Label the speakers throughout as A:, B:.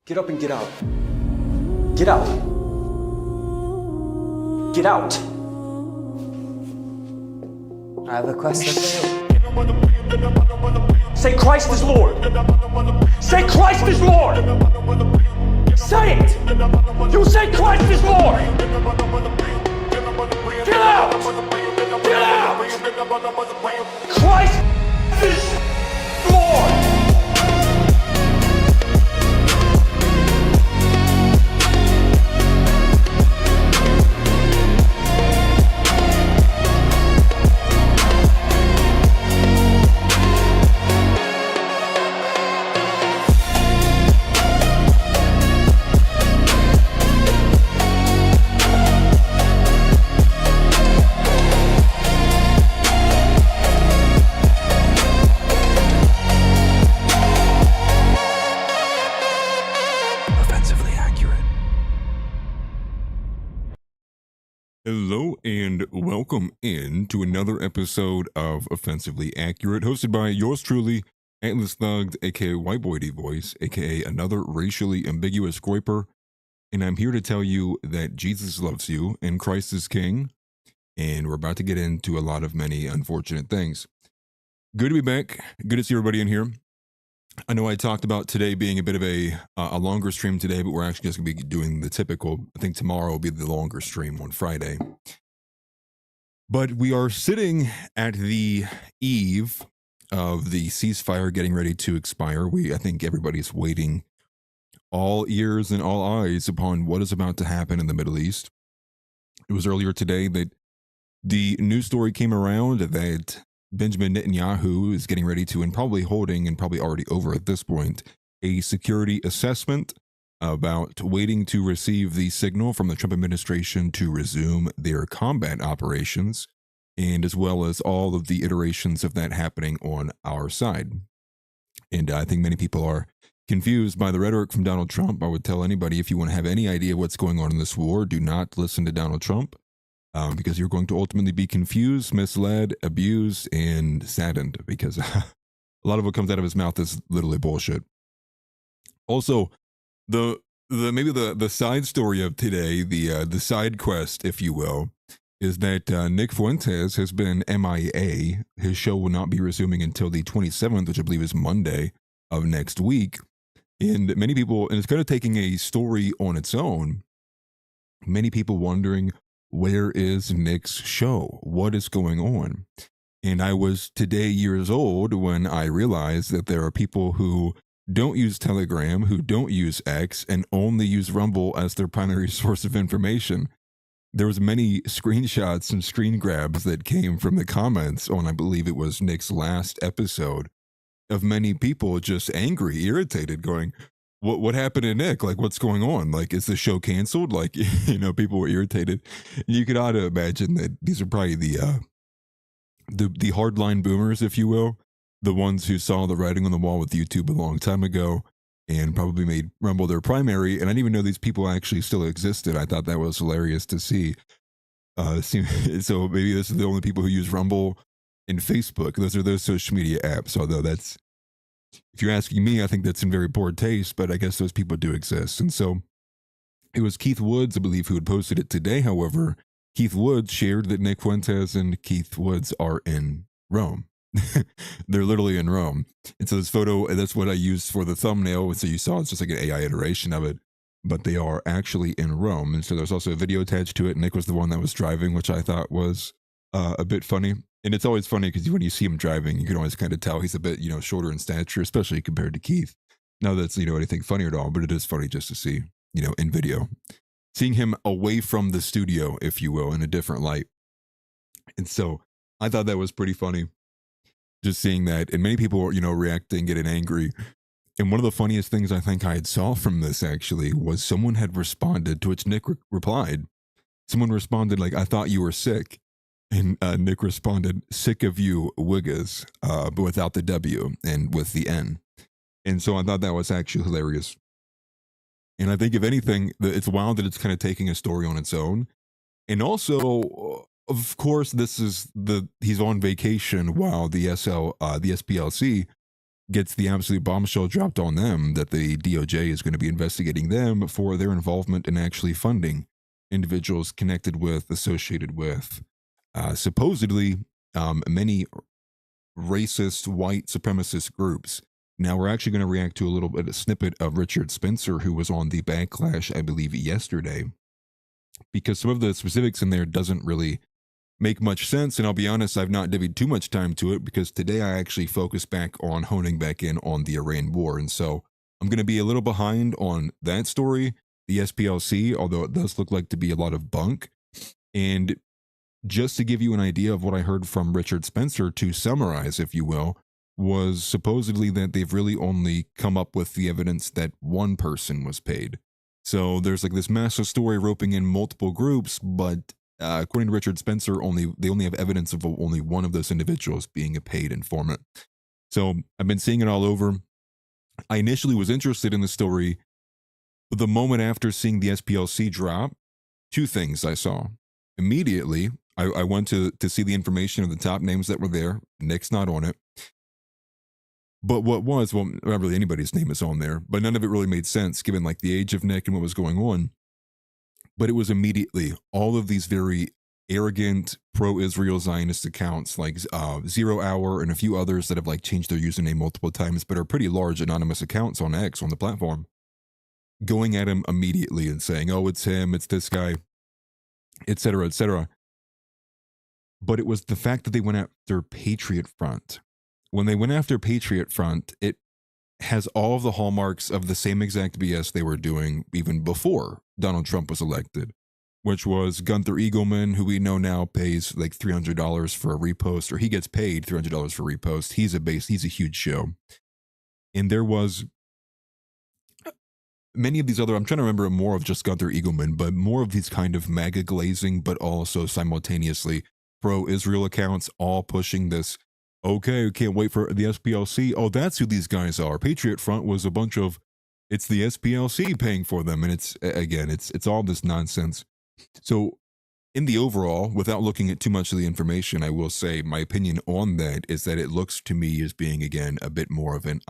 A: Get up and get out. Get out. Get out.
B: I have a question for you.
A: Say Christ is Lord. Say Christ is Lord. Say it. You say Christ is Lord. Get out. Get out. Christ is Lord.
C: Hello and welcome in to another episode of Offensively Accurate, hosted by yours truly, Atlas Thugged, aka White Boy D Voice, aka another racially ambiguous groiper, and I'm here to tell you that Jesus loves you and Christ is King, and we're about to get into a lot of many unfortunate things. Good to be back. Good to see everybody in here. I know I talked about today being a bit of a longer stream today, but we're actually just going to be doing the typical. I think tomorrow will be the longer stream on Friday. But we are sitting at the eve of the ceasefire getting ready to expire. I think everybody's waiting, all ears and all eyes, upon what is about to happen in the Middle East. It was earlier today that the news story came around that Benjamin Netanyahu is getting ready to, and probably holding, and probably already over at this point, a security assessment about waiting to receive the signal from the Trump administration to resume their combat operations, and as well as all of the iterations of that happening on our side. And I think many people are confused by the rhetoric from Donald Trump. I would tell anybody, if you want to have any idea what's going on in this war, do not listen to Donald Trump. Because you're going to ultimately be confused, misled, abused, and saddened, because a lot of what comes out of his mouth is literally bullshit. Also, the side story of today, the side quest, if you will, is that Nick Fuentes has been MIA. His show will not be resuming until the 27th, which I believe is Monday of next week. And many people, and it's kind of taking a story on its own, many people wondering, where is Nick's show? What is going on? And I was today years old when I realized that there are people who don't use Telegram, who don't use X, and only use Rumble as their primary source of information. There was many screenshots and screen grabs that came from the comments on, I believe it was Nick's last episode, of many people just angry, irritated, going, What happened to Nick? Like, what's going on? Like, is the show canceled? Like, people were irritated. You could ought to imagine that these are probably the hardline boomers, if you will, the ones who saw the writing on the wall with YouTube a long time ago and probably made Rumble their primary. And I didn't even know these people actually still existed. I thought that was hilarious to see. So maybe this is the only people who use Rumble and Facebook. Those are those social media apps, although that's, if you're asking me, I think that's in very poor taste, but I guess those people do exist. And so it was Keith Woods, I believe, who had posted it today. However, Keith Woods shared that Nick Fuentes and Keith Woods are in Rome. They're literally in Rome. And so this photo, that's what I used for the thumbnail. So you saw it's just like an AI iteration of it, but they are actually in Rome. And so there's also a video attached to it. Nick was the one that was driving, which I thought was a bit funny. And it's always funny because when you see him driving, you can always kind of tell he's a bit, shorter in stature, especially compared to Keith. Not that's, anything funny at all, but it is funny just to see, in video. Seeing him away from the studio, if you will, in a different light. And so I thought that was pretty funny, just seeing that. And many people were, reacting, getting angry. And one of the funniest things I think I had saw from this, actually, was someone had responded, to which Nick replied. Someone responded like, "I thought you were sick." And Nick responded, "Sick of you, wiggas," but without the W and with the N. And so I thought that was actually hilarious. And I think, if anything, it's wild that it's kind of taking a story on its own. And also, of course, he's on vacation while the SPLC gets the absolute bombshell dropped on them that the DOJ is going to be investigating them for their involvement in actually funding individuals connected with, associated with, supposedly many racist white supremacist groups. Now we're actually going to react to a little bit of a snippet of Richard Spencer, who was on the Backlash, I believe, yesterday, because some of the specifics in there doesn't really make much sense. And I'll be honest, I've not divvied too much time to it because today I actually focused back on honing back in on the Iran war. And so I'm going to be a little behind on that story, the SPLC, although it does look like to be a lot of bunk. And just to give you an idea of what I heard from Richard Spencer, to summarize, if you will, was supposedly that they've really only come up with the evidence that one person was paid. So there's like this massive story roping in multiple groups, but according to Richard Spencer, they only have evidence of only one of those individuals being a paid informant. So I've been seeing it all over. I initially was interested in the story, but the moment after seeing the SPLC drop, two things I saw. Immediately, I went to see the information of the top names that were there. Nick's not on it. But not really anybody's name is on there, but none of it really made sense given like the age of Nick and what was going on. But it was immediately all of these very arrogant pro-Israel Zionist accounts like 0 Hour and a few others that have like changed their username multiple times, but are pretty large anonymous accounts on X, on the platform, going at him immediately and saying, oh, it's him, it's this guy, etc., etc. But it was the fact that they went after Patriot Front. When they went after Patriot Front, it has all of the hallmarks of the same exact BS they were doing even before Donald Trump was elected, which was Gunther Eagleman, who we know now pays like $300 for a repost, or he gets paid $300 for a repost. He's a huge show. And there was many of these other, I'm trying to remember more of just Gunther Eagleman, but more of these kind of MAGA glazing, but also simultaneously pro-Israel accounts, all pushing this, okay, we can't wait for the SPLC. Oh, that's who these guys are. Patriot Front was a bunch of, it's the SPLC paying for them. And it's all this nonsense. So in the overall, without looking at too much of the information, I will say my opinion on that is that it looks to me as being, again, a bit more of an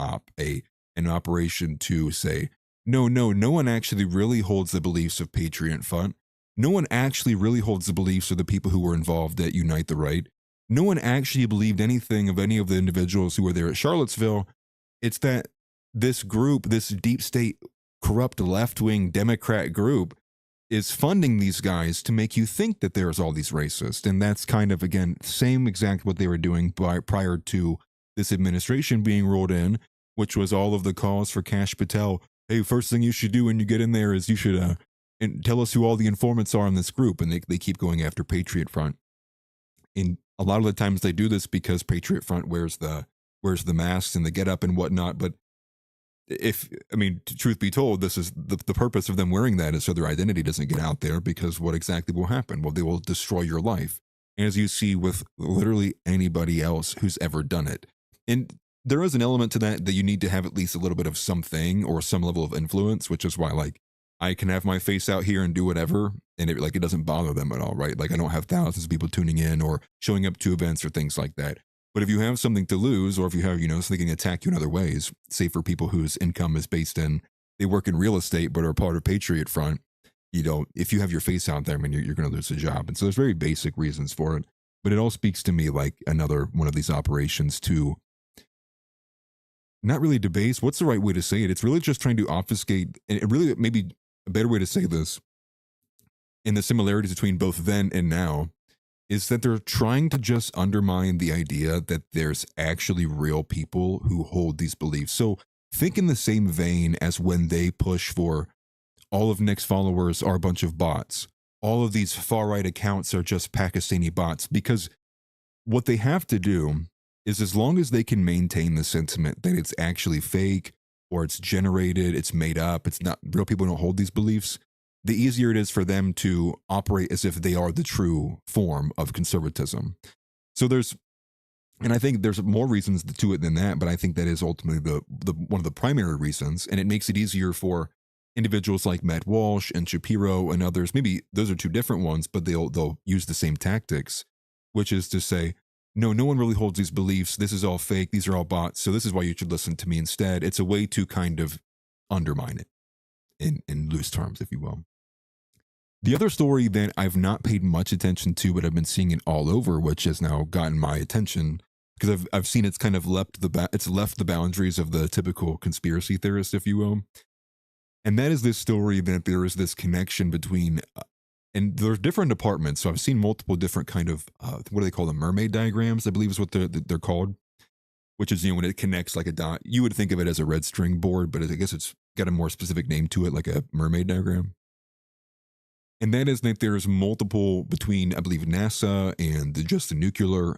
C: operation to say, no one actually really holds the beliefs of Patriot Front. No one actually really holds the beliefs of the people who were involved at Unite the Right. No one actually believed anything of any of the individuals who were there at Charlottesville. It's that this group, this deep state, corrupt left-wing Democrat group, is funding these guys to make you think that there's all these racists. And that's kind of, again, same exact what they were doing prior to this administration being rolled in, which was all of the calls for Kash Patel. Hey, first thing you should do when you get in there is you should and tell us who all the informants are in this group. And they keep going after Patriot Front. And a lot of the times they do this because Patriot Front wears the masks and the getup and whatnot. But truth be told, this is the purpose of them wearing that is so their identity doesn't get out there, because what exactly will happen? Well, they will destroy your life, as you see with literally anybody else who's ever done it. And there is an element to that you need to have at least a little bit of something or some level of influence, which is why, like, I can have my face out here and do whatever, and it doesn't bother them at all, right? Like, I don't have thousands of people tuning in or showing up to events or things like that. But if you have something to lose, or if you have, something can attack you in other ways, say for people whose income is based in, they work in real estate but are part of Patriot Front, if you have your face out there, you're going to lose a job. And so there's very basic reasons for it. But it all speaks to me like another one of these operations to not really debase. What's the right way to say it? It's really just trying to obfuscate, and it really maybe a better way to say this, in the similarities between both then and now, is that they're trying to just undermine the idea that there's actually real people who hold these beliefs. So think in the same vein as when they push for all of Nick's followers are a bunch of bots. All of these far-right accounts are just Pakistani bots, because what they have to do is, as long as they can maintain the sentiment that it's actually fake, or it's generated, it's made up, it's not real people don't hold these beliefs, the easier it is for them to operate as if they are the true form of conservatism. So and I think there's more reasons to it than that, but I think that is ultimately the one of the primary reasons, and it makes it easier for individuals like Matt Walsh and Shapiro and others. Maybe those are two different ones, but they'll use the same tactics, which is to say, no one really holds these beliefs. This is all fake. These are all bots. So this is why you should listen to me instead. It's a way to kind of undermine it in loose terms, if you will. The other story that I've not paid much attention to, but I've been seeing it all over, which has now gotten my attention because I've seen it's kind of left the boundaries of the typical conspiracy theorist, if you will. And that is this story that there is this connection between, and there's different departments. So I've seen multiple different kind of, what do they call them? Mermaid diagrams, I believe is what they're called, which is, when it connects like a dot, you would think of it as a red string board, but I guess it's got a more specific name to it, like a mermaid diagram. And that is that there's multiple between, I believe, NASA and just the nuclear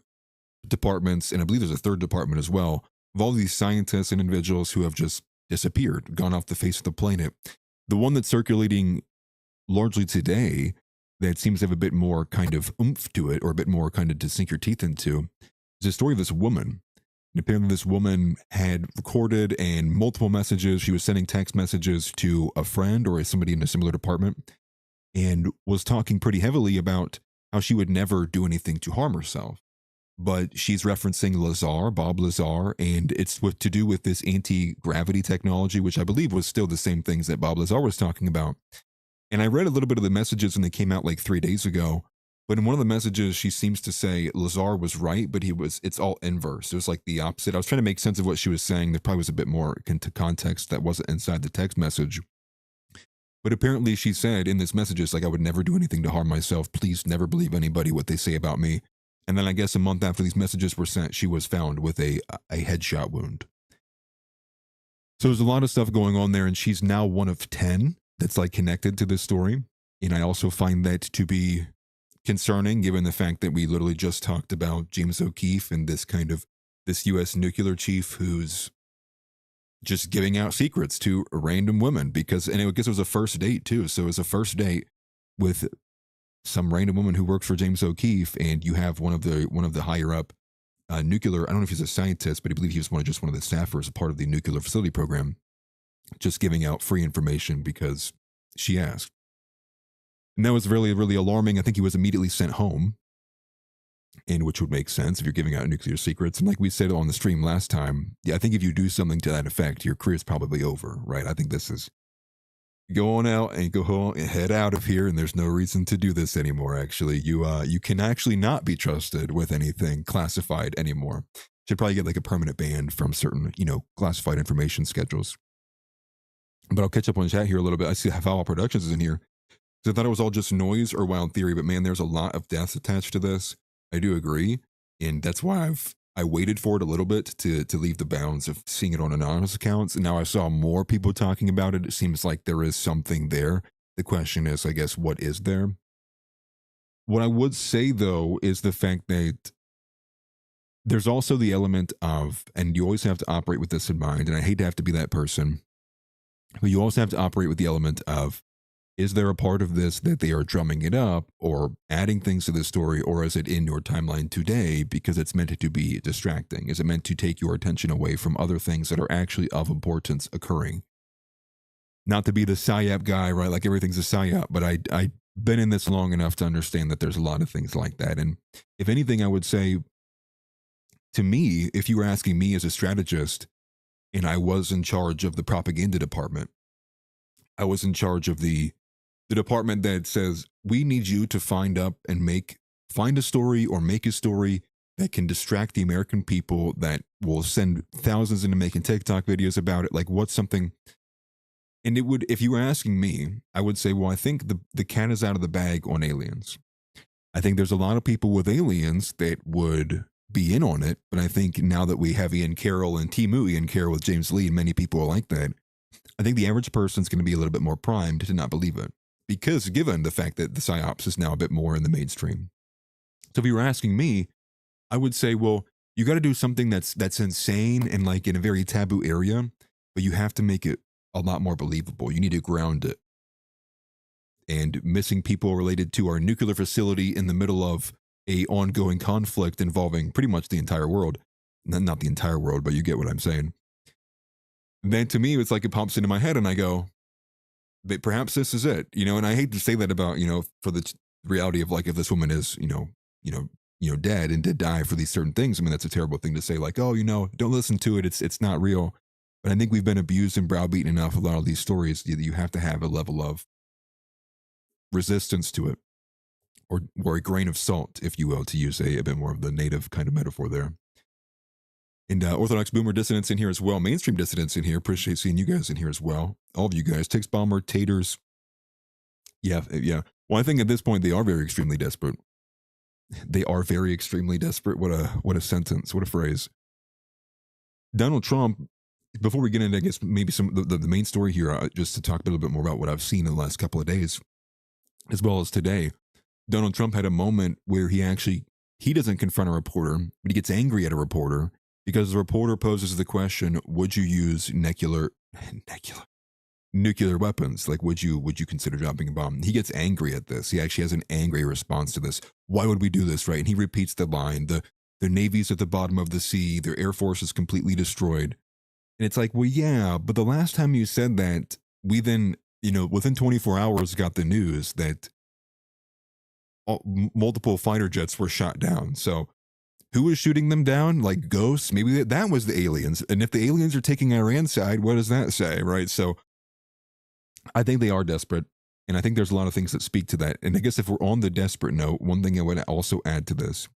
C: departments, and I believe there's a third department as well, of all these scientists and individuals who have just disappeared, gone off the face of the planet. The one that's circulating largely today that seems to have a bit more kind of oomph to it, or a bit more kind of to sink your teeth into, is the story of this woman. And apparently this woman had recorded and multiple messages. She was sending text messages to a friend or somebody in a similar department, and was talking pretty heavily about how she would never do anything to harm herself. But she's referencing Bob Lazar, and it's to do with this anti-gravity technology, which I believe was still the same things that Bob Lazar was talking about. And I read a little bit of the messages when they came out like 3 days ago, but in one of the messages, she seems to say Lazar was right, but it's all inverse. It was like the opposite. I was trying to make sense of what she was saying. There probably was a bit more into context that wasn't inside the text message. But apparently she said in this message, it's like, I would never do anything to harm myself. Please never believe anybody what they say about me. And then I guess a month after these messages were sent, she was found with a headshot wound. So there's a lot of stuff going on there, and she's now one of 10 that's like connected to this story. And I also find that to be concerning, given the fact that we literally just talked about James O'Keefe and this U.S. nuclear chief who's just giving out secrets to random women and I guess it was a first date too. So it was a first date with some random woman who works for James O'Keefe, and you have one of the higher up nuclear. I don't know if he's a scientist, but I believe he was one of the staffers, a part of the nuclear facility program, just giving out free information because she asked. And that was really, really alarming. I think he was immediately sent home, and which would make sense if you're giving out nuclear secrets. And like we said on the stream last time, yeah, I think if you do something to that effect, your career is probably over, right? I think this is go on out and go home and head out of here, and there's no reason to do this anymore. Actually, you can actually not be trusted with anything classified anymore. Should probably get like a permanent ban from certain, classified information schedules. But I'll catch up on chat here a little bit. I see Foul Productions is in here. So I thought it was all just noise or wild theory, but man, there's a lot of deaths attached to this. I do agree, and that's why I waited for it a little bit to leave the bounds of seeing it on anonymous accounts, and now I saw more people talking about it. It seems like there is something there. The question is, I guess, what is there? What I would say, though, is the fact that there's also the element of, and you always have to operate with this in mind, and I hate to have to be that person, but you also have to operate with the element of, is there a part of this that they are drumming it up or adding things to the story, or is it in your timeline today because it's meant to be distracting? Is it meant to take your attention away from other things that are actually of importance occurring? Not to be the PSYOP guy, right? Like everything's a PSYOP, but I've been in this long enough to understand that there's a lot of things like that. And if anything, I would say, to me, if you were asking me as a strategist and I was in charge of the propaganda department, I was in charge of the department that says, we need you to find a story or make a story that can distract the American people, that will send thousands into making TikTok videos about it. Like, what's something? And it would, if you were asking me, I would say, well, I think the cat is out of the bag on aliens. I think there's a lot of people with aliens that would be in on it. But I think now that we have Ian Carroll and Timu Ian Carroll with James Lee and many people are like that, I think the average person's going to be a little bit more primed to not believe it, because given the fact that the PSYOPs is now a bit more in the mainstream. So if you were asking me, I would say, well, you got to do something that's insane and like in a very taboo area, but you have to make it a lot more believable. You need to ground it. And missing people related to our nuclear facility in the middle of a ongoing conflict involving pretty much the entire world. Not the entire world, but you get what I'm saying. Then to me, it's like it pops into my head and I go, but perhaps this is it, and I hate to say that about, for the reality of like, if this woman is, dead and did die for these certain things. I mean, that's a terrible thing to say, like, oh, don't listen to it. It's not real. But I think we've been abused and browbeaten enough with a lot of these stories that you have to have a level of resistance to it, or a grain of salt, if you will, to use a bit more of the native kind of metaphor there. And Orthodox Boomer dissidents in here as well. Mainstream dissidents in here. Appreciate seeing you guys in here as well. All of you guys. Tix Bomber, Taters. Yeah. Well, I think at this point they are very extremely desperate. They are very extremely desperate. What a sentence. What a phrase. Donald Trump, before we get into, I guess, maybe some the main story here, just to talk a little bit more about what I've seen in the last couple of days, as well as today. Donald Trump had a moment where he doesn't confront a reporter, but he gets angry at a reporter because the reporter poses the question, would you use nuclear weapons? Like, would you consider dropping a bomb? He gets angry at this. He actually has an angry response to this. Why would we do this, right? And he repeats the line, the Navy's at the bottom of the sea, their Air Force is completely destroyed. And it's like, well, yeah, but the last time you said that, we then, within 24 hours got the news that multiple fighter jets were shot down. So who was shooting them down? Like ghosts? Maybe that was the aliens. And if the aliens are taking Iran's side, what does that say, right? So I think they are desperate. And I think there's a lot of things that speak to that. And I guess if we're on the desperate note, one thing I would also add to this,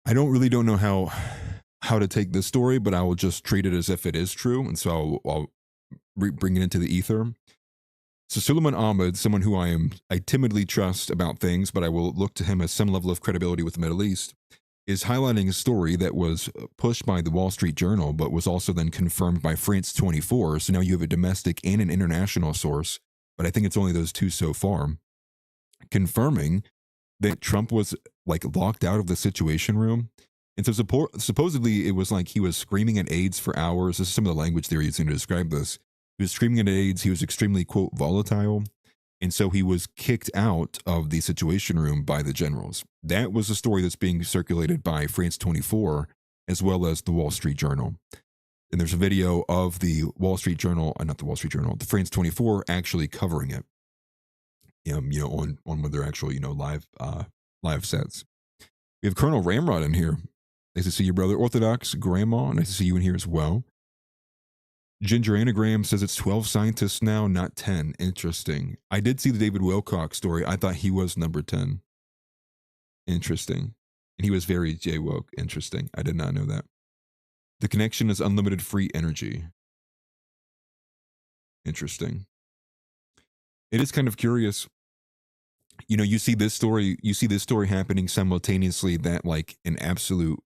C: I don't know how to take this story, but I will just treat it as if it is true. And so I'll bring it into the ether. So Suleiman Ahmed, someone who I timidly trust about things, but I will look to him as some level of credibility with the Middle East, is highlighting a story that was pushed by the Wall Street Journal, but was also then confirmed by France 24. So now you have a domestic and an international source, but I think it's only those two so far, confirming that Trump was like locked out of the Situation Room. And so supposedly it was like he was screaming at aides for hours. This is some of the language they're using to describe this. He was screaming at aides. He was extremely, quote, volatile. And so he was kicked out of the Situation Room by the generals. That was a story that's being circulated by France 24, as well as the Wall Street Journal. And there's a video of the Wall Street Journal, not the Wall Street Journal, the France 24 actually covering it, on one of their actual, live sets. We have Colonel Ramrod in here. Nice to see you, brother. Orthodox Grandma, nice to see you in here as well. Ginger Anagram says it's 12 scientists now, not 10. Interesting. I did see the David Wilcock story. I thought he was number 10. Interesting. And he was very J-woke. Interesting. I did not know that. The connection is unlimited free energy. Interesting. It is kind of curious. You see this story happening simultaneously that like an absolute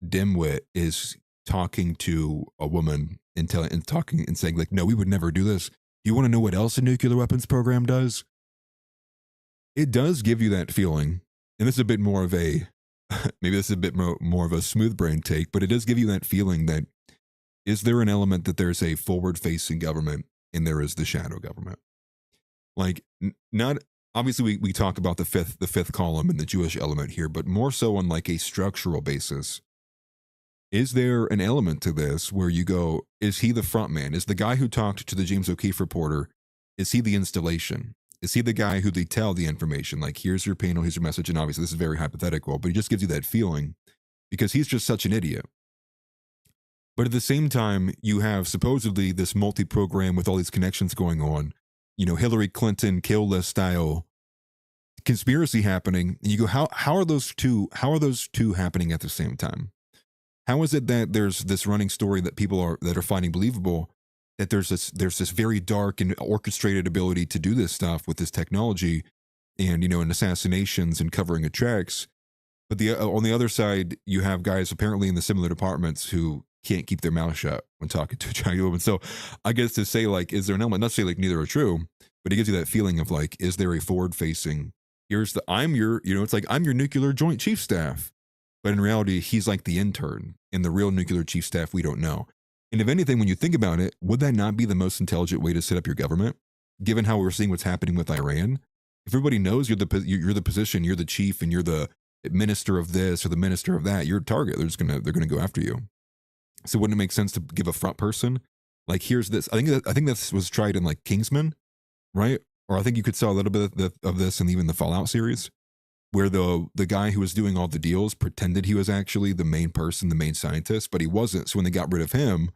C: dimwit is talking to a woman and talking and saying like, no, we would never do this. You want to know what else a nuclear weapons program does? It does give you that feeling. And this is a bit more of maybe this is a bit more of a smooth brain take, but it does give you that feeling that is there an element that there's a forward facing government and there is the shadow government? Like not, obviously we talk about the fifth column and the Jewish element here, but more so on like a structural basis. Is there an element to this where you go, is he the front man? Is the guy who talked to the James O'Keefe reporter, is he the installation? Is he the guy who they tell the information? Like, here's your panel, here's your message. And obviously this is very hypothetical, but he just gives you that feeling because he's just such an idiot. But at the same time, you have supposedly this multi-program with all these connections going on, Hillary Clinton kill list style conspiracy happening. And you go, how are those two happening at the same time? How is it that there's this running story that people are finding believable, that there's this very dark and orchestrated ability to do this stuff with this technology and, and assassinations and covering of tracks. But on the other side, you have guys apparently in the similar departments who can't keep their mouth shut when talking to a Chinese woman. So I guess to say like, is there an element, not to say like neither are true, but it gives you that feeling of like, is there a forward facing, it's like, I'm your nuclear joint chief staff. But in reality, he's like the intern and the real nuclear chief staff we don't know. And if anything, when you think about it, would that not be the most intelligent way to set up your government? Given how we're seeing what's happening with Iran, if everybody knows you're the position, you're the chief, and you're the minister of this or the minister of that, you're a target. They're gonna go after you. So wouldn't it make sense to give a front person? Like, here's this. I think this was tried in like Kingsman, right? Or I think you could saw a little bit of this in even the Fallout series. where the guy who was doing all the deals pretended he was actually the main person, the main scientist, but he wasn't. So when they got rid of him,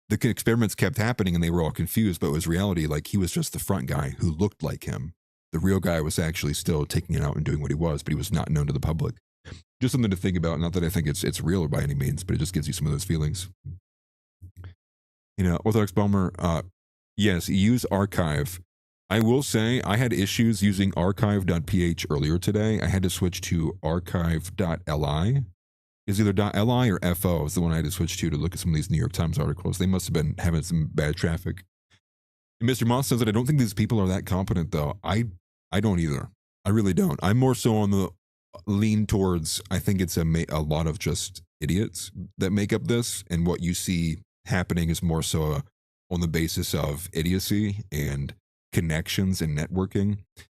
C: the experiments kept happening and they were all confused, but it was reality. Like, he was just the front guy who looked like him. The real guy was actually still taking it out and doing what he was, but he was not known to the public. Just something to think about. Not that I think it's real by any means, but it just gives you some of those feelings. You know, Orthodox Bomber, yes, use archive. I will say I had issues using archive.ph earlier today. I had to switch to archive.li. It's either .li or .fo is the one I had to switch to look at some of these New York Times articles. They must have been having some bad traffic. And Mr. Moss says that I don't think these people are that competent, though. I don't either. I really don't. I'm more so on the lean towards, I think it's a lot of just idiots that make up this, and what you see happening is more so on the basis of idiocy and connections and networking.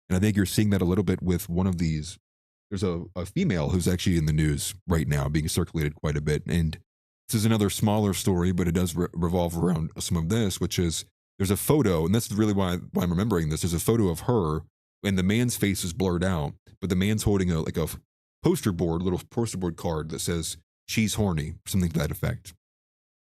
C: And I think you're seeing that a little bit with one of these. There's a female who's actually in the news right now, being circulated quite a bit. And this is another smaller story, but it does revolve around some of this, which is there's a photo, and that's really why I'm remembering this. There's a photo of her, and the man's face is blurred out, but the man's holding a poster board, little poster board card that says, "She's horny," something to that effect.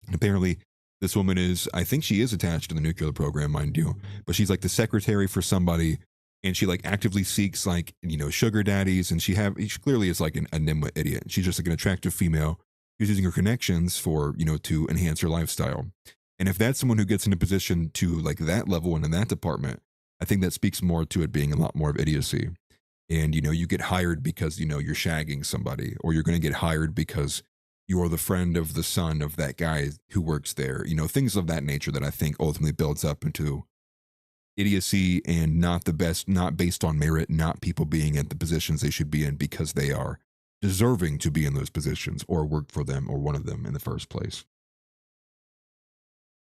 C: And apparently, this woman is, I think she is attached to the nuclear program, mind you, but she's like the secretary for somebody. And she like actively seeks like, you know, sugar daddies. And she clearly is like a nimble idiot. She's just like an attractive female who's using her connections for, you know, to enhance her lifestyle. And if that's someone who gets in a position to like that level and in that department, I think that speaks more to it being a lot more of idiocy. And, you know, you get hired because, you know, you're shagging somebody, or you're going to get hired because you're the friend of the son of that guy who works there. You know, things of that nature that I think ultimately builds up into idiocy, and not the best, not based on merit, not people being at the positions they should be in because they are deserving to be in those positions or work for them or one of them in the first place.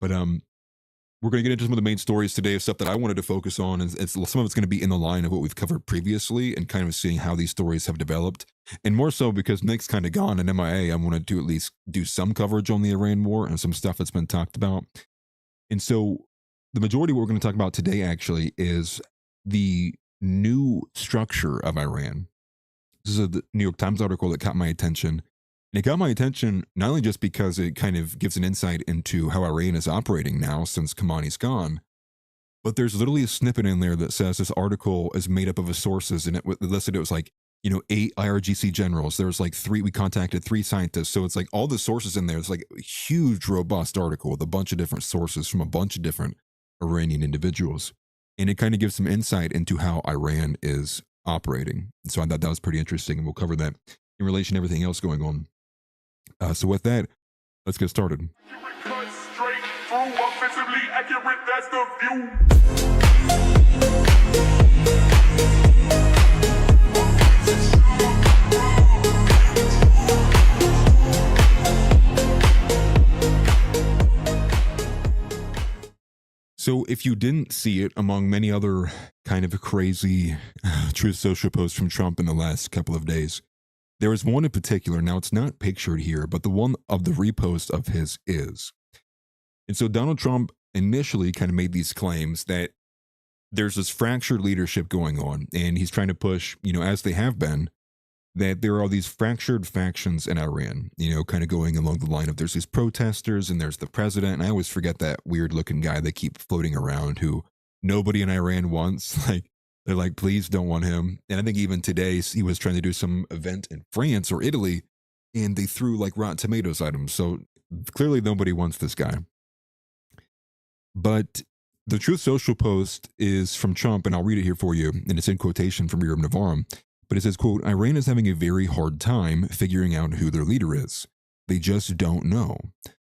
C: But we're going to get into some of the main stories today of stuff that I wanted to focus on. And some of it's going to be in the line of what we've covered previously and kind of seeing how these stories have developed. And more so because Nick's kind of gone and MIA, I wanted to at least do some coverage on the Iran war and some stuff that's been talked about. And so the majority of what we're going to talk about today actually is the new structure of Iran. This is a New York Times article that caught my attention. And it got my attention not only just because it kind of gives an insight into how Iran is operating now since Khamenei's gone, but there's literally a snippet in there that says this article is made up of sources, and it listed it was like, you know, 8 IRGC generals. There's like 3, we contacted 3 scientists. So it's like all the sources in there. It's like a huge, robust article with a bunch of different sources from a bunch of different Iranian individuals. And it kind of gives some insight into how Iran is operating. And so I thought that was pretty interesting, and we'll cover that in relation to everything else going on. So with that, let's get started.
A: Cut straight through, offensively accurate, that's the view.
C: So if you didn't see it, among many other kind of crazy Truth Social posts from Trump in the last couple of days, there was one in particular. Now, it's not pictured here, but the one of the repost of his is. And so Donald Trump initially kind of made these claims that there's this fractured leadership going on, and he's trying to push, you know, as they have been, that there are these fractured factions in Iran, you know, kind of going along the line of there's these protesters and there's the president. And I always forget that weird looking guy they keep floating around who nobody in Iran wants. Like, they're like, please don't want him. And I think even today he was trying to do some event in France or Italy, and they threw like Rotten Tomatoes at him. So clearly nobody wants this guy. But the Truth Social post is from Trump, and I'll read it here for you. And it's in quotation from Miriam Navarro. But it says, quote, Iran is having a very hard time figuring out who their leader is. They just don't know.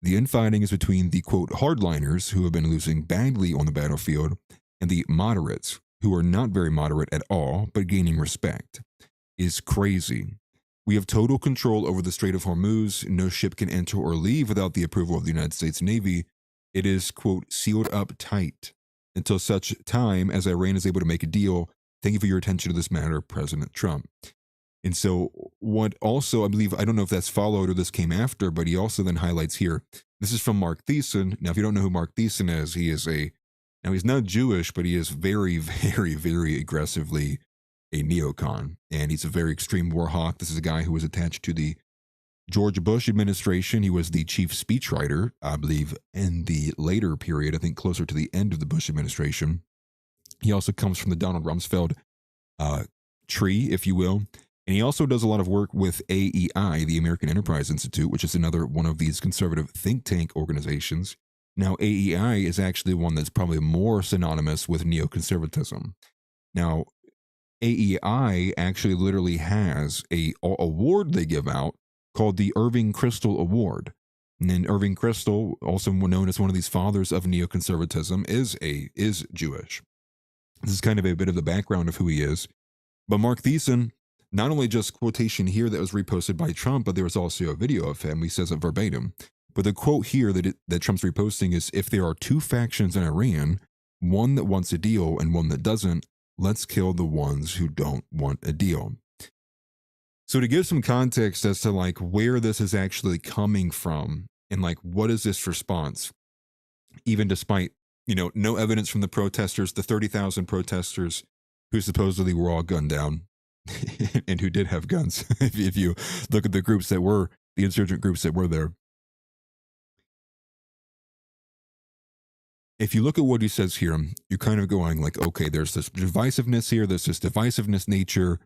C: The infighting is between the, quote, hardliners, who have been losing badly on the battlefield, and the moderates, who are not very moderate at all, but gaining respect. Is crazy. We have total control over the Strait of Hormuz. No ship can enter or leave without the approval of the United States Navy. It is, quote, sealed up tight until such time as Iran is able to make a deal. Thank you for your attention to this matter, President Trump. And so what also, I believe, I don't know if that's followed or this came after, but he also then highlights here, this is from Mark Thiessen. Now, if you don't know who Mark Thiessen is, he is now he's not Jewish, but he is very, very, very aggressively a neocon, and he's a very extreme war hawk. This is a guy who was attached to the George Bush administration. He was the chief speechwriter, I believe, in the later period, I think closer to the end of the Bush administration. He also comes from the Donald Rumsfeld tree, if you will. And he also does a lot of work with AEI, the American Enterprise Institute, which is another one of these conservative think tank organizations. Now, AEI is actually one that's probably more synonymous with neoconservatism. Now, AEI actually literally has a award they give out called the Irving Kristol Award. And then Irving Kristol, also known as one of these fathers of neoconservatism, is Jewish. This is kind of a bit of the background of who he is. But Mark Thiessen, not only just quotation here that was reposted by Trump, but there was also a video of him. He says it verbatim. But the quote here that Trump's reposting is, if there are two factions in Iran, one that wants a deal and one that doesn't, let's kill the ones who don't want a deal. So to give some context as to like where this is actually coming from and like what is this response, even despite, no evidence from the protesters, the 30,000 protesters who supposedly were all gunned down and who did have guns. If you look at the groups that were, the insurgent groups that were there. If you look at what he says here, you're kind of going like, okay, there's this divisiveness here, there's this divisiveness nature.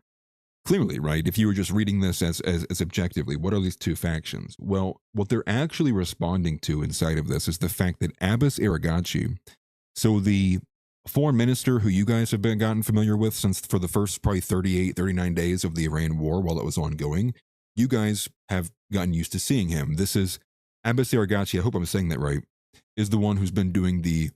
C: Clearly, right? If you were just reading this as objectively, what are these two factions? Well, what they're actually responding to inside of this is the fact that Abbas Araghchi, so the foreign minister who you guys have gotten familiar with since for the first probably 39 days of the Iran war while it was ongoing, you guys have gotten used to seeing him. This is Abbas Araghchi, I hope I'm saying that right, is the one who's been doing the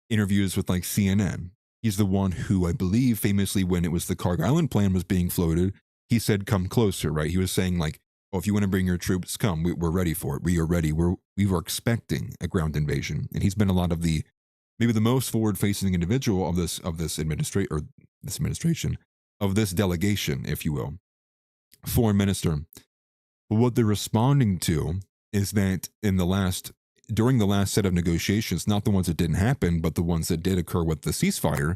C: interviews with like CNN. He's the one who, I believe, famously, when it was the Carg Island plan was being floated, he said, come closer, right? He was saying like, oh, if you want to bring your troops, come, we're ready for it. We are ready. We were expecting a ground invasion. And he's been a lot of maybe the most forward-facing individual of this administration, of this delegation, if you will, foreign minister. But what they're responding to is that during the last set of negotiations, not the ones that didn't happen, but the ones that did occur with the ceasefire,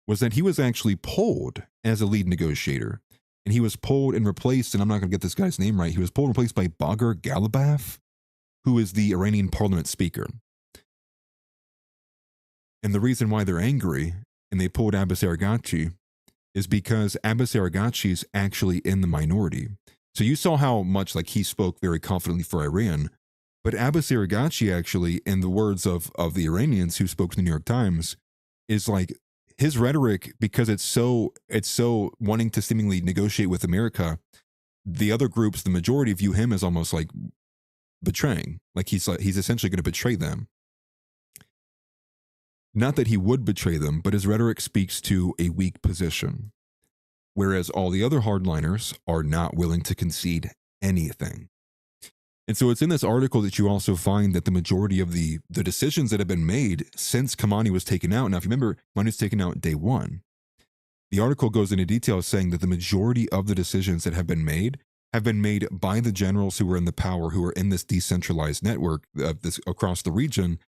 C: was that he was actually pulled as a lead negotiator. And he was pulled and replaced, and I'm not going to get this guy's name right, he was pulled and replaced by Bagar Ghalibaf, who is the Iranian parliament speaker. And the reason why they're angry, and they pulled Abbas Araghchi, is because Abbas Araghchi is actually in the minority. So you saw how much like he spoke very confidently for Iran, but Abbas Araghchi actually, in the words of the Iranians who spoke to the New York Times, is like his rhetoric, because it's so wanting to seemingly negotiate with America, the other groups, the majority view him as almost like betraying, like he's essentially going to betray them. Not that he would betray them, but his rhetoric speaks to a weak position, whereas all the other hardliners are not willing to concede anything. And so it's in this article that you also find that the majority of the decisions that have been made since Khamenei was taken out. Now, if you remember, Khamenei was taken out day one. The article goes into detail saying that the majority of the decisions that have been made by the generals who were in the power, who are in this decentralized network of this across the region,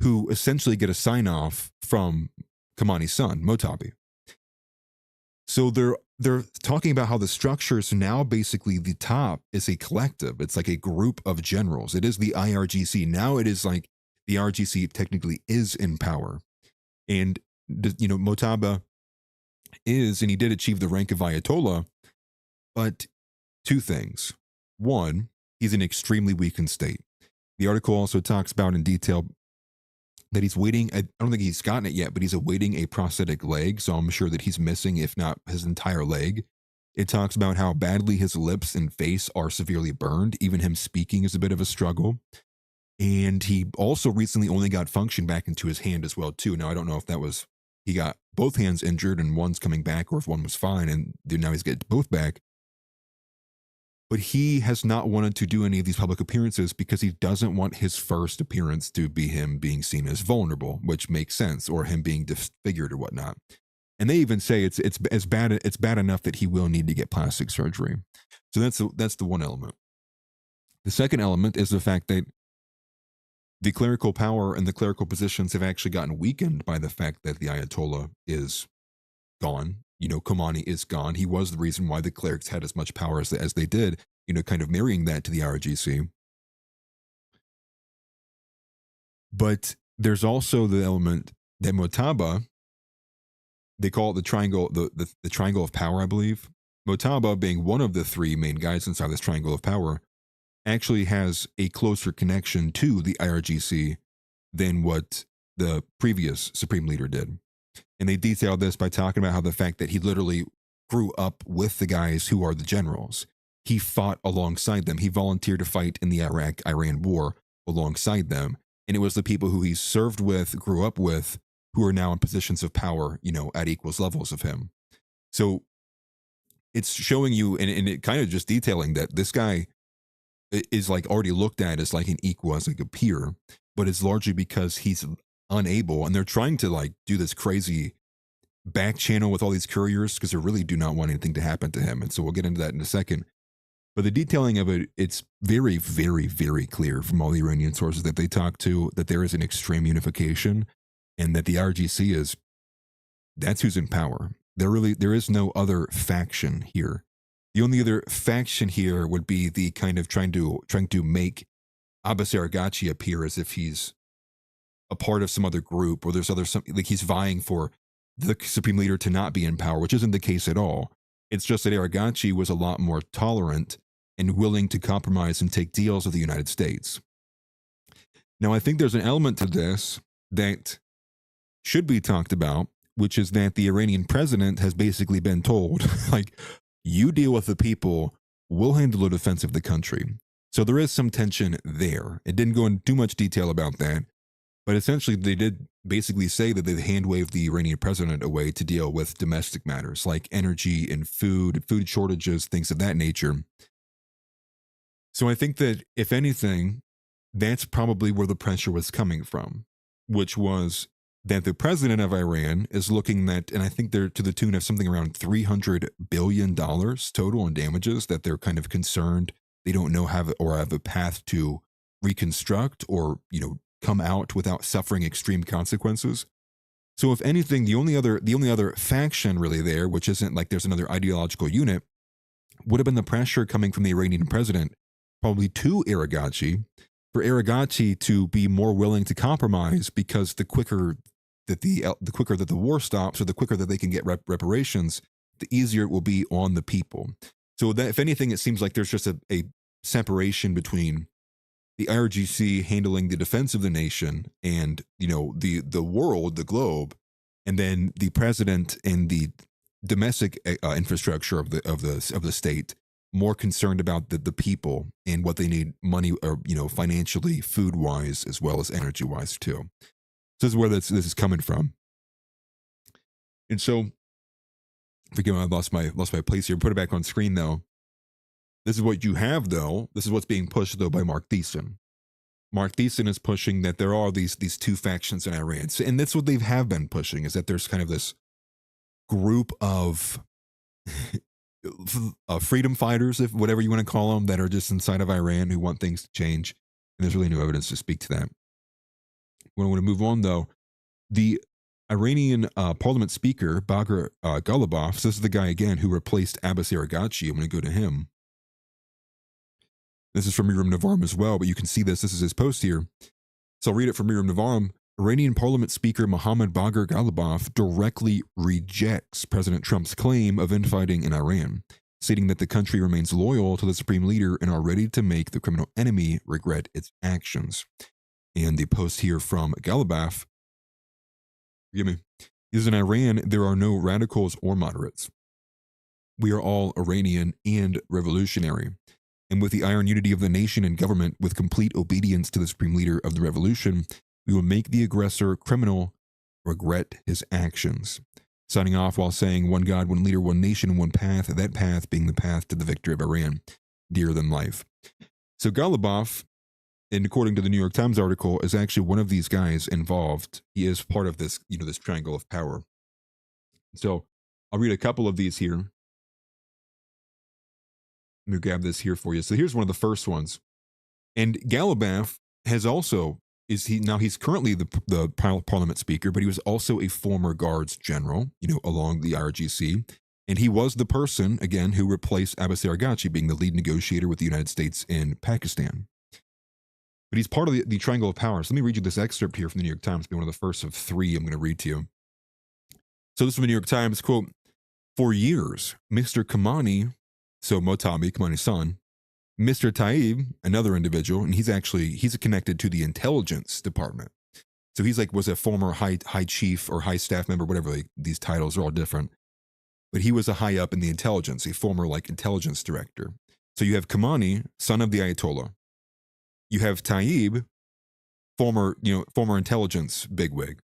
C: who essentially get a sign-off from Khamenei's son, Motjaba. So they're talking about how the structure is now basically the top is a collective. It's like a group of generals. It is the IRGC. Now it is like the IRGC technically is in power. And, Motjaba is, and he did achieve the rank of Ayatollah, but two things. One, he's in extremely weakened state. The article also talks about in detail that he's waiting, I don't think he's gotten it yet, but he's awaiting a prosthetic leg, so I'm sure that he's missing, if not his entire leg. It talks about how badly his lips and face are severely burned. Even him speaking is a bit of a struggle. And he also recently only got function back into his hand as well, too. Now, I don't know if that was, he got both hands injured and one's coming back, or if one was fine and now he's getting both back. But he has not wanted to do any of these public appearances because he doesn't want his first appearance to be him being seen as vulnerable, which makes sense, or him being disfigured or whatnot. And they even say it's bad enough that he will need to get plastic surgery. So that's the one element. The second element is the fact that the clerical power and the clerical positions have actually gotten weakened by the fact that the Ayatollah is gone. Khomeini is gone. He was the reason why the clerics had as much power as they did, kind of marrying that to the IRGC. But there's also the element that Motjaba, they call it the triangle, the triangle of power, I believe. Motjaba, being one of the three main guys inside this triangle of power, actually has a closer connection to the IRGC than what the previous Supreme Leader did. And they detailed this by talking about how the fact that he literally grew up with the guys who are the generals. He fought alongside them. He volunteered to fight in the Iraq-Iran war alongside them. And it was the people who he served with, grew up with, who are now in positions of power, at equals levels of him. So it's showing you, and it kind of just detailing that this guy is like already looked at as like an equal, as like a peer, but it's largely because he's unable, and they're trying to like do this crazy back channel with all these couriers because they really do not want anything to happen to him. And so we'll get into that in a second. But the detailing of it, it's very, very, very clear from all the Iranian sources that they talk to that there is an extreme unification, and that the IRGC that's who's in power. There is no other faction here. The only other faction here would be the kind of trying to make Abbas Araghchi appear as if he's a part of some other group, or there's something like he's vying for the Supreme Leader to not be in power, which isn't the case at all. It's just that Araghchi was a lot more tolerant and willing to compromise and take deals with the United States. Now, I think there's an element to this that should be talked about, which is that the Iranian president has basically been told, like, you deal with the people, we'll handle the defense of the country. So there is some tension there. It didn't go into too much detail about that, but essentially they did basically say that they hand-waved the Iranian president away to deal with domestic matters like energy and food shortages, things of that nature. So I think that, if anything, that's probably where the pressure was coming from, which was that the president of Iran is looking at, and I think they're to the tune of something around $300 billion total in damages, that they're kind of concerned they don't know have a path to reconstruct or, come out without suffering extreme consequences. So if anything, the only other faction really there, which isn't like there's another ideological unit, would have been the pressure coming from the Iranian president, probably to Araghchi, for Araghchi to be more willing to compromise, because the quicker that the war stops, or the quicker that they can get reparations, the easier it will be on the people. So that, if anything, it seems like there's just a separation between the IRGC handling the defense of the nation and the world, the globe, and then the president and the domestic infrastructure of the state, more concerned about the people and what they need, money or financially, food wise, as well as energy wise too. So this is where this is coming from. And so, forgive me, I lost my place here. Put it back on screen though. This is what you have though. This is what's being pushed though by Mark Thiessen. Mark Thiessen is pushing that there are these two factions in Iran, and that's what they have been pushing, is that there's kind of this group of freedom fighters, if whatever you want to call them, that are just inside of Iran who want things to change, and there's really no evidence to speak to that. When I want to move on though, the Iranian parliament speaker Bagher Ghalibaf, so this is the guy again who replaced Abbas Araghchi. I'm going to go to him. This is from Midterm Navarm as well, but you can see this. This is his post here. So I'll read it from Midterm Navarm. Iranian Parliament Speaker Mohammad Bagher Ghalibaf directly rejects President Trump's claim of infighting in Iran, stating that the country remains loyal to the Supreme Leader and are ready to make the criminal enemy regret its actions. And the post here from Ghalibaf, forgive me, is in Iran, there are no radicals or moderates. We are all Iranian and revolutionary. And with the iron unity of the nation and government, with complete obedience to the Supreme Leader of the revolution, we will make the aggressor criminal regret his actions. Signing off while saying, one God, one leader, one nation, one path, that path being the path to the victory of Iran, dearer than life. So Ghalibaf, and according to the New York Times article, is actually one of these guys involved. He is part of this, this triangle of power. So I'll read a couple of these here. Let me grab this here for you. So here's one of the first ones. And Ghalibaf has also is he's currently the parliament speaker, but he was also a former guards general, along the IRGC. And he was the person, again, who replaced Abbas Arghachi being the lead negotiator with the United States in Pakistan. But he's part of the triangle of power. So let me read you this excerpt here from the New York Times, one of the first of three I'm going to read to you. So this is from the New York Times, quote, "For years, Mr. Kamani," so Motjaba, Kamani's son, Mr. Taib, another individual, and he's connected to the intelligence department. So was a former high chief or high staff member, whatever, these titles are all different. But he was a high up in the intelligence, a former intelligence director. So you have Kamani, son of the Ayatollah. You have Taib, former intelligence bigwig.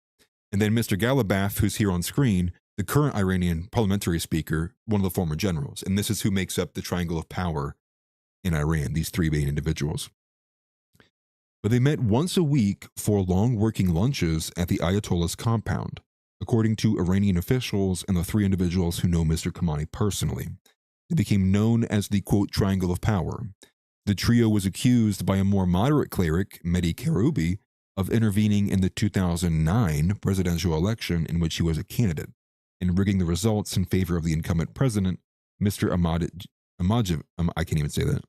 C: And then Mr. Galibaf, who's here on screen, the current Iranian parliamentary speaker, one of the former generals. And this is who makes up the triangle of power in Iran, these three main individuals. But they met once a week for long working lunches at the Ayatollah's compound, according to Iranian officials and the three individuals who know Mr. Kamani personally. They became known as the, quote, triangle of power. The trio was accused by a more moderate cleric, Mehdi Karoubi, of intervening in the 2009 presidential election in which he was a candidate, and rigging the results in favor of the incumbent president, Mr. Motjaba. I can't even say that.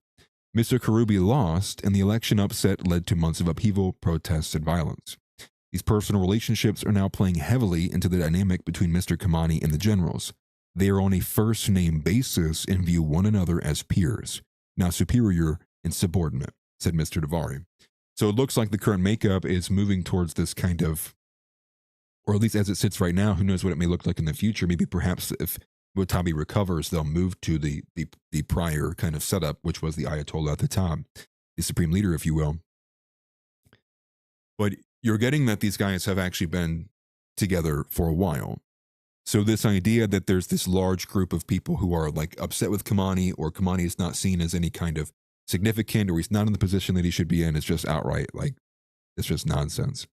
C: Mr. Karoubi lost, and the election upset led to months of upheaval, protests, and violence. These personal relationships are now playing heavily into the dynamic between Mr. Kamani and the generals. They are on a first-name basis and view one another as peers, now superior and subordinate, said Mr. Davari. So it looks like the current makeup is moving towards this kind of, or at least as it sits right now, who knows what it may look like in the future. Maybe perhaps if Motjaba recovers, they'll move to the prior kind of setup, which was the Ayatollah at the time, the supreme leader, if you will. But you're getting that these guys have actually been together for a while. So this idea that there's this large group of people who are upset with Kamani, or Kamani is not seen as any kind of significant, or he's not in the position that he should be in, is just outright it's just nonsense,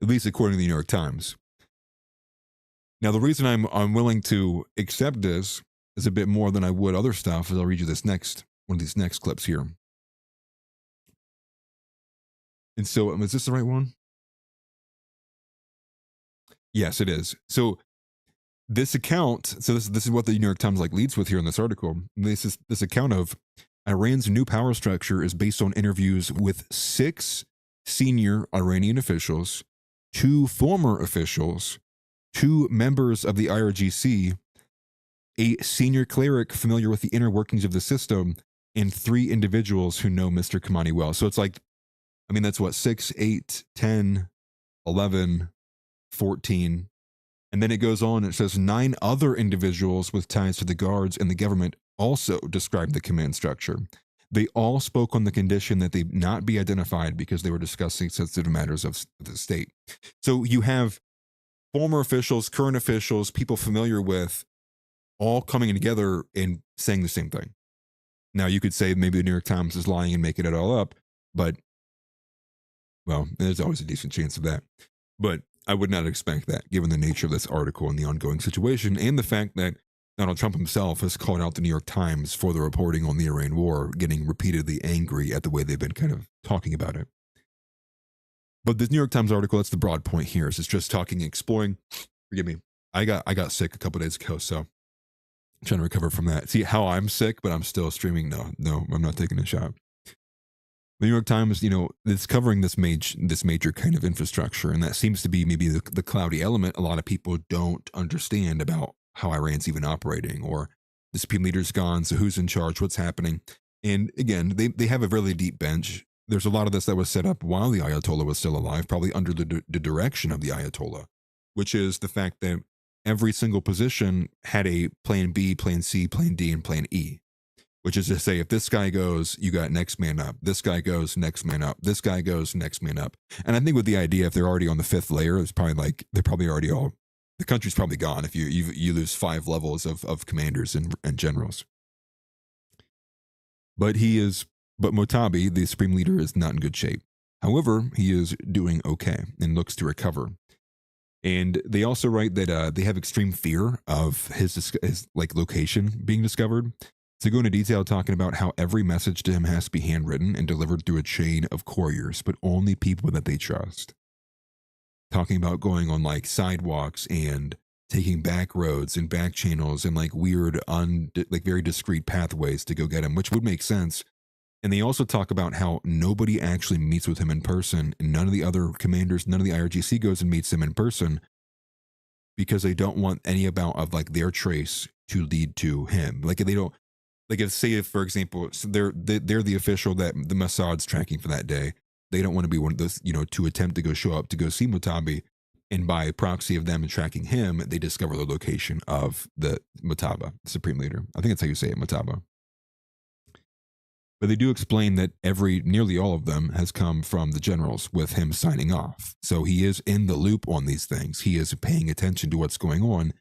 C: at least according to the New York Times. Now, the reason I'm willing to accept this is a bit more than I would other stuff, is I'll read you one of these next clips here. And so, is this the right one? Yes, it is. So this account, this is what the New York Times leads with here in this article. This account of Iran's new power structure is based on interviews with 6 senior Iranian officials, 2 former officials, 2 members of the IRGC, a senior cleric familiar with the inner workings of the system, and 3 individuals who know Mr. Kamani well. So it's that's what, 6, 8, 10, 11, 14. And then it goes on, it says 9 other individuals with ties to the guards and the government also described the command structure. They all spoke on the condition that they not be identified because they were discussing sensitive matters of the state. So you have former officials, current officials, people familiar with, all coming together and saying the same thing. Now, you could say maybe the New York Times is lying and making it all up, but, well, there's always a decent chance of that. But I would not expect that, given the nature of this article and the ongoing situation, and the fact that Donald Trump himself has called out the New York Times for the reporting on the Iran war, getting repeatedly angry at the way they've been kind of talking about it. But this New York Times article, that's the broad point here, is it's just talking, exploring. Forgive me, I got sick a couple days ago, so I'm trying to recover from that. See how I'm sick, but I'm still streaming. No, I'm not taking a shot. The New York Times, it's covering this major kind of infrastructure, and that seems to be maybe the cloudy element a lot of people don't understand about how Iran's even operating, or the supreme leader's gone, so who's in charge, what's happening. And again, they have a really deep bench. There's a lot of this that was set up while the Ayatollah was still alive, probably under the direction of the Ayatollah, which is the fact that every single position had a plan B, plan C, plan D, and plan E. Which is to say, if this guy goes, you got next man up. This guy goes, next man up. This guy goes, next man up. And I think with the idea, if they're already on the 5th layer, it's probably they're probably already all, the country's probably gone if you lose 5 levels of commanders and generals. But Motjaba, the supreme leader, is not in good shape. However, he is doing okay and looks to recover. And they also write that they have extreme fear of his location being discovered. To go into detail, talking about how every message to him has to be handwritten and delivered through a chain of couriers, but only people that they trust. Talking about going on like sidewalks and taking back roads and back channels and like weird, like very discreet pathways to go get him, which would make sense. And they also talk about how nobody actually meets with him in person, and none of the other commanders, none of the IRGC goes and meets him in person because they don't want any amount of like their trace to lead to him. Like they don't, like if for example, so they're the official that the Mossad's tracking for that day. They don't want to be one of those, to attempt to go show up to go see Motjaba, and by proxy of them tracking him, they discover the location of the Motjaba, Supreme Leader. I think that's how you say it, Motjaba. But they do explain that nearly all of them has come from the generals with him signing off. So he is in the loop on these things. He is paying attention to what's going on,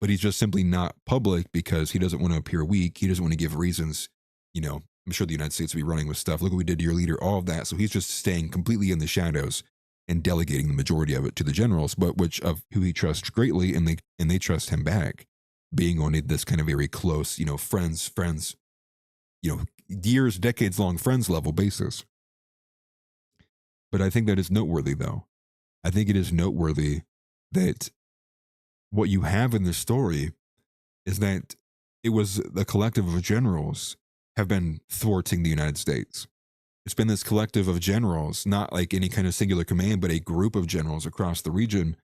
C: but he's just simply not public because he doesn't want to appear weak. He doesn't want to give reasons. I'm sure the United States will be running with stuff. Look what we did to your leader, all of that. So he's just staying completely in the shadows and delegating the majority of it to the generals, but which of who he trusts greatly, and they trust him back, being on this kind of very close, friends, years, decades long friends level basis. But I think that is noteworthy, though. I think it is noteworthy that what you have in this story is that it was the collective of generals have been thwarting the United States. It's been this collective of generals, not like any kind of singular command, but a group of generals across the region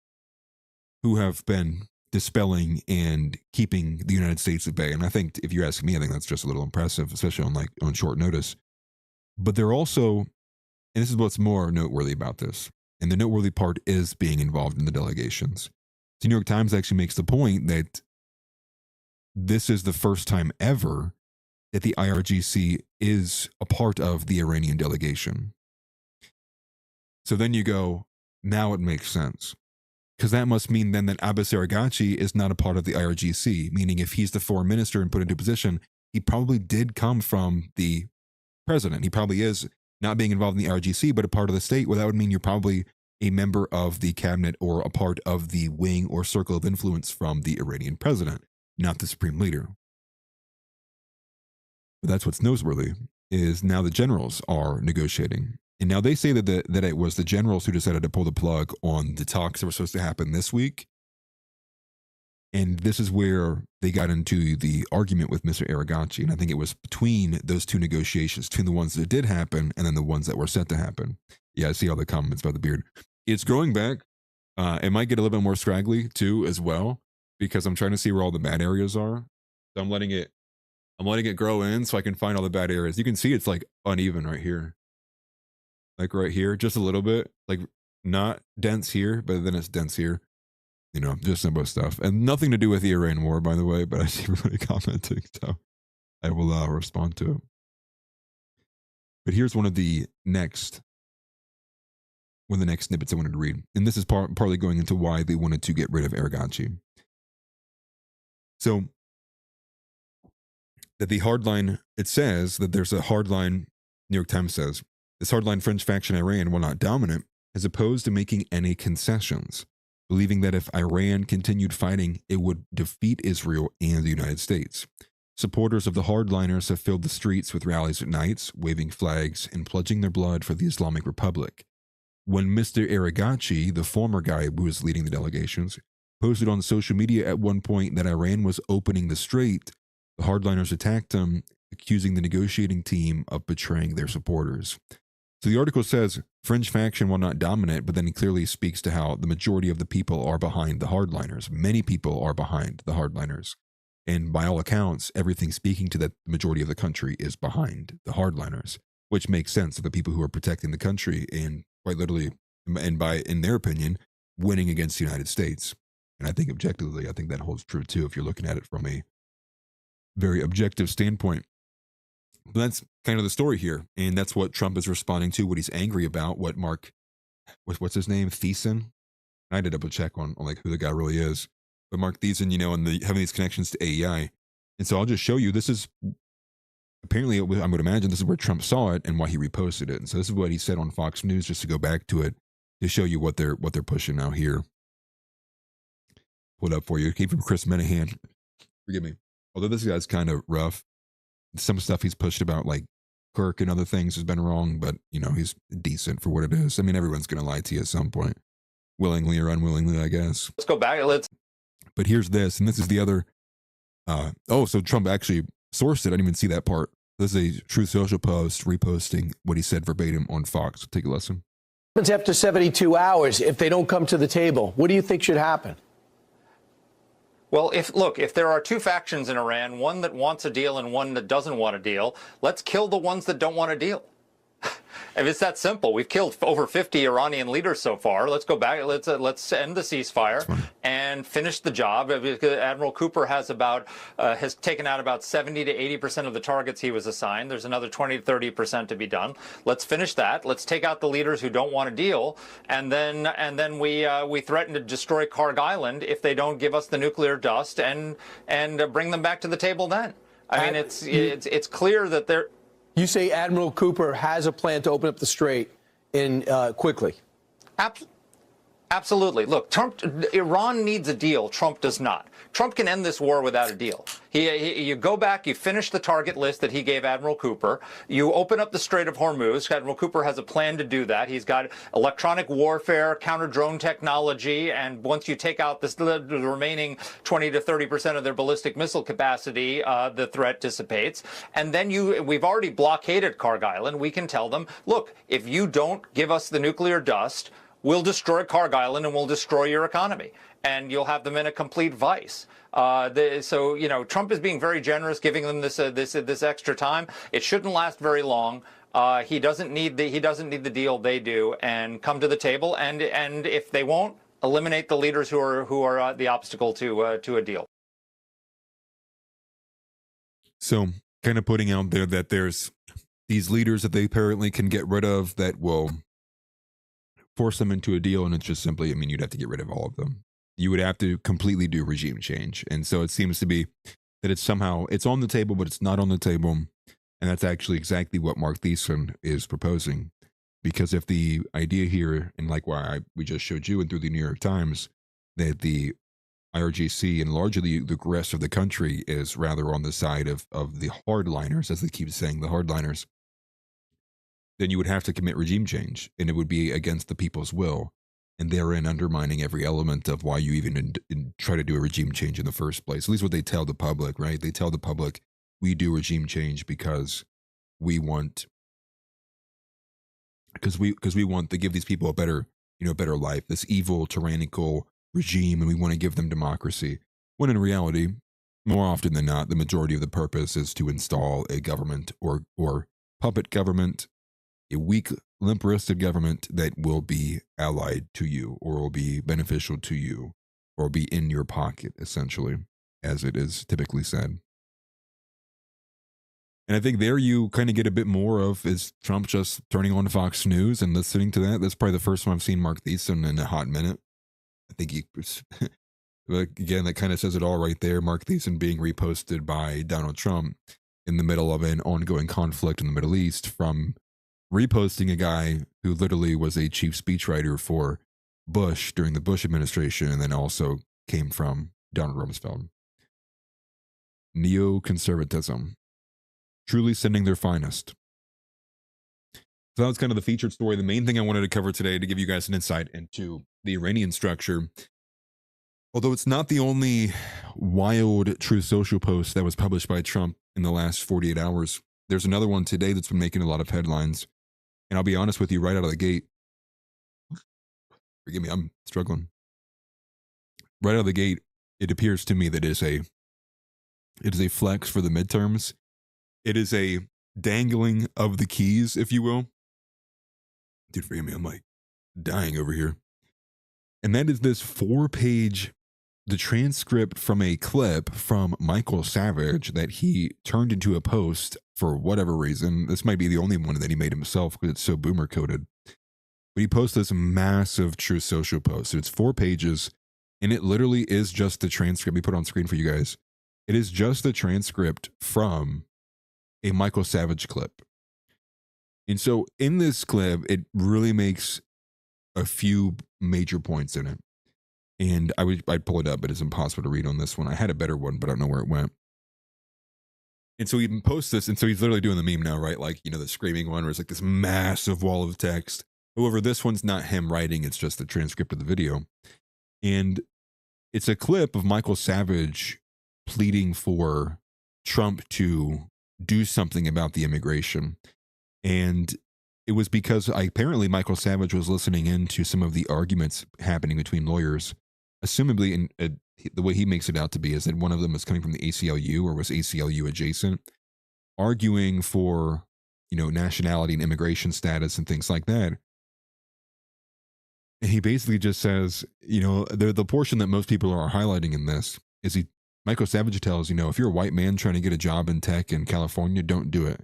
C: who have been dispelling and keeping the United States at bay. And I think, if you ask me, I think that's just a little impressive, especially on short notice. But they're also, and this is what's more noteworthy about this, and the noteworthy part is being involved in the delegations. The New York Times actually makes the point that this is the first time ever that the IRGC is a part of the Iranian delegation. So then you go, now it makes sense. Because that must mean then that Abbas Araghchi is not a part of the IRGC, meaning if he's the foreign minister and put into position, he probably did come from the president. He probably is not being involved in the IRGC, but a part of the state. Well, that would mean you're probably a member of the cabinet or a part of the wing or circle of influence from the Iranian president, not the supreme leader. But that's what's noteworthy, is now the generals are negotiating. And now they say that it was the generals who decided to pull the plug on the talks that were supposed to happen this week. And this is where they got into the argument with Mr. Araghchi. And I think it was between those two negotiations, between the ones that did happen and then the ones that were set to happen. Yeah, I see all the comments about the beard. It's growing back. It might get a little bit more scraggly too as well, because I'm trying to see where all the bad areas are. So I'm letting it grow in so I can find all the bad areas. You can see it's like uneven right here. Like right here, just a little bit. Like not dense here, but then it's dense here. Just simple stuff. And nothing to do with the Iran war, by the way, but I see everybody commenting, so I will respond to it. But here's one of the next snippets I wanted to read. And this is partly going into why they wanted to get rid of Araghchi. So that the hardline, it says that there's a hardline, New York Times says, this hardline French faction Iran, while not dominant, is opposed to making any concessions, believing that if Iran continued fighting, it would defeat Israel and the United States. Supporters of the hardliners have filled the streets with rallies at nights, waving flags and pledging their blood for the Islamic Republic. When Mr. Araghchi, the former guy who was leading the delegations, posted on social media at one point that Iran was opening the strait, the hardliners attacked him, accusing the negotiating team of betraying their supporters. So the article says, French faction, while not dominant, but then he clearly speaks to how the majority of the people are behind the hardliners. Many people are behind the hardliners. And by all accounts, everything speaking to that the majority of the country is behind the hardliners, which makes sense of the people who are protecting the country and quite literally, and by, in their opinion, winning against the United States. And I think objectively, I think that holds true too, if you're looking at it from a very objective standpoint. But that's kind of the story here. And that's what Trump is responding to, what he's angry about, what what's his name? Thiessen? I had to double check on like who the guy really is. But Mark Thiessen, and having these connections to AEI. And so I'll just show you, this is, apparently, I would imagine this is where Trump saw it and why he reposted it. And so this is what he said on Fox News, just to go back to it, to show you what they're pushing now here. Pull it up for you. It came from Chris Menahan. Forgive me. Although this guy's kind of rough. some stuff he's pushed about, like Kirk and other things, has been wrong, but you know, he's decent for what it is. I mean, everyone's going to lie to you at some point, willingly or unwillingly, I guess.
D: Let's go back.
C: But here's this, and this is the other. So Trump actually sourced it. I didn't even see that part. This is a Truth Social post reposting what he said verbatim on Fox. Take a listen.
E: After 72 hours, if they don't come to the table, what do you think should happen?
D: Well, if there are two factions in Iran, one that wants a deal and one that doesn't want a deal, let's kill the ones that don't want a deal. If it's that simple, we've killed over 50 Iranian leaders so far. Let's go back. Let's end the ceasefire and finish the job. Admiral Cooper has taken out about 70 to 80% of the targets he was assigned. There's another 20 to 30% to be done. Let's finish that. Let's take out the leaders who don't want a deal, and then we threaten to destroy Karg Island if they don't give us the nuclear dust and bring them back to the table. Then I mean, it's clear that they're.
E: You say Admiral Cooper has a plan to open up the strait quickly.
D: Absolutely. Look, Iran needs a deal. Trump does not. Trump can end this war without a deal. You go back, you finish the target list that he gave Admiral Cooper. You open up the Strait of Hormuz. Admiral Cooper has a plan to do that. He's got electronic warfare, counter-drone technology, and once you take out the remaining 20 to 30% of their ballistic missile capacity, the threat dissipates. And then we've already blockaded Karg Island. We can tell them, look, if you don't give us the nuclear dust, we'll destroy Karg Island and we'll destroy your economy, and you'll have them in a complete vice. So you know, Trump is being very generous, giving them this extra time. It shouldn't last very long. He doesn't need the deal. They do, and come to the table. And if they won't, eliminate the leaders who are the obstacle to a deal.
C: So, kind of putting out there that there's these leaders that they apparently can get rid of that will force them into a deal, and it's just simply, I mean, you'd have to get rid of all of them. You would have to completely do regime change. And so it seems to be that it's on the table, but it's not on the table. And that's actually exactly what Mark Thiessen is proposing. Because if the idea here, and like we just showed you and through the New York Times, that the IRGC and largely the rest of the country is rather on the side of the hardliners, as they keep saying, the hardliners, then you would have to commit regime change, and it would be against the people's will, and therein undermining every element of why you even try to do a regime change in the first place. At least what they tell the public, right? They tell the public, we do regime change because we want to give these people a better life, this evil, tyrannical regime, and we want to give them democracy. When in reality, more often than not, the majority of the purpose is to install a government or puppet government, a weak, limp-wristed government that will be allied to you or will be beneficial to you or be in your pocket, essentially, as it is typically said. And I think there you kind of get a bit more of, is Trump just turning on Fox News and listening to that? That's probably the first time I've seen Mark Thiessen in a hot minute. I think he, again, that kind of says it all right there. Mark Thiessen being reposted by Donald Trump in the middle of an ongoing conflict in the Middle East, from reposting a guy who literally was a chief speechwriter for Bush during the Bush administration, and then also came from Donald Rumsfeld. Neoconservatism, truly sending their finest. So that was kind of the featured story. The main thing I wanted to cover today, to give you guys an insight into the Iranian structure, although it's not the only wild Truth Social post that was published by Trump in the last 48 hours. There's another one today that's been making a lot of headlines. And I'll be honest with you, right out of the gate, forgive me, I'm struggling. Right out of the gate, it appears to me that it is a flex for the midterms. It is a dangling of the keys, if you will. Dude, forgive me, I'm like dying over here. And that is this 4-page, the transcript from a clip from Michael Savage that he turned into a post for whatever reason. This might be the only one that he made himself because it's so boomer coded. But he posted this massive Truth Social post. It's 4 pages, and it literally is just the transcript. We put it on screen for you guys. It is just the transcript from a Michael Savage clip. And so in this clip, it really makes a few major points in it. And I'd pull it up, but it's impossible to read on this one. I had a better one, but I don't know where it went. And so he posts this, and so he's literally doing the meme now, right? Like, the screaming one where it's like this massive wall of text. However, this one's not him writing, it's just the transcript of the video. And it's a clip of Michael Savage pleading for Trump to do something about the immigration. And it was because apparently Michael Savage was listening into some of the arguments happening between lawyers, assumably, the way he makes it out to be is that one of them was coming from the ACLU or was ACLU adjacent, arguing for, nationality and immigration status and things like that. And he basically just says, the portion that most people are highlighting in this is Michael Savage tells, if you're a white man trying to get a job in tech in California, don't do it.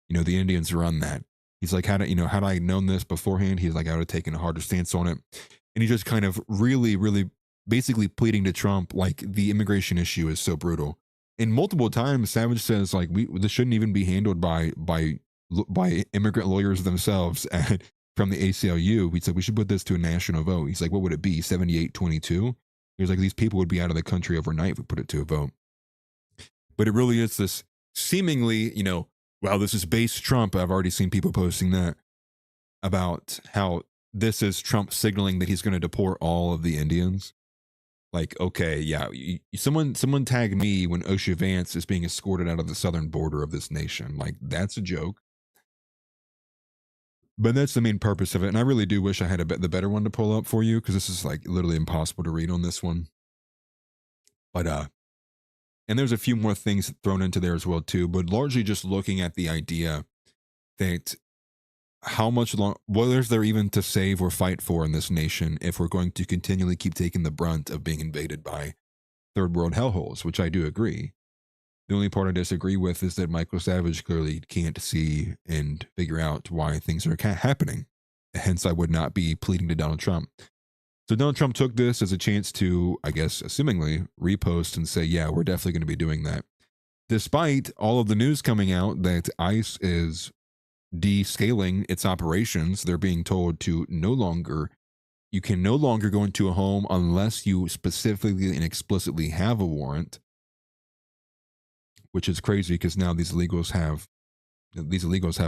C: The Indians run that. He's like, had I known this beforehand, he's like, I would have taken a harder stance on it. And he just kind of really, really basically pleading to Trump, like, the immigration issue is so brutal. And multiple times, Savage says, like, this shouldn't even be handled by immigrant lawyers themselves from the ACLU. He said, we should put this to a national vote. He's like, what would it be, 78-22? He was like, these people would be out of the country overnight if we put it to a vote. But it really is this seemingly, wow, this is base Trump. I've already seen people posting that about how this is Trump signaling that he's going to deport all of the Indians. Like, okay, yeah, someone tag me when OSHA Vance is being escorted out of the southern border of this nation. Like, that's a joke. But that's the main purpose of it. And I really do wish I had the better one to pull up for you, because this is like literally impossible to read on this one. But, and there's a few more things thrown into there as well too, but largely just looking at the idea that what is there even to save or fight for in this nation if we're going to continually keep taking the brunt of being invaded by third world hellholes, which I do agree. The only part I disagree with is that Michael Savage clearly can't see and figure out why things are happening. Hence, I would not be pleading to Donald Trump. So Donald Trump took this as a chance to, I guess, assumingly, repost and say, yeah, we're definitely going to be doing that. Despite all of the news coming out that ICE is descaling its operations, they're being told to you can no longer go into a home unless you specifically and explicitly have a warrant, which is crazy because now these illegals have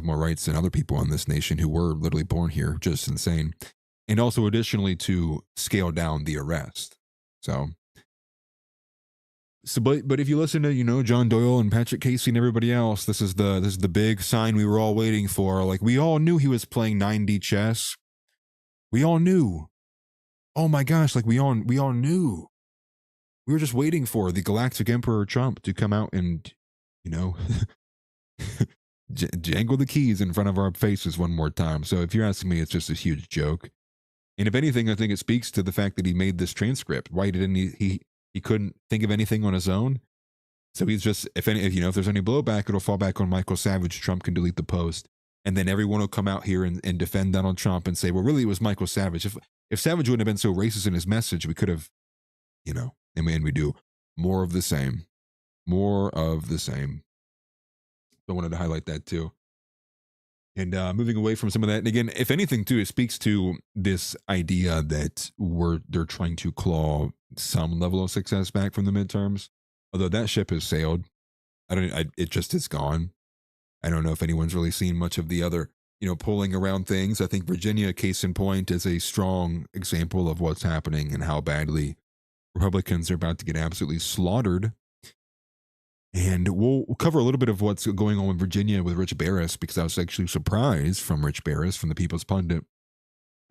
C: more rights than other people in this nation who were literally born here. Just insane. And also additionally to scale down the arrest. But if you listen to, John Doyle and Patrick Casey and everybody else, this is the big sign we were all waiting for. Like, we all knew he was playing 9D chess. We all knew. Oh my gosh, like we all knew. We were just waiting for the Galactic Emperor Trump to come out and, jangle the keys in front of our faces one more time. So if you're asking me, it's just a huge joke. And if anything, I think it speaks to the fact that he made this transcript. Why didn't he couldn't think of anything on his own? So he's just, if there's any blowback, it'll fall back on Michael Savage. Trump can delete the post. And then everyone will come out here and defend Donald Trump and say, well, really, it was Michael Savage. If Savage wouldn't have been so racist in his message, we could have, and we do more of the same. More of the same. So I wanted to highlight that too. And moving away from some of that, and again, if anything too, it speaks to this idea that they're trying to claw some level of success back from the midterms. Although that ship has sailed. It just is gone. I don't know if anyone's really seen much of the other, pulling around things. I think Virginia, case in point, is a strong example of what's happening and how badly Republicans are about to get absolutely slaughtered. And we'll cover a little bit of what's going on in Virginia with Rich Barris, because I was actually surprised from Rich Barris, from the People's Pundit,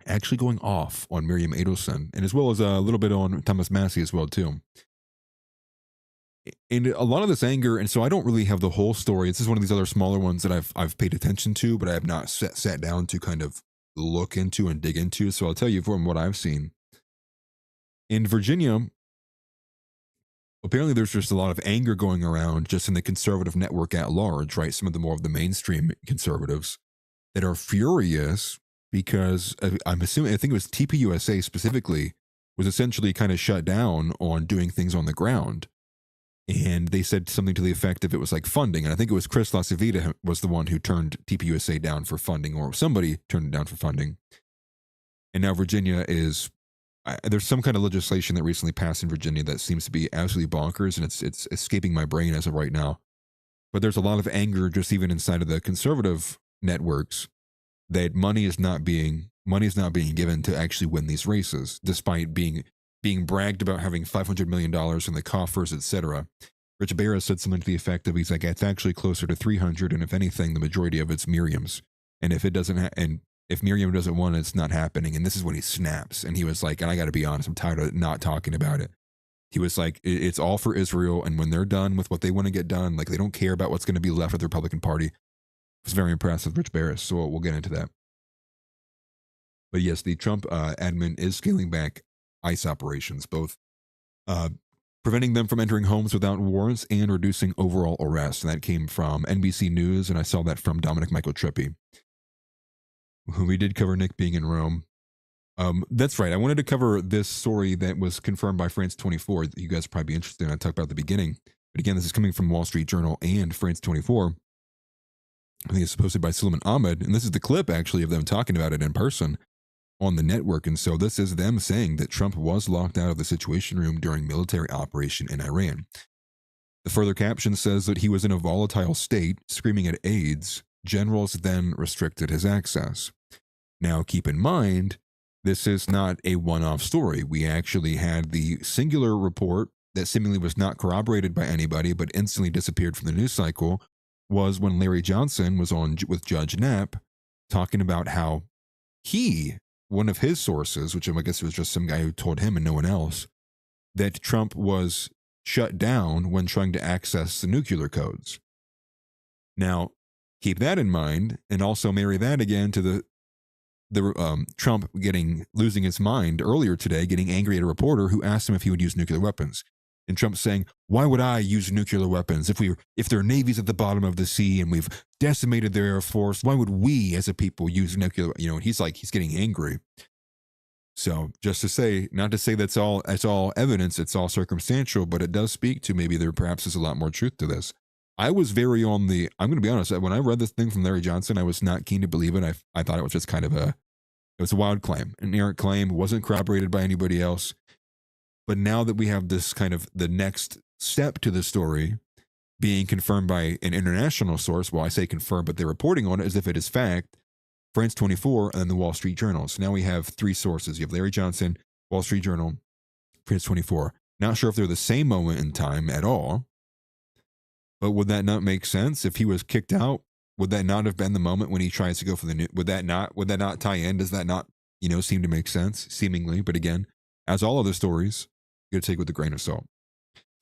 C: actually going off on Miriam Adelson, and as well as a little bit on Thomas Massie as well too. And a lot of this anger, and so I don't really have the whole story. This is one of these other smaller ones that I've paid attention to, but I have not sat down to kind of look into and dig into. So I'll tell you from what I've seen. In Virginia, apparently there's just a lot of anger going around just in the conservative network at large, right? Some of the mainstream conservatives that are furious because I think it was TPUSA specifically was essentially kind of shut down on doing things on the ground. And they said something to the effect of it was like funding. And I think it was Chris LaCivita was the one who turned TPUSA down for funding, or somebody turned it down for funding. And now Virginia is, there's some kind of legislation that recently passed in Virginia that seems to be absolutely bonkers, and it's escaping my brain as of right now. But there's a lot of anger just even inside of the conservative networks that money is not being given to actually win these races, despite being bragged about having $500 million in the coffers, etc. Rich Barra said something to the effect of, he's like, it's actually closer to 300, and if anything, the majority of it's Miriam's. And if it doesn't, and if Miriam doesn't want it, it's not happening. And this is when he snaps. And he was like, and I got to be honest, I'm tired of not talking about it. He was like, it's all for Israel, and when they're done with what they want to get done, like they don't care about what's going to be left of the Republican Party. It was very impressive, Rich Barris. So we'll get into that. But yes, the Trump admin is scaling back ICE operations, both preventing them from entering homes without warrants and reducing overall arrests. And that came from NBC News, and I saw that from Dominic Michael Trippi. We did cover Nick being in Rome. That's right. I wanted to cover this story that was confirmed by France 24 that you guys would probably be interested in. I talked about at the beginning. But again, this is coming from Wall Street Journal and France 24. I think it's posted by Suleiman Ahmed. And this is the clip, actually, of them talking about it in person on the network. And so this is them saying that Trump was locked out of the Situation Room during military operation in Iran. The further caption says that he was in a volatile state, screaming at aides. Generals then restricted his access. Now, keep in mind, this is not a one-off story. We actually had the singular report that seemingly was not corroborated by anybody but instantly disappeared from the news cycle, was when Larry Johnson was on with Judge Knapp talking about how one of his sources, which I guess it was just some guy who told him and no one else, that Trump was shut down when trying to access the nuclear codes. Now, keep that in mind, and also marry that again to the Trump losing his mind earlier today, getting angry at a reporter who asked him if he would use nuclear weapons. And Trump saying, why would I use nuclear weapons? If their navy's at the bottom of the sea and we've decimated their air force, why would we as a people use nuclear? He's getting angry. So just to say, not to say that's all evidence, it's all circumstantial, but it does speak to maybe there perhaps is a lot more truth to this. I was very I'm going to be honest, when I read this thing from Larry Johnson, I was not keen to believe it. I thought it was just kind of it was a wild claim, an errant claim, wasn't corroborated by anybody else. But now that we have this kind of the next step to the story being confirmed by an international source, well, I say confirmed, but they're reporting on it as if it is fact, France 24 and then the Wall Street Journal. So now we have three sources. You have Larry Johnson, Wall Street Journal, France 24. Not sure if they're the same moment in time at all. But would that not make sense if he was kicked out? Would that not have been the moment when he tries to go for the new? Would that not tie in? Does that not, seem to make sense? Seemingly, but again, as all other stories, you got to take with a grain of salt.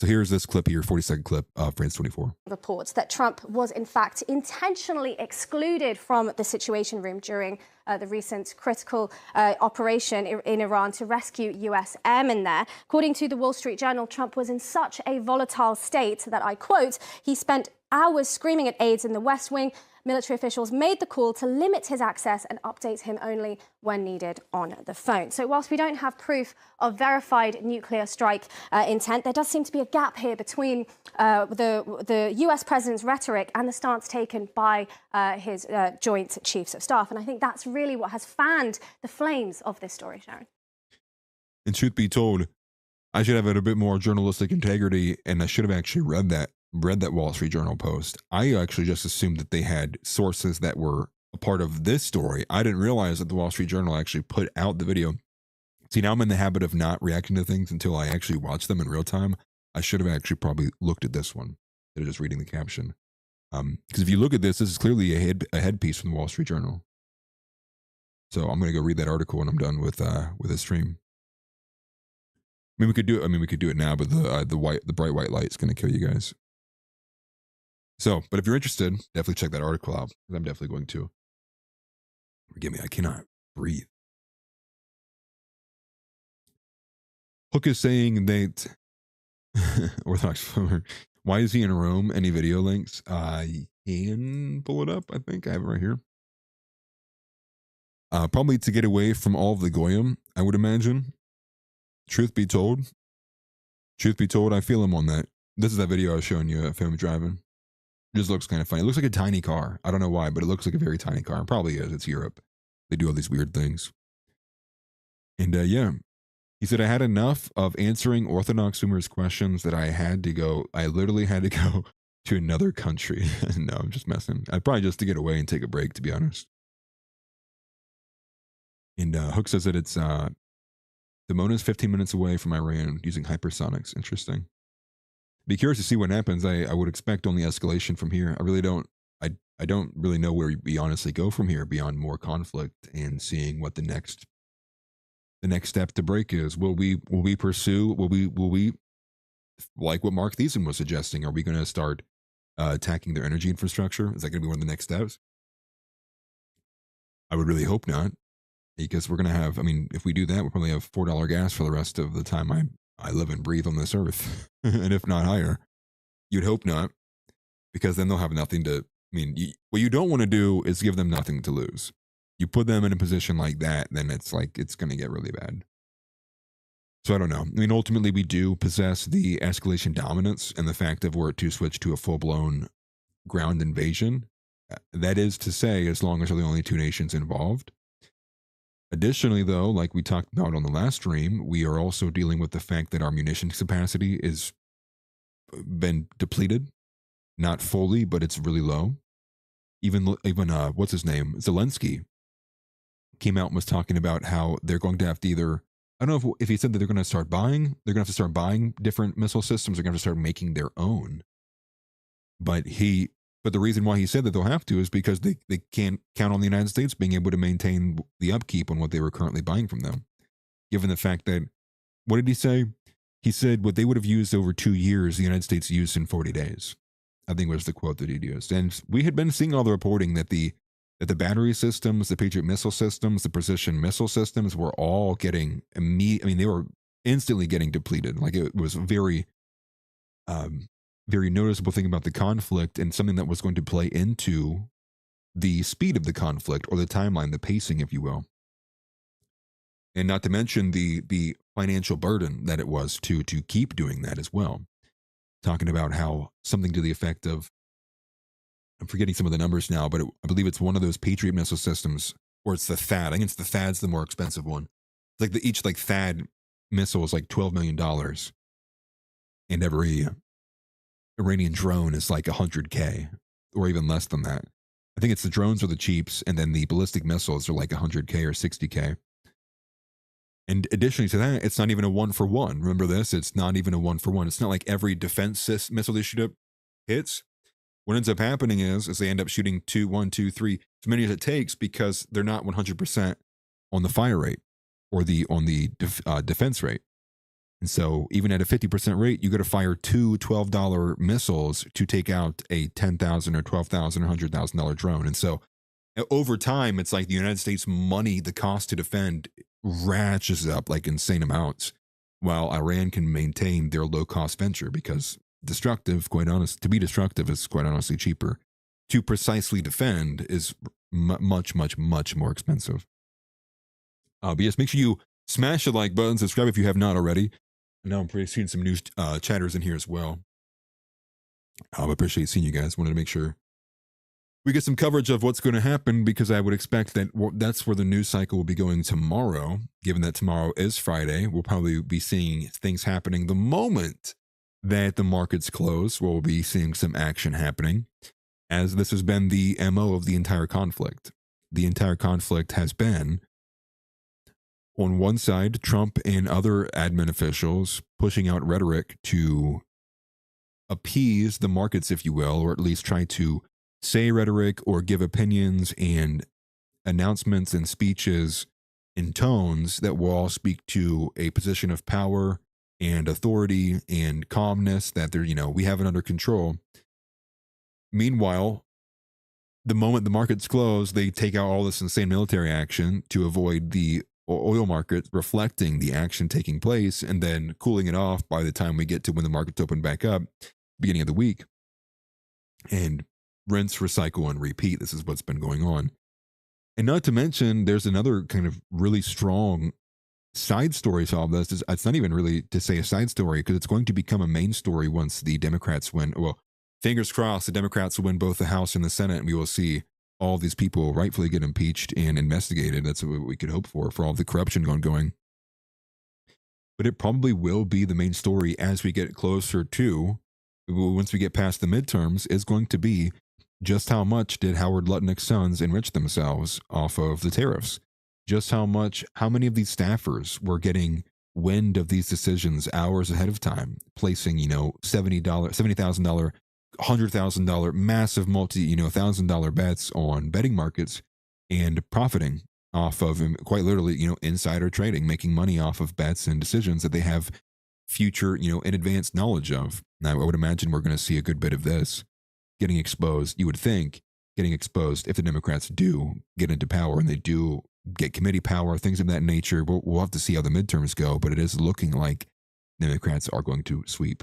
C: So here's this clip here, 40-second clip of France 24.
F: Reports that Trump was in fact intentionally excluded from the Situation Room during the recent critical operation in Iran to rescue US airmen there. According to the Wall Street Journal, Trump was in such a volatile state that, I quote, he spent hours screaming at aides in the West Wing. Military officials made the call to limit his access and update him only when needed on the phone. So whilst we don't have proof of verified nuclear strike intent, there does seem to be a gap here between the US president's rhetoric and the stance taken by his Joint Chiefs of Staff. And I think that's really what has fanned the flames of this story, Sharon.
C: And truth be told, I should have had a bit more journalistic integrity, and I should have actually read that Wall Street Journal post. I actually just assumed that they had sources that were a part of this story. I didn't realize that the Wall Street Journal actually put out the video. See, now I'm in the habit of not reacting to things until I actually watch them in real time. I should have actually probably looked at this one instead of just reading the caption. Because if you look at this is clearly a headpiece from the Wall Street Journal. So I'm going to go read that article when I'm done with this stream. I mean, we could do it now, but the bright white light is going to kill you guys. So, but if you're interested, definitely check that article out. I'm definitely going to. Forgive me, I cannot breathe. Hook is saying that Orthodox. Why is he in Rome? Any video links? I can pull it up. I think I have it right here. Probably to get away from all of the goyim, I would imagine. Truth be told, I feel him on that. This is that video I was showing you of him driving. It just looks kind of funny. It looks like a tiny car. I don't know why, but it looks like a very tiny car. It probably is. It's Europe. They do all these weird things. And yeah, he said, I had enough of answering Orthodox Swimmer's questions that I literally had to go to another country. No, I'm just messing. I'd probably just to get away and take a break, to be honest. And Hook says that it's the Mona is 15 minutes away from Iran using hypersonics. Interesting. Be curious to see what happens. I would expect only escalation from here. I really don't. I don't really know where we honestly go from here beyond more conflict and seeing what the next step to break is. Will we pursue? Will we like what Mark Thiessen was suggesting? Are we going to start attacking their energy infrastructure? Is that going to be one of the next steps? I would really hope not, because we're going to have. I mean, if we do that, we'll probably have $4 gas for the rest of the time I live and breathe on this earth, and if not higher. You'd hope not, because then they'll have nothing to. I mean, what you don't want to do is give them nothing to lose. You put them in a position like that, then it's like it's going to get really bad. So I don't know. I mean, ultimately, we do possess the escalation dominance and the fact that we're to switch to a full-blown ground invasion. That is to say, as long as we're the only two nations involved. Additionally, though, like we talked about on the last stream, we are also dealing with the fact that our munitions capacity is been depleted. Not fully, but it's really low. Even what's his name? Zelensky came out and was talking about how they're going to have to either, I don't know if he said that they're going to start buying, they're going to have to start buying different missile systems, they're going to have to start making their own. But the reason why he said that they'll have to is because they can't count on the United States being able to maintain the upkeep on what they were currently buying from them. Given the fact that, what did he say? He said what they would have used over 2 years, the United States used in 40 days. I think was the quote that he used. And we had been seeing all the reporting that the battery systems, the Patriot missile systems, the precision missile systems were all getting they were instantly getting depleted. Like it was very, very noticeable thing about the conflict, and something that was going to play into the speed of the conflict, or the timeline, the pacing, if you will. And not to mention the financial burden that it was to keep doing that as well. Talking about how something to the effect of, I'm forgetting some of the numbers now, but I believe it's one of those Patriot missile systems, or it's the THAAD. I think it's the THAAD's the more expensive one. It's like each THAAD missile is like $12 million, and every Iranian drone is like $100K, or even less than that. I think it's the drones are the cheaps, and then the ballistic missiles are like $100K or $60K. And additionally to that, it's not even a 1-for-1. Remember this? It's not even a 1-for-1. It's not like every defense missile they shoot up hits. What ends up happening is they end up shooting 1, 2, 3, as many as it takes, because they're not 100% on the fire rate or on the defense rate. And so even at a 50% rate, you got to fire two $12 missiles to take out a $10,000 or $12,000 or $100,000 drone. And so over time, it's like the United States money, the cost to defend, ratchets up like insane amounts, while Iran can maintain their low-cost venture, because to be destructive is quite honestly cheaper. To precisely defend is much, much, much more expensive. But yes, make sure you smash the like button, subscribe if you have not already. I know I'm seeing some new chatters in here as well. I appreciate seeing you guys. Wanted to make sure we get some coverage of what's going to happen, because I would expect that that's where the news cycle will be going tomorrow. Given that tomorrow is Friday, we'll probably be seeing things happening the moment that the markets close. We'll be seeing some action happening, as this has been the MO of the entire conflict. The entire conflict has been, on one side, Trump and other admin officials pushing out rhetoric to appease the markets, if you will, or at least try to say rhetoric or give opinions and announcements and speeches in tones that will all speak to a position of power and authority and calmness, that we have it under control. Meanwhile, the moment the markets close, they take out all this insane military action to avoid the oil market reflecting the action taking place, and then cooling it off by the time we get to when the markets open back up, beginning of the week. And rinse, recycle, and repeat. This is what's been going on. And not to mention, there's another kind of really strong side story to all this. It's not even really to say a side story, because it's going to become a main story once the Democrats win. Well, fingers crossed, the Democrats will win both the House and the Senate, and we will see all these people rightfully get impeached and investigated. That's what we could hope for all the corruption ongoing. But it probably will be the main story as we get closer to once we get past the midterms is going to be just how much did Howard Lutnick's sons enrich themselves off of the tariffs? Just how many of these staffers were getting wind of these decisions hours ahead of time, placing, $70,000, $100,000 massive $1,000 bets on betting markets and profiting off of, quite literally, insider trading, making money off of bets and decisions that they have future, in advance knowledge of. Now, I would imagine we're going to see a good bit of this getting exposed. You would think getting exposed if the Democrats do get into power and they do get committee power, things of that nature. We'll have to see how the midterms go, but it is looking like Democrats are going to sweep.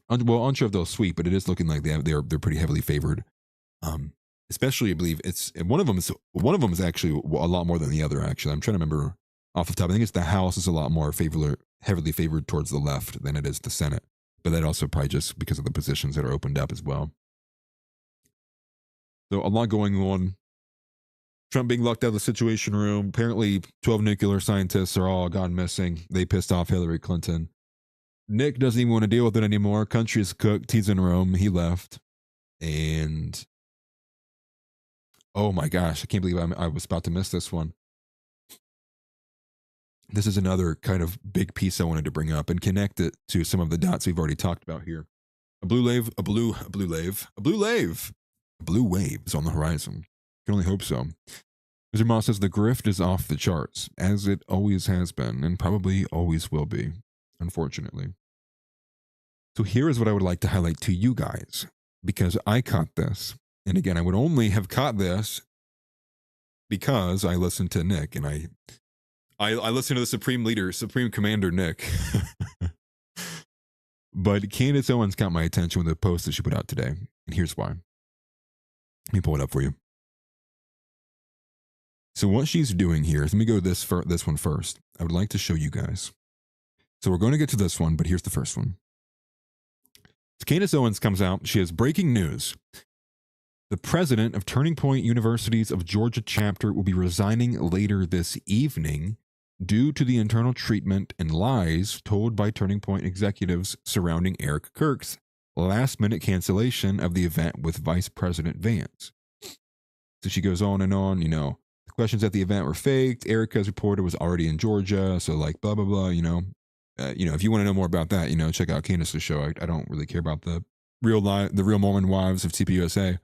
C: Well, unsure if they'll sweep, but it is looking like they're pretty heavily favored. Especially, I believe it's one of them is actually a lot more than the other. Actually, I'm trying to remember off the top. I think it's the House is a lot more heavily favored towards the left than it is the Senate. But that also probably just because of the positions that are opened up as well. So a lot going on. Trump being locked out of the Situation Room. Apparently, 12 nuclear scientists are all gone missing. They pissed off Hillary Clinton. Nick doesn't even want to deal with it anymore. Country is cooked. He's in Rome. He left. And oh my gosh, I can't believe I was about to miss this one. This is another kind of big piece I wanted to bring up and connect it to some of the dots we've already talked about here. A blue wave is on the horizon. Can only hope so. Mr. Moss says the grift is off the charts, as it always has been and probably always will be, unfortunately. So here is what I would like to highlight to you guys, because I caught this. And again, I would only have caught this because I listened to Nick, and I listened to the Supreme Commander Nick. But Candace Owens got my attention with a post that she put out today, and here's why. Let me pull it up for you. So what she's doing here is, let me go this one first. I would like to show you guys. So we're going to get to this one, but here's the first one. So Candace Owens comes out. She has breaking news. The president of Turning Point University's of Georgia chapter will be resigning later this evening due to the internal treatment and lies told by Turning Point executives surrounding Eric Kirk's last-minute cancellation of the event with Vice President Vance. So she goes on and on, the questions at the event were faked. Erica's reporter was already in Georgia, so like blah, blah, blah, if you want to know more about that, check out Candace's show. I don't really care about the real Mormon wives of TPUSA.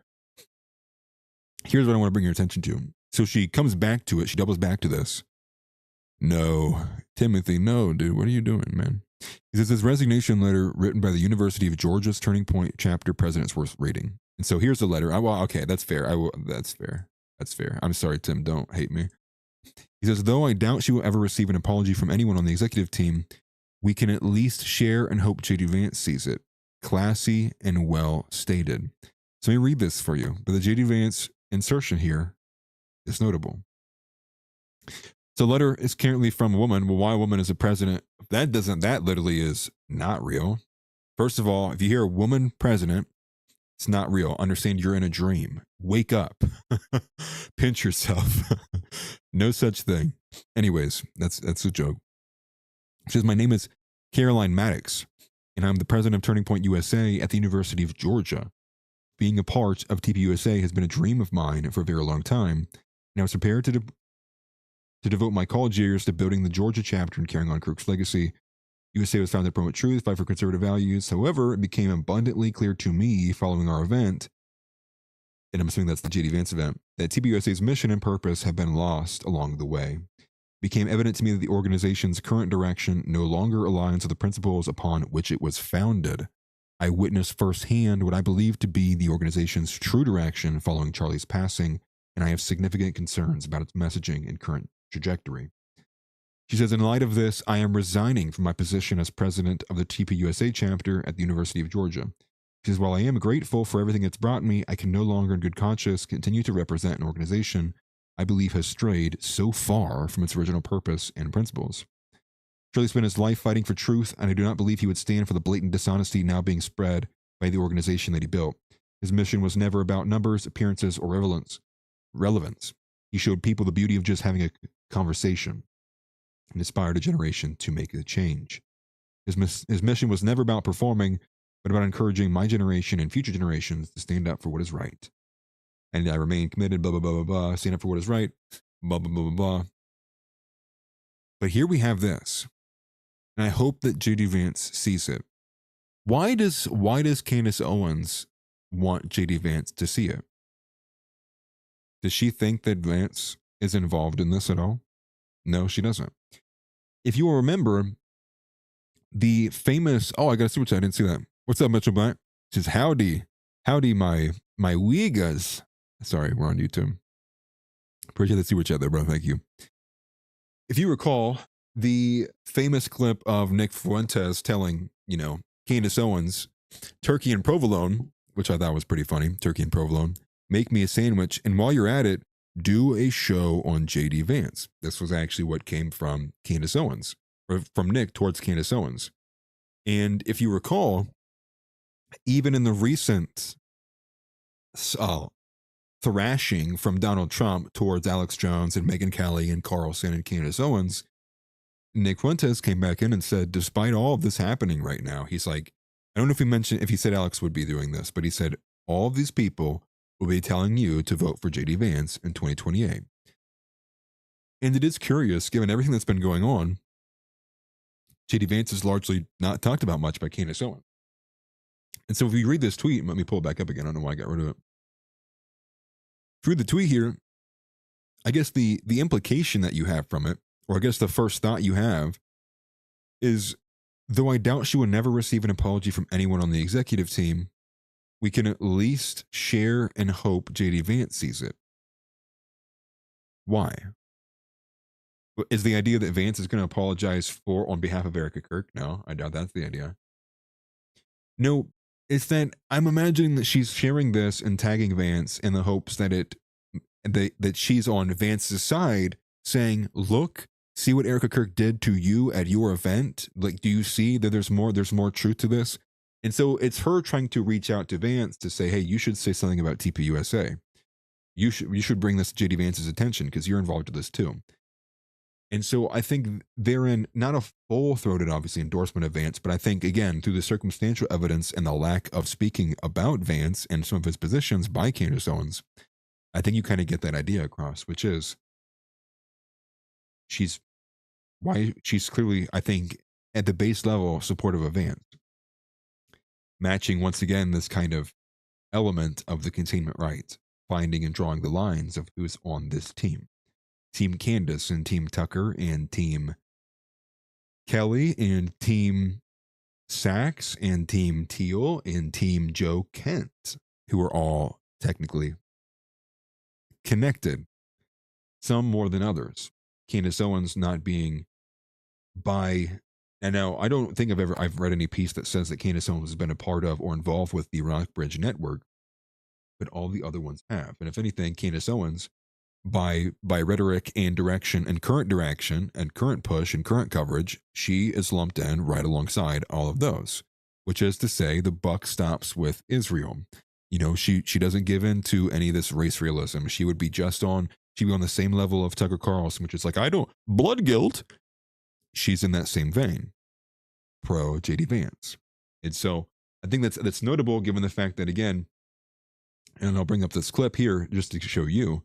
C: Here's what I want to bring your attention to. So she comes back to it. She doubles back to this. No, Timothy, no, dude. What are you doing, man? He says his resignation letter written by the University of Georgia's Turning Point chapter president's worth reading. And so here's the letter. Okay, that's fair. That's fair. That's fair. I'm sorry, Tim. Don't hate me. He says, though I doubt she will ever receive an apology from anyone on the executive team, we can at least share and hope J.D. Vance sees it. Classy and well stated. So let me read this for you. But the J.D. Vance insertion here is notable. So letter is currently from a woman. Well, why a woman is a president? That literally is not real. First of all, if you hear a woman president, it's not real. Understand you're in a dream. Wake up. Pinch yourself. No such thing. Anyways, that's a joke. She says, my name is Caroline Maddox, and I'm the president of Turning Point USA at the University of Georgia. Being a part of TPUSA has been a dream of mine for a very long time, and I was prepared to devote my college years to building the Georgia chapter and carrying on Kirk's legacy. USA was founded to promote truth, fight for conservative values. However, it became abundantly clear to me following our event, and I'm assuming that's the J.D. Vance event, that TPUSA's mission and purpose have been lost along the way. It became evident to me that the organization's current direction no longer aligns with the principles upon which it was founded. I witnessed firsthand what I believe to be the organization's true direction following Charlie's passing, and I have significant concerns about its messaging and current trajectory. She says, in light of this, I am resigning from my position as president of the TPUSA chapter at the University of Georgia. She says, while I am grateful for everything it's brought me, I can no longer in good conscience continue to represent an organization I believe has strayed so far from its original purpose and principles. Charlie spent his life fighting for truth, and I do not believe he would stand for the blatant dishonesty now being spread by the organization that he built. His mission was never about numbers, appearances, or relevance. He showed people the beauty of just having a conversation and inspired a generation to make a change. His mission was never about performing, but about encouraging my generation and future generations to stand up for what is right. And I remain committed, blah, blah, blah, blah, blah, stand up for what is right, blah, blah, blah, blah, blah. But here we have this. And I hope that J.D. Vance sees it. Why does Candace Owens want J.D. Vance to see it? Does she think that Vance is involved in this at all? No, she doesn't. If you will remember, the famous, oh, I got a super chat, I didn't see that. What's up, Mitchell Black? It says, howdy, my Uyghurs. Sorry, we're on YouTube. Appreciate the super chat there, bro. Thank you. If you recall, the famous clip of Nick Fuentes telling, Candace Owens, turkey and provolone, which I thought was pretty funny, turkey and provolone, make me a sandwich, and while you're at it, do a show on J.D. Vance. This was actually what came from Candace Owens, or from Nick towards Candace Owens. And if you recall, even in the recent thrashing from Donald Trump towards Alex Jones and Megyn Kelly and Carlson and Candace Owens, Nick Fuentes came back in and said, despite all of this happening right now, he's like, I don't know if he said Alex would be doing this, but he said, all of these people will be telling you to vote for J.D. Vance in 2028. And it is curious, given everything that's been going on, J.D. Vance is largely not talked about much by Candace Owens. And so if you read this tweet, let me pull it back up again. I don't know why I got rid of it. Through the tweet here, I guess the implication that you have from it, or I guess the first thought you have, is though I doubt she will never receive an apology from anyone on the executive team, we can at least share and hope J.D. Vance sees it. Why? Is the idea that Vance is going to apologize on behalf of Erica Kirk? No, I doubt that's the idea. No, it's that I'm imagining that she's sharing this and tagging Vance in the hopes that that she's on Vance's side, saying, look, see what Erica Kirk did to you at your event? Like, do you see that there's more truth to this? And so it's her trying to reach out to Vance to say, hey, you should say something about TPUSA. You should bring this to J.D. Vance's attention because you're involved with this too. And so I think they're in not a full-throated, obviously, endorsement of Vance, but I think, again, through the circumstantial evidence and the lack of speaking about Vance and some of his positions by Candace Owens, I think you kind of get that idea across, which is she's clearly, I think, at the base level, supportive of Vance. Matching, once again, this kind of element of the containment right, finding and drawing the lines of who's on this team. Team Candace and Team Tucker and Team Kelly and Team Sachs and Team Teal and Team Joe Kent, who are all technically connected, some more than others. Candace Owens not being by, and now I don't think I've read any piece that says that Candace Owens has been a part of or involved with the Rockbridge Network, but all the other ones have. And if anything, Candace Owens, by rhetoric and direction and current push and current coverage, she is lumped in right alongside all of those, which is to say the buck stops with Israel. She doesn't give in to any of this race realism. She'd be on the same level of Tucker Carlson, which is like, I don't, blood guilt. She's in that same vein, pro J.D. Vance. And so I think that's notable given the fact that, again, and I'll bring up this clip here just to show you,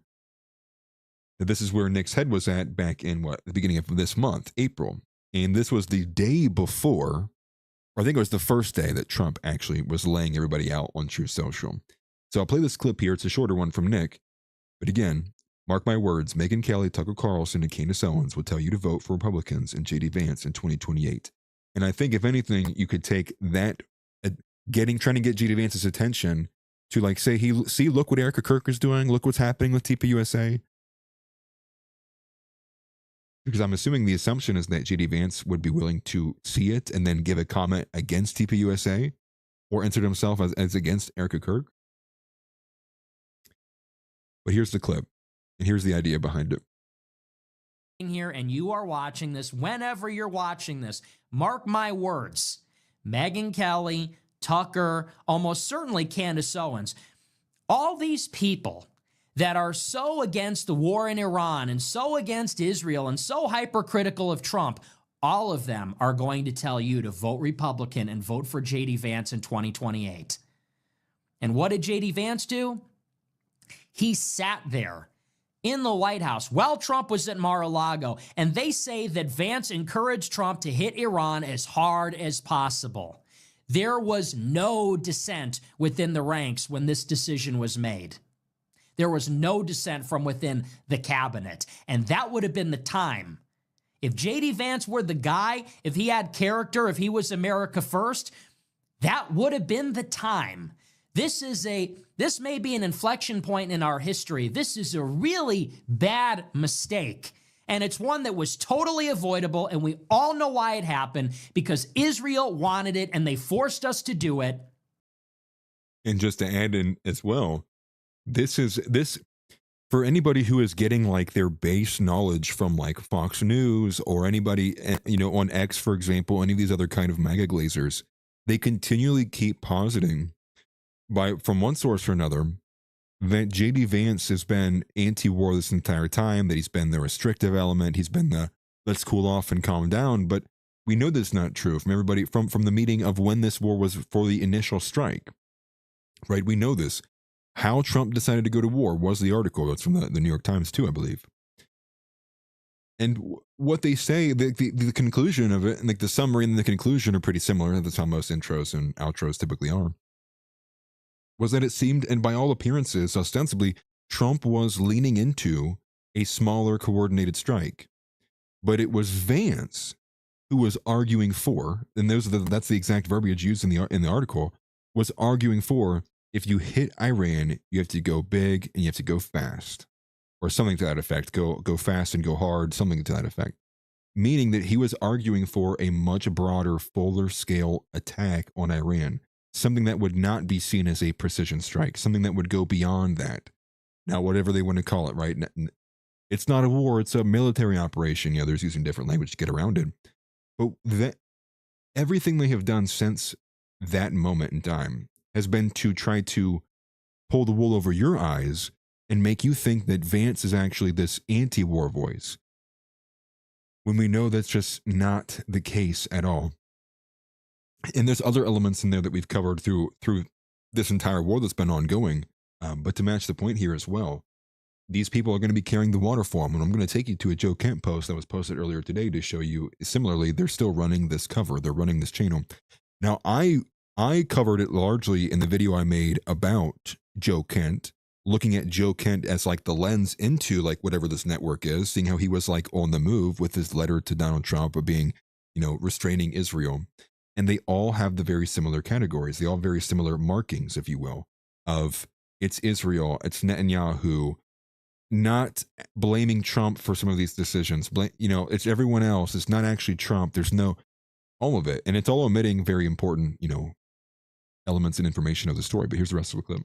C: that this is where Nick's head was at back in the beginning of this month, April. And this was the day before, or I think it was the first day that Trump actually was laying everybody out on Truth Social. So I'll play this clip here. It's a shorter one from Nick. But again, mark my words, Megyn Kelly, Tucker Carlson, and Candace Owens will tell you to vote for Republicans and J.D. Vance in 2028. And I think if anything, you could take that, trying to get J.D. Vance's attention to like say, look what Erica Kirk is doing. Look what's happening with TPUSA. Because I'm assuming the assumption is that J.D. Vance would be willing to see it and then give a comment against TPUSA or insert himself as against Erica Kirk. But here's the clip, and here's the idea behind it.
G: Here, and you are watching this, whenever you're watching this, mark my words, Megyn Kelly, Tucker, almost certainly Candace Owens, all these people that are so against the war in Iran and so against Israel and so hypercritical of Trump, all of them are going to tell you to vote Republican and vote for J.D. Vance in 2028. And what did J.D. Vance do? He sat there in the White House while Trump was at Mar-a-Lago, and they say that Vance encouraged Trump to hit Iran as hard as possible. There was no dissent within the ranks when this decision was made. There was no dissent from within the cabinet, and that would have been the time. If J.D. Vance were the guy, if he had character, if he was America first, that would have been the time. This may be an inflection point in our history. This is a really bad mistake. And it's one that was totally avoidable. And we all know why it happened, because Israel wanted it and they forced us to do it.
C: And just to add in as well, this for anybody who is getting like their base knowledge from like Fox News or anybody, on X, for example, any of these other kind of mega glazers, they continually keep positing from one source or another that J.D. Vance has been anti-war this entire time, that he's been the restrictive element, he's been the let's cool off and calm down. But we know that's not true from everybody from the meeting of when this war was for the initial strike, right? We know this. How Trump decided to go to war was the article. That's from the New York Times too, I believe. And what they say, the conclusion of it, and like the summary and the conclusion are pretty similar. That's how most intros and outros typically are. Was that it seemed, and by all appearances, ostensibly, Trump was leaning into a smaller coordinated strike. But it was Vance who was arguing for, and that's the exact verbiage used in the article, was arguing for, if you hit Iran, you have to go big and you have to go fast. Or something to that effect. Go fast and go hard, something to that effect. Meaning that he was arguing for a much broader, fuller scale attack on Iran. Something that would not be seen as a precision strike. Something that would go beyond that. Now, whatever they want to call it, right? It's not a war, it's a military operation. Yeah, there's using different language to get around it. But everything they have done since that moment in time has been to try to pull the wool over your eyes and make you think that Vance is actually this anti-war voice, when we know that's just not the case at all. And there's other elements in there that we've covered through this entire war that's been ongoing. But to match the point here as well, these people are going to be carrying the water for them. And I'm going to take you to a Joe Kent post that was posted earlier today to show you, similarly, they're still running this cover. They're running this channel. Now, I covered it largely in the video I made about Joe Kent, looking at Joe Kent as like the lens into like whatever this network is, seeing how he was like on the move with his letter to Donald Trump of being, restraining Israel. And they all have the very similar categories. They all have very similar markings, if you will, of it's Israel, it's Netanyahu, not blaming Trump for some of these decisions. It's everyone else. It's not actually Trump. There's all of it. And it's all omitting very important, elements and information of the story. But here's the rest of the clip.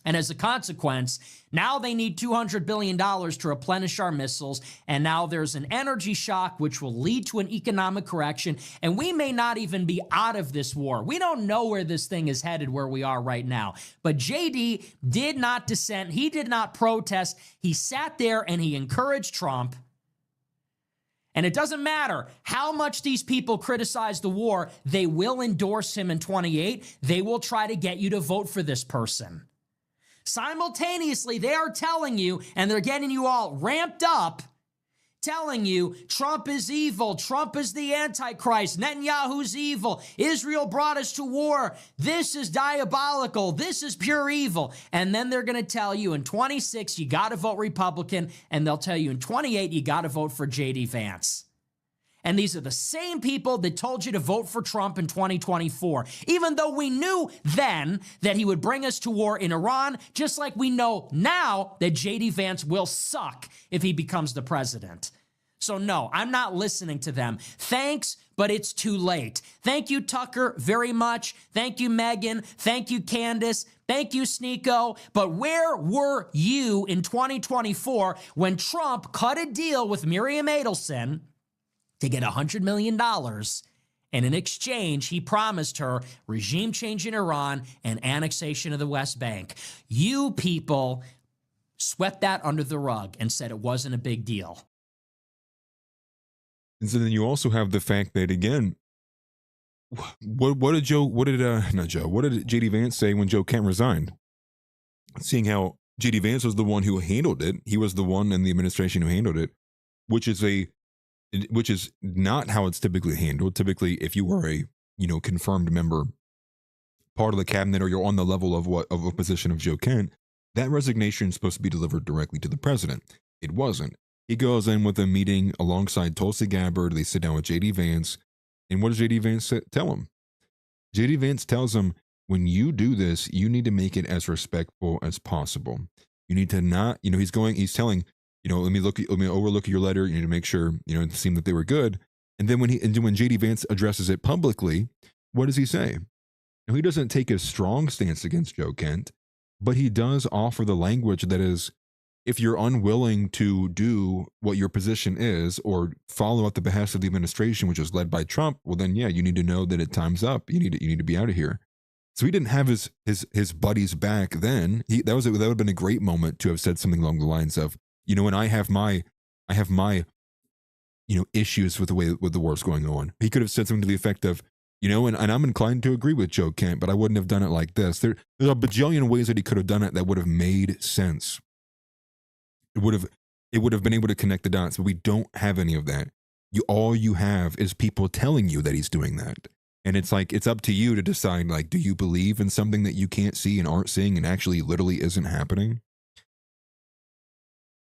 G: And as a consequence, now they need $200 billion to replenish our missiles. And now there's an energy shock, which will lead to an economic correction. And we may not even be out of this war. We don't know where this thing is headed, where we are right now. But JD did not dissent. He did not protest. He sat there and he encouraged Trump. And it doesn't matter how much these people criticize the war, they will endorse him in 28. They will try to get you to vote for this person. Simultaneously, they are telling you, and they're getting you all ramped up, telling you Trump is evil, Trump is the Antichrist, Netanyahu's evil, Israel brought us to war, this is diabolical, this is pure evil. And then they're going to tell you in 26, you got to vote Republican, and they'll tell you in 28, you got to vote for J.D. Vance. And these are the same people that told you to vote for Trump in 2024, even though we knew then that he would bring us to war in Iran, just like we know now that J.D. Vance will suck if he becomes the president. So no, I'm not listening to them. Thanks, but it's too late. Thank you, Tucker, very much. Thank you, Megan. Thank you, Candace. Thank you, Sneeko. But where were you in 2024 when Trump cut a deal with Miriam Adelson to get $100 million, and in exchange, he promised her regime change in Iran and annexation of the West Bank? You people swept that under the rug and said it wasn't a big deal.
C: And so then you also have the fact that, again, what did JD Vance say when Joe Kent resigned? Seeing how JD Vance was the one who handled it, he was the one in the administration who handled it, which is not how it's typically handled. Typically, if you are a confirmed member, part of the cabinet, or you're on the level of a position of Joe Kent, that resignation is supposed to be delivered directly to the president. It wasn't. He goes in with a meeting alongside Tulsi Gabbard. They sit down with JD Vance. And what does JD Vance tell him? JD Vance tells him, when you do this, you need to make it as respectful as possible. You need to not, he's telling, let me overlook your letter. You need to make sure, it seemed that they were good. And then when JD Vance addresses it publicly, what does he say? Now, he doesn't take a strong stance against Joe Kent, but he does offer the language that is, if you're unwilling to do what your position is or follow at the behest of the administration, which is led by Trump, well, then, yeah, you need to know that it time's up. You need to be out of here. So he didn't have his buddies back then. That would have been a great moment to have said something along the lines of, and I have my issues with the way with the war's going on. He could have said something to the effect of, and I'm inclined to agree with Joe Kent, but I wouldn't have done it like this. There's a bajillion ways that he could have done it that would have made sense. It would have been able to connect the dots, but we don't have any of that. All you have is people telling you that he's doing that. And it's like, it's up to you to decide, like, do you believe in something that you can't see and aren't seeing and actually literally isn't happening?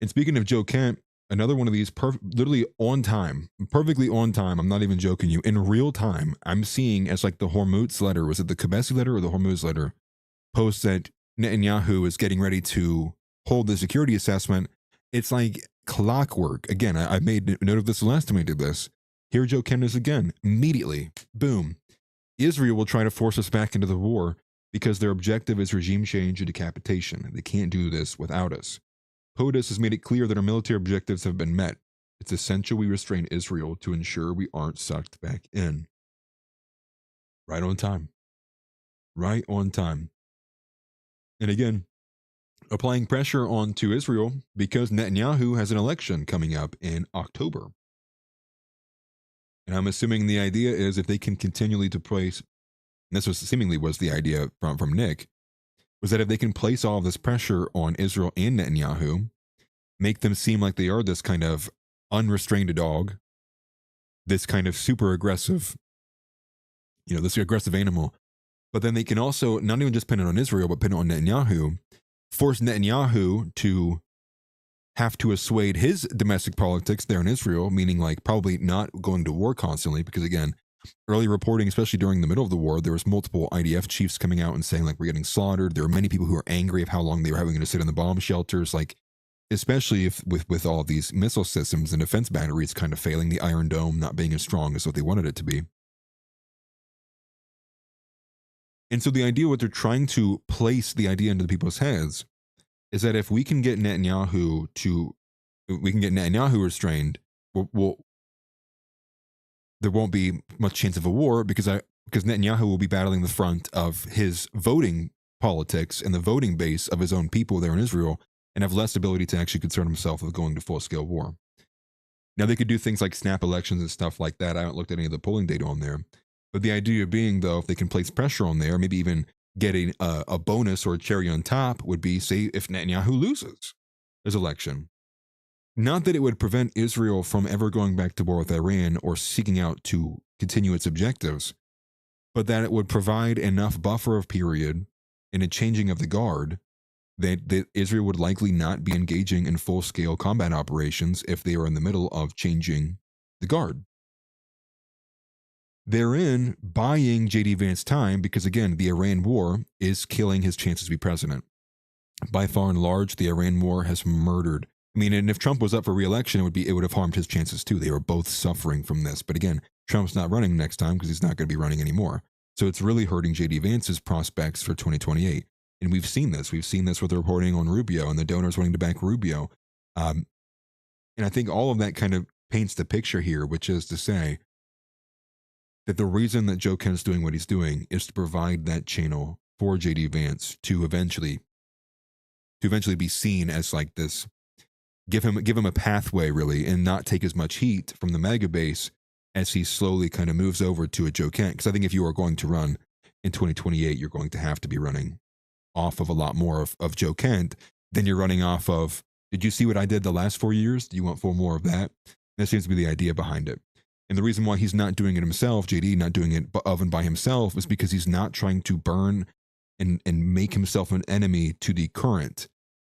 C: And speaking of Joe Kent, another one of these literally on time, perfectly on time. I'm not even joking you. In real time, I'm seeing as like the Hormuz letter, was it the Quebecsi letter or the Hormuz letter, posts that Netanyahu is getting ready to hold the security assessment. It's like clockwork. Again, I made note of this the last time I did this. Here Joe Kent is again. Immediately, boom. Israel will try to force us back into the war because their objective is regime change and decapitation. They can't do this without us. POTUS has made it clear that our military objectives have been met. It's essential we restrain Israel to ensure we aren't sucked back in. Right on time. Right on time. And again, applying pressure onto Israel because Netanyahu has an election coming up in October. And I'm assuming the idea is if they can continually to place, and this was seemingly was the idea from Nick, was that if they can place all of this pressure on Israel and Netanyahu, make them seem like they are this kind of unrestrained dog, this kind of super aggressive, this aggressive animal, but then they can also not even just pin it on Israel, but pin it on Netanyahu, force Netanyahu to have to assuage his domestic politics there in Israel, meaning like probably not going to war constantly, because again, early reporting, especially during the middle of the war, there was multiple IDF chiefs coming out and saying like we're getting slaughtered. There were many people who were angry of how long they were having to sit in the bomb shelters, like especially if with all these missile systems and defense batteries kind of failing, the Iron Dome not being as strong as what they wanted it to be. And so the idea, what they're trying to place the idea into the people's heads, is that if we can get Netanyahu restrained, there won't be much chance of a war because Netanyahu will be battling the front of his voting politics and the voting base of his own people there in Israel and have less ability to actually concern himself with going to full-scale war. Now, they could do things like snap elections and stuff like that. I haven't looked at any of the polling data on there. But the idea being, though, if they can place pressure on there, maybe even getting a bonus or a cherry on top would be, say, if Netanyahu loses his election. Not that it would prevent Israel from ever going back to war with Iran or seeking out to continue its objectives, but that it would provide enough buffer of period and a changing of the guard that Israel would likely not be engaging in full-scale combat operations if they are in the middle of changing the guard. Therein buying JD Vance time because, again, the Iran war is killing his chances to be president. By far and large, the Iran war has murdered. I mean, and if Trump was up for re-election, it would have harmed his chances too. They were both suffering from this. But again, Trump's not running next time because he's not going to be running anymore. So it's really hurting JD Vance's prospects for 2028. And we've seen this. We've seen this with the reporting on Rubio and the donors wanting to back Rubio. And I think all of that kind of paints the picture here, which is to say that the reason that Joe Kent's doing what he's doing is to provide that channel for JD Vance to eventually be seen as like this give him a pathway really, and not take as much heat from the MAGA base as he slowly kind of moves over to a Joe Kent. Because I think if you are going to run in 2028, you're going to have to be running off of a lot more of Joe Kent than you're running off of. Did you see what I did the last 4 years? Do you want 4 more of that? That seems to be the idea behind it. And the reason why he's not doing it himself, JD not doing it of and by himself, is because he's not trying to burn and make himself an enemy to the current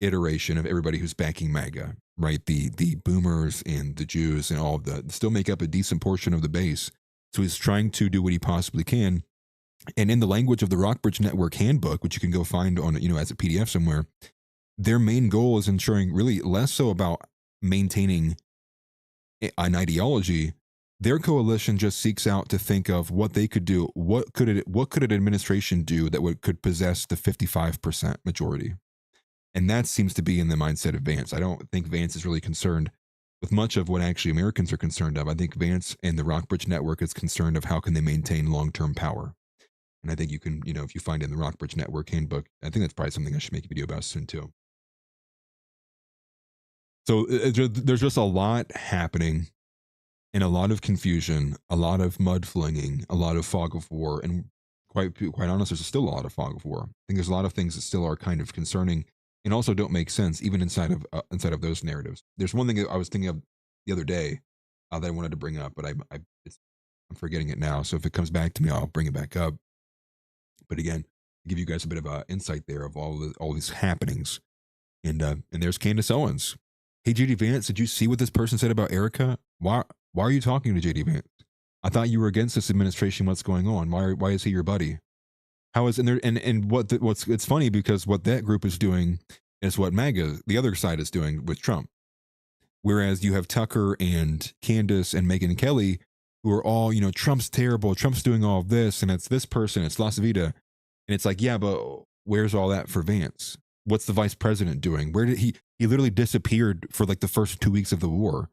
C: iteration of everybody who's backing MAGA, right? The boomers and the Jews and all of that still make up a decent portion of the base. So he's trying to do what he possibly can. And in the language of the Rockbridge Network handbook, which you can go find on, as a PDF somewhere, their main goal is ensuring really less so about maintaining an ideology. Their coalition just seeks out to think of what they could do. What could an administration do that could possess the 55% majority? And that seems to be in the mindset of Vance. I don't think Vance is really concerned with much of what actually Americans are concerned of. I think Vance and the Rockbridge Network is concerned of how can they maintain long-term power. And I think you can, if you find it in the Rockbridge Network handbook, I think that's probably something I should make a video about soon too. So there's just a lot happening, and a lot of confusion, a lot of mudflinging, a lot of fog of war, and quite honest, there's still a lot of fog of war. I think there's a lot of things that still are kind of concerning and also don't make sense even inside of those narratives. There's one thing that I was thinking of the other day that I wanted to bring up, but I'm forgetting it now. So if it comes back to me, I'll bring it back up. But again, give you guys a bit of insight there of all these happenings. And there's Candace Owens. Hey, JD Vance, did you see what this person said about Erica? Why are you talking to JD Vance? I thought you were against this administration. What's going on? Why is he your buddy? How is it's funny because what that group is doing is what MAGA, the other side, is doing with Trump. Whereas you have Tucker and Candace and Megyn Kelly, who are all, Trump's terrible. Trump's doing all of this, and it's this person, it's Las Vida. And it's like, yeah, but where's all that for Vance? What's the vice president doing? Where did he literally disappeared for like the first 2 weeks of the war?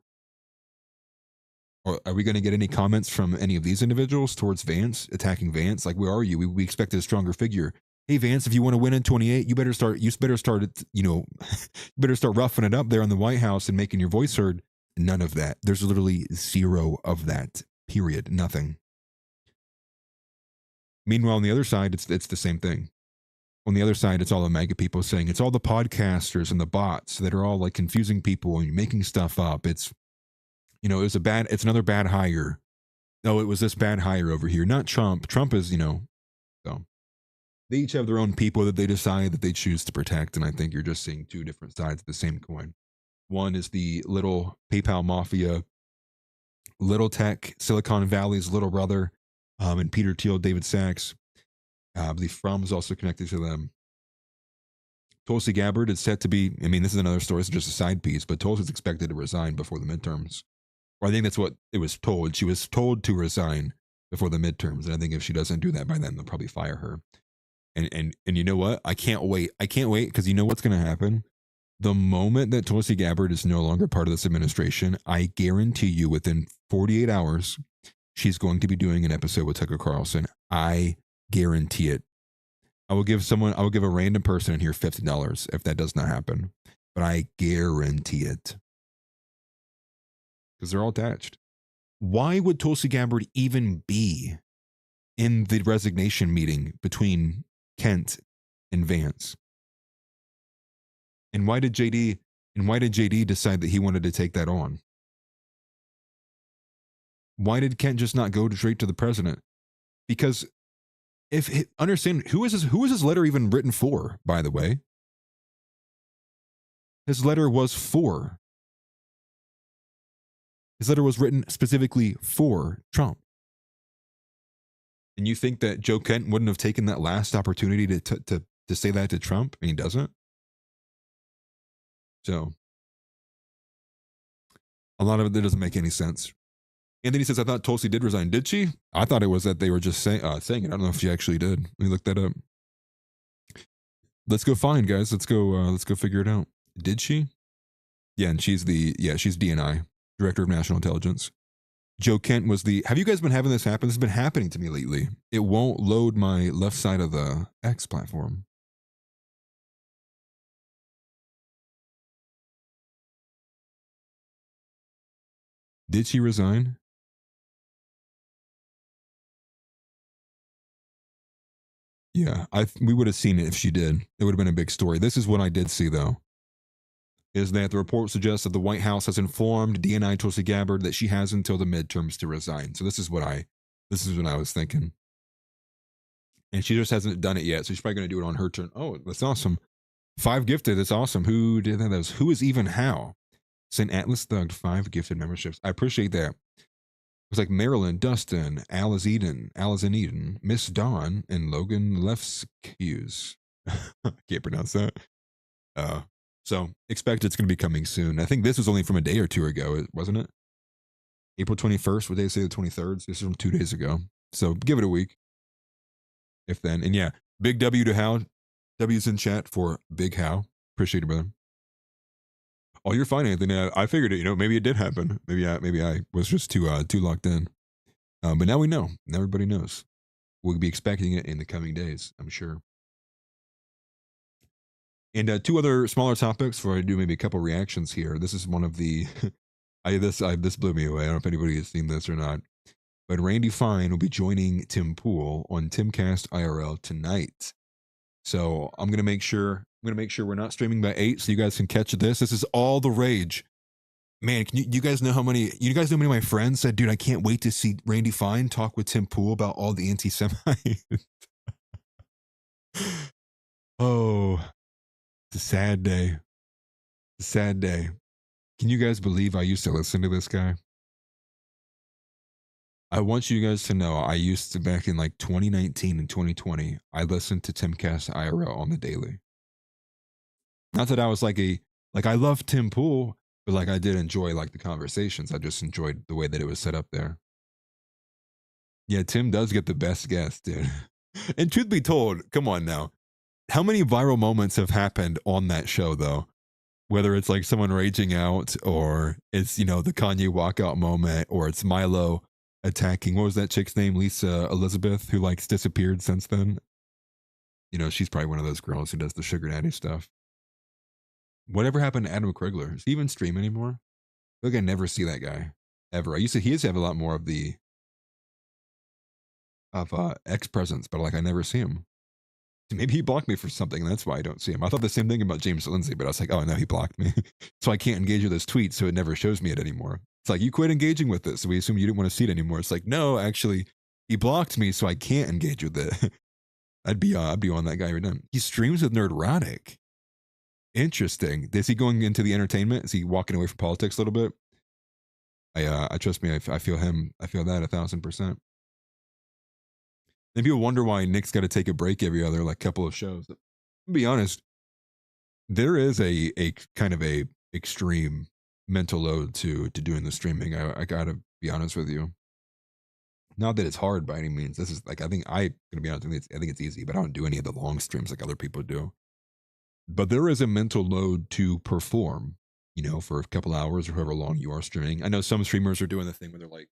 C: Or are we going to get any comments from any of these individuals towards Vance, attacking Vance? Like, where are you? We expected a stronger figure. Hey, Vance, if you want to win in 28, you better start, you better start roughing it up there in the White House and making your voice heard. None of that. There's literally zero of that, period. Nothing. Meanwhile, on the other side, it's the same thing. On the other side, it's all the MAGA people saying it's all the podcasters and the bots that are all like confusing people and making stuff up. It's, it's another bad hire. No, it was this bad hire over here, not Trump. Trump is, so they each have their own people that they decide that they choose to protect. And I think you're just seeing two different sides of the same coin. One is the little PayPal mafia, little tech, Silicon Valley's little brother, and Peter Thiel, David Sachs. I believe Fromm is also connected to them. Tulsi Gabbard is set to be, this is another story, it's just a side piece, but Tulsi's expected to resign before the midterms. Or I think that's what it was told. She was told to resign before the midterms. And I think if she doesn't do that by then, they'll probably fire her. And you know what? I can't wait. Because you know what's going to happen? The moment that Tulsi Gabbard is no longer part of this administration, I guarantee you within 48 hours, she's going to be doing an episode with Tucker Carlson. I guarantee it. I will give a random person in here $50 if that does not happen. But I guarantee it. Because they're all attached. Why would Tulsi Gabbard even be in the resignation meeting between Kent and Vance? And why did JD decide that he wanted to take that on? Why did Kent just not go straight to the president? Because understand, who is his letter even written for, by the way? His letter was for. His letter was written specifically for Trump. And you think that Joe Kent wouldn't have taken that last opportunity to say that to Trump, and he doesn't? So, a lot of it that doesn't make any sense. And then he says, I thought Tulsi did resign. Did she? I thought it was that they were just saying it. I don't know if she actually did. Let me look that up. Let's go find, guys. Let's go figure it out. Did she? Yeah, and she's DNI, Director of National Intelligence. Joe Kent was have you guys been having this happen? This has been happening to me lately. It won't load my left side of the X platform. Did she resign? Yeah, we would have seen it if she did. It would have been a big story. This is what I did see, though, is that the report suggests that the White House has informed DNI Tulsi Gabbard that she has until the midterms to resign. So this is what I was thinking. And she just hasn't done it yet, so she's probably going to do it on her turn. Oh, that's awesome. 5 gifted, that's awesome. Who did that? That was Who Is Even How? Sent Atlas Thug 5 gifted memberships. I appreciate that. It's like Marilyn, Dustin, Alice Eden, Miss Dawn, and Logan Lefskews. I can't pronounce that. So expect it's going to be coming soon. I think this was only from a day or two ago, wasn't it? April 21st, what did they say, the 23rd? So this is from 2 days ago. So give it a week. If then. And yeah, big W to How. W's in chat for Big How. Appreciate it, brother. Oh, you're fine, Anthony. I figured it. Maybe it did happen. Maybe I was just too locked in. But now we know. Now everybody knows. We'll be expecting it in the coming days, I'm sure. And 2 other smaller topics before I do maybe a couple reactions here. This is one of the. This blew me away. I don't know if anybody has seen this or not. But Randy Fine will be joining Tim Pool on Timcast IRL tonight. So I'm gonna make sure we're not streaming by 8, so you guys can catch this. This is all the rage, man. Can you guys know how many? You guys know many of my friends said, "Dude, I can't wait to see Randy Fine talk with Tim Pool about all the anti-Semites." Oh, it's a sad day. It's a sad day. Can you guys believe I used to listen to this guy? I want you guys to know I used to, back in like 2019 and 2020, I listened to Timcast IRL on the daily. Not that I was I love Tim Pool, but like I did enjoy like the conversations. I just enjoyed the way that it was set up there. Yeah, Tim does get the best guests, dude. And truth be told, come on now. How many viral moments have happened on that show though? Whether it's like someone raging out or it's, the Kanye walkout moment or it's Milo attacking, what was that chick's name? Lisa Elizabeth, who like disappeared since then. She's probably one of those girls who does the sugar daddy stuff. Whatever happened to Adam Krigler? Does he even stream anymore? I feel like I never see that guy ever. He used to have a lot more of the X presence, but like I never see him. Maybe he blocked me for something. That's why I don't see him. I thought the same thing about James Lindsay, but I was like, oh no, he blocked me. So I can't engage with his tweets, so it never shows me it anymore. It's like, you quit engaging with it, so we assume you didn't want to see it anymore. It's like, no, actually, he blocked me, so I can't engage with it. I'd be on that guy right now. He streams with Nerdrotic. Interesting. Is he going into the entertainment? Is he walking away from politics a little bit? I trust me, I feel him. I feel that 1,000%. And people wonder why Nick's got to take a break every other couple of shows. To be honest, there is a kind of a extreme mental load to doing the streaming. I gotta be honest with you. Not that it's hard by any means. This is I think I'm gonna be honest with you, I think it's easy, but I don't do any of the long streams like other people do. But there is a mental load to perform, for a couple hours or however long you are streaming. I know some streamers are doing the thing where they're like,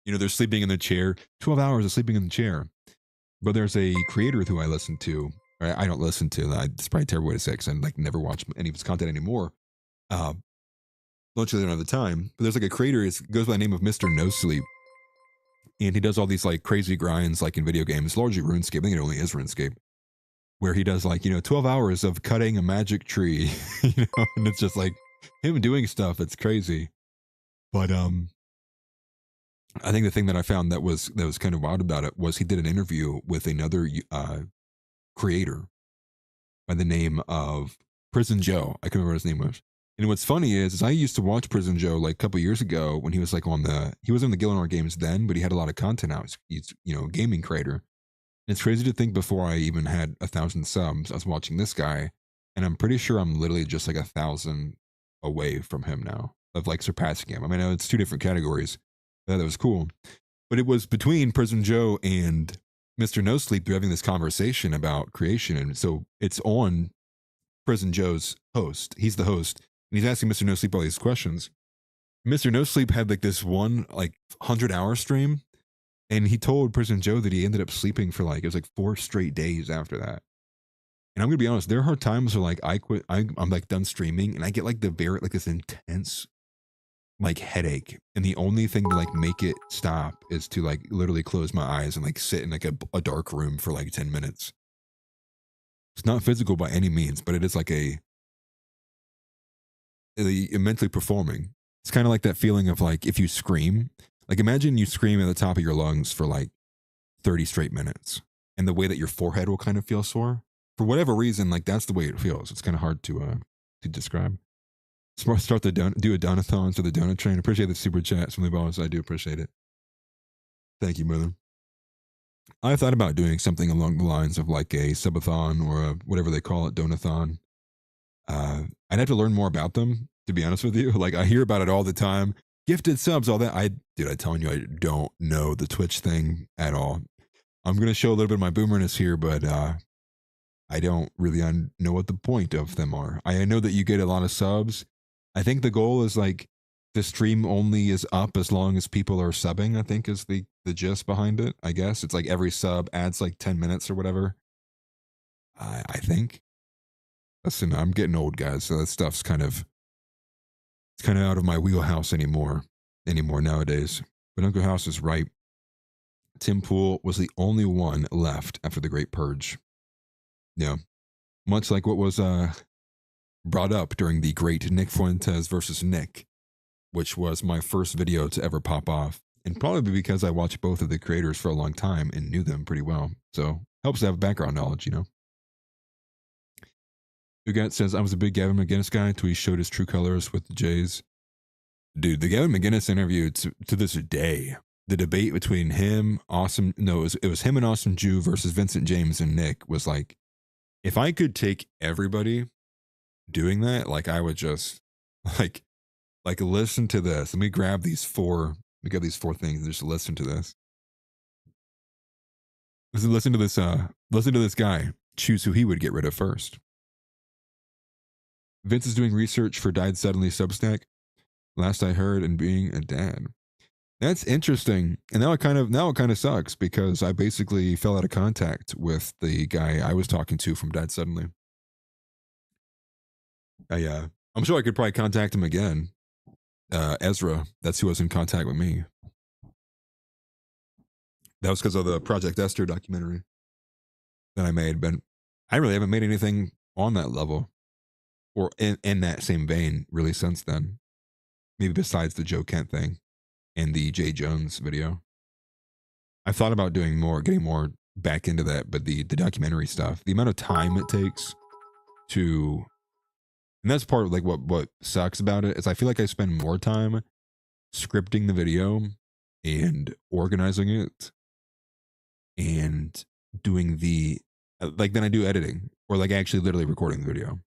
C: they're sleeping in the chair, 12 hours of sleeping in the chair. But there's a creator who I listen to, or I don't listen to, it's probably a terrible way to say it, because I never watch any of his content anymore. Literally don't have the time. But there's a creator, it goes by the name of Mr. No Sleep. And he does all these crazy grinds in video games, largely RuneScape. I think it only is RuneScape. Where he does 12 hours of cutting a magic tree, and it's just him doing stuff. It's crazy. But I think the thing that I found that was kind of wild about it was he did an interview with another creator by the name of Prison Joe. I can't remember what his name was. And what's funny is I used to watch Prison Joe a couple years ago when he was he was in the Gillenor games then, but he had a lot of content out. He's a gaming creator. And it's crazy to think before I even had 1,000 subs, I was watching this guy, and I'm pretty sure I'm literally just 1,000 away from him now of surpassing him. I mean, I know it's 2 different categories. That was cool. But it was between Prison Joe and Mr. No Sleep. They're having this conversation about creation. And so it's on Prison Joe's host. He's the host. And he's asking Mr. No Sleep all these questions. Mr. No Sleep had this one 100-hour stream. And he told Prison Joe that he ended up sleeping for it was 4 straight days after that. And I'm going to be honest, there are times where I quit, I'm done streaming and I get this intense like headache, and the only thing to like make it stop is to like literally close my eyes and like sit in like a dark room for like 10 minutes. It's not physical by any means, but it is like a mentally performing. It's kind of like that feeling of like if you scream, like imagine you scream at the top of your lungs for like 30 straight minutes, and the way that your forehead will kind of feel sore for whatever reason, like that's the way it feels. It's kind of hard to describe. Start the do a donathon to the donut train. Appreciate the super chat from the boss. I do appreciate it. Thank you, brother. I thought about doing something along the lines of like a subathon or a, whatever they call it, donathon. I'd have to learn more about them, to be honest with you. Like I hear about it all the time. Gifted subs, all that. I'm telling you, I don't know the Twitch thing at all. I'm going to show a little bit of my boomerness here, but I don't really know what the point of them are. I know that you get a lot of subs. I think the goal is like the stream only is up as long as people are subbing, I think is the gist behind it. I guess it's like every sub adds like 10 minutes or whatever. I think. Listen, I'm getting old, guys, so that stuff's kind of out of my wheelhouse anymore nowadays. But Uncle House is right. Tim Pool was the only one left after the Great Purge. Yeah. Much like what was brought up during the great Nick Fuentes versus Nick, which was my first video to ever pop off. And probably because I watched both of the creators for a long time and knew them pretty well. So helps to have background knowledge, you know. Ugat says, I was a big Gavin McInnes guy until he showed his true colors with the Jays. Dude, the Gavin McInnes interview to this day, the debate between him, it was him and Austin Jew versus Vincent James and Nick was like, if I could take everybody doing that, like I would just like listen to this. Let me grab these four things and just listen to this. Listen to this guy choose who he would get rid of first. Vince is doing research for Died Suddenly Substack. Last I heard, and being a dad. That's interesting. And now it kind of sucks because I basically fell out of contact with the guy I was talking to from Died Suddenly. I'm sure I could probably contact him again. Ezra, that's who was in contact with me. That was because of the Project Esther documentary that I made, but I really haven't made anything on that level or in that same vein really since then. Maybe besides the Joe Kent thing and the Jay Jones video. I've thought about getting more back into that, but the documentary stuff, the amount of time it takes to, and that's part of like what sucks about it is I feel like I spend more time scripting the video and organizing it and doing than I do editing or like actually literally recording the video.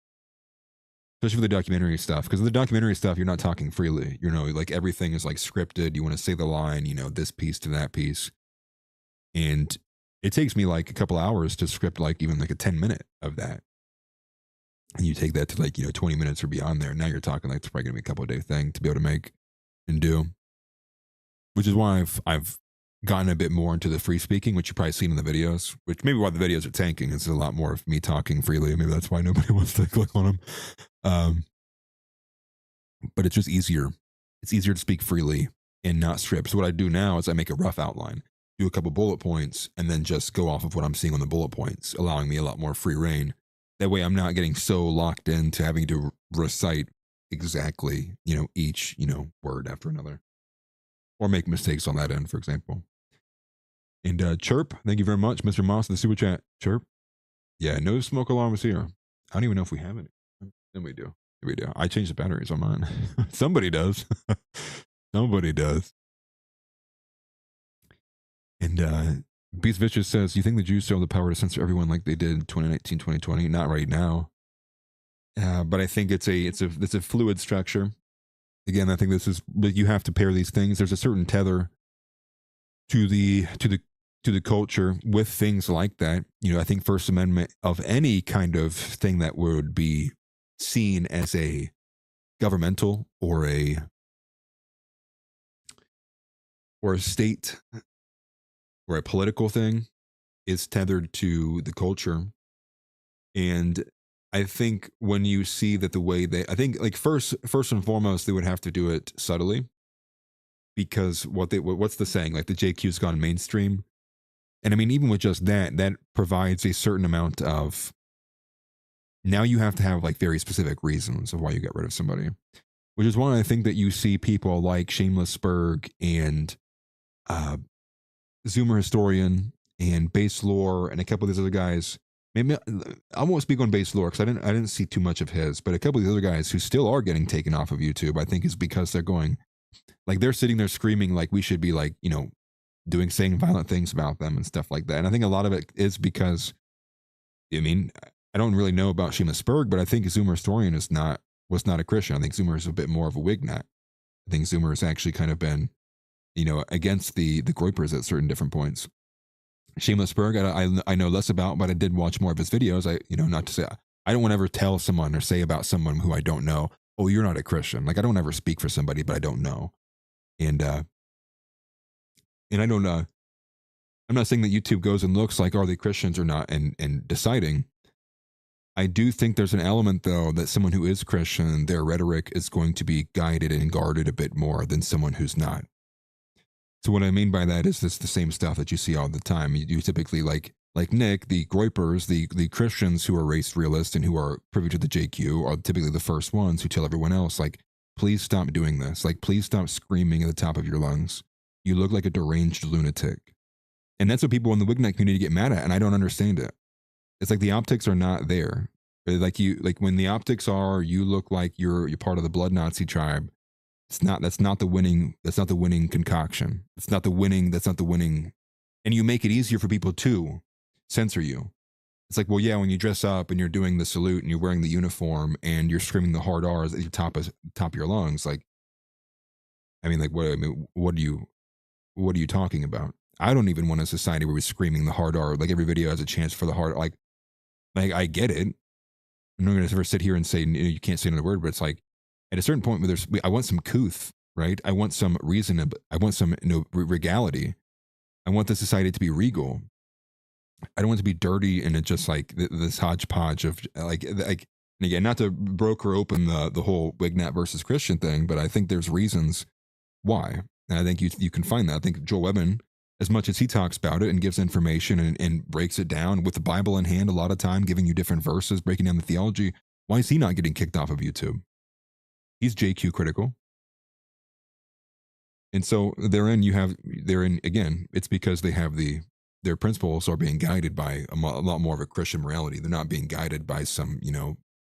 C: Especially for the documentary stuff, because the documentary stuff, you're not talking freely. You know, like everything is like scripted. You want to say the line, you know, this piece to that piece. And it takes me like a couple hours to script like even like a 10-minute of that. And you take that to like, you know, 20 minutes or beyond there. Now you're talking like it's probably going to be a couple of day thing to be able to make and do. Which is why I've gotten a bit more into the free speaking, which you've probably seen in the videos, which maybe why the videos are tanking. It's a lot more of me talking freely. Maybe that's why nobody wants to click on them. But it's just easier. It's easier to speak freely and not strip. So what I do now is I make a rough outline, do a couple bullet points, and then just go off of what I'm seeing on the bullet points, allowing me a lot more free reign. That way I'm not getting so locked into having to recite exactly, you know, each, you know, word after another. Or make mistakes on that end, for example. And Chirp, thank you very much, Mr. Moss, the super chat. Chirp. Yeah, no smoke alarms here. I don't even know if we have it. Then we do. I changed the batteries on mine. Somebody does. Somebody does. And Beast Vicious says, you think the Jews still have the power to censor everyone like they did in 2019, 2020? Not right now. But I think it's a fluid structure. Again, I think this is, you have to pair these things. There's a certain tether to the culture with things like that. You know, I think First Amendment of any kind of thing that would be seen as a governmental or a state or a political thing is tethered to the culture. And I think when you see that the way I think like first and foremost, they would have to do it subtly, because what's the saying? Like the JQ's gone mainstream. And I mean, even with just that provides a certain amount of, now you have to have like very specific reasons of why you get rid of somebody, which is why I think that you see people like Shameless Berg and Zoomer Historian and Base Lore and a couple of these other guys. Maybe I won't speak on Base Lore because I didn't see too much of his, but a couple of the other guys who still are getting taken off of YouTube, I think is because they're going, like they're sitting there screaming like we should be like, you know, saying violent things about them and stuff like that. And I think a lot of it is because, I mean, I don't really know about Shameless Berg, but I think Zoomer Historian was not a Christian. I think Zoomer is a bit more of a Wignat. I think Zoomer has actually kind of been, you know, against the Groypers at certain different points. Shameless Berg, I know less about, but I did watch more of his videos. Not to say, I don't want to ever tell someone or say about someone who I don't know, oh, you're not a Christian. Like I don't ever speak for somebody, but I don't know. And I don't, I'm not saying that YouTube goes and looks like, are they Christians or not, and deciding. I do think there's an element though, that someone who is Christian, their rhetoric is going to be guided and guarded a bit more than someone who's not. So what I mean by that is this the same stuff that you see all the time. You typically like Nick, the Groypers, the Christians who are race realists and who are privy to the JQ are typically the first ones who tell everyone else, like, please stop doing this. Like, please stop screaming at the top of your lungs. You look like a deranged lunatic. And that's what people in the Wignat community get mad at, and I don't understand it. It's like the optics are not there. Like when the optics are, you look like you're part of the blood Nazi tribe. That's not the winning concoction. That's not the winning. And you make it easier for people to censor you. It's like, well, yeah, when you dress up and you're doing the salute and you're wearing the uniform and you're screaming the hard R's at the top of your lungs, like, I mean, like, what are you talking about? I don't even want a society where we're screaming the hard R. Like every video has a chance for the hard. Like I get it. I'm not going to ever sit here and say you can't say another word, but it's like at a certain point where I want some couth, right? I want some reason. I want some regality. I want the society to be regal. I don't want it to be dirty and it's just like this hodgepodge of like. And again, not to broker open the whole Wignat versus Christian thing, but I think there's reasons why, and I think you can find that. I think Joel Webben, as much as he talks about it and gives information and breaks it down with the Bible in hand, a lot of time giving you different verses, breaking down the theology, why is he not getting kicked off of YouTube? He's JQ critical. And so therein again, it's because they have their principles are being guided by a lot more of a Christian morality. They're not being guided by some,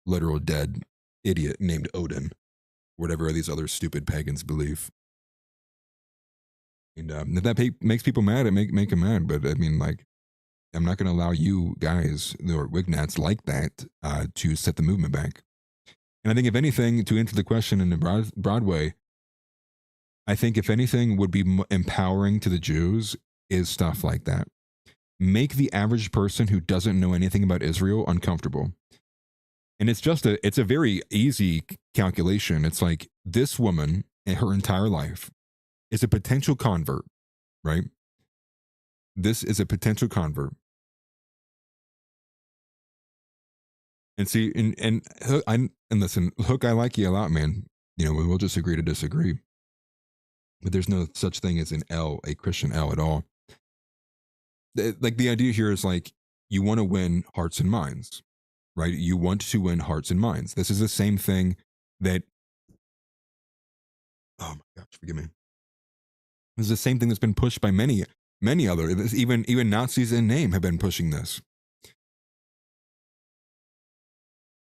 C: literal dead idiot named Odin, whatever these other stupid pagans believe. And if that makes people mad, it make them mad. But I mean, like, I'm not going to allow you guys or Wignats like that to set the movement back. And I think if anything, to answer the question in a broad way, I think if anything would be empowering to the Jews is stuff like that. Make the average person who doesn't know anything about Israel uncomfortable. And it's a very easy calculation. It's like this woman in her entire life is a potential convert, right? This is a potential convert. And see, and listen, Hook, I like you a lot, man. We'll just agree to disagree. But there's no such thing as a Christian L at all. Like the idea here is like, you want to win hearts and minds, right? You want to win hearts and minds. This is the same thing that, oh my gosh, forgive me. This is the same thing that's been pushed by many other, even Nazis in name have been pushing this.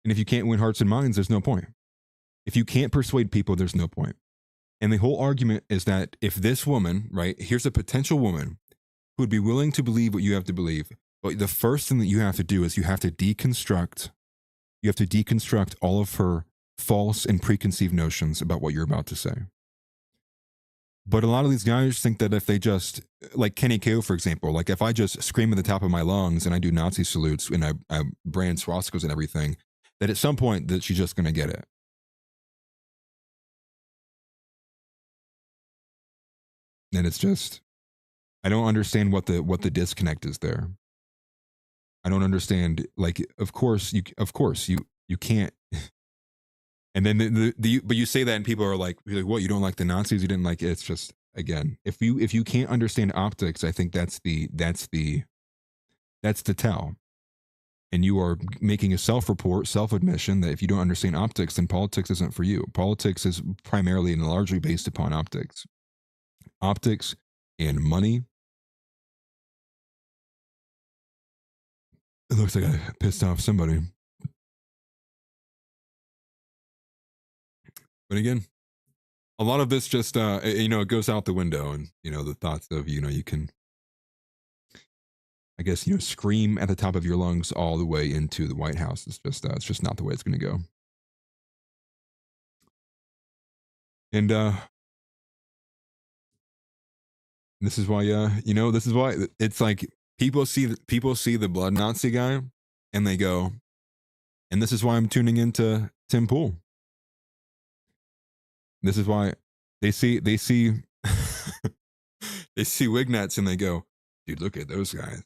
C: And if you can't win hearts and minds, there's no point. If you can't persuade people, there's no point. And the whole argument is that if this woman, right, here's a potential woman who would be willing to believe what you have to believe, but the first thing that you have to do is you have to deconstruct all of her false and preconceived notions about what you're about to say. But a lot of these guys think that if they just, like Kenny Ko, for example, like if I just scream at the top of my lungs and I do Nazi salutes and I brand swastikas and everything, that at some point that she's just going to get it. And it's just, I don't understand what the disconnect is there. I don't understand. Like, of course, You can't. And then but you say that and people are like, what, you don't like the Nazis? You didn't like it? It's just, again, if you can't understand optics, I think that's the tell. And you are making a self-report, self-admission that if you don't understand optics, then politics isn't for you. Politics is primarily and largely based upon optics. Optics and money. It looks like I pissed off somebody. But again, a lot of this just, it goes out the window, and, the thoughts of, you can, I guess, scream at the top of your lungs all the way into the White House. It's just not the way it's going to go. And this is why, this is why it's like people see the blood Nazi guy, and they go, and this is why I'm tuning into Tim Pool. This is why they see they see Wignets, and they go, dude, look at those guys.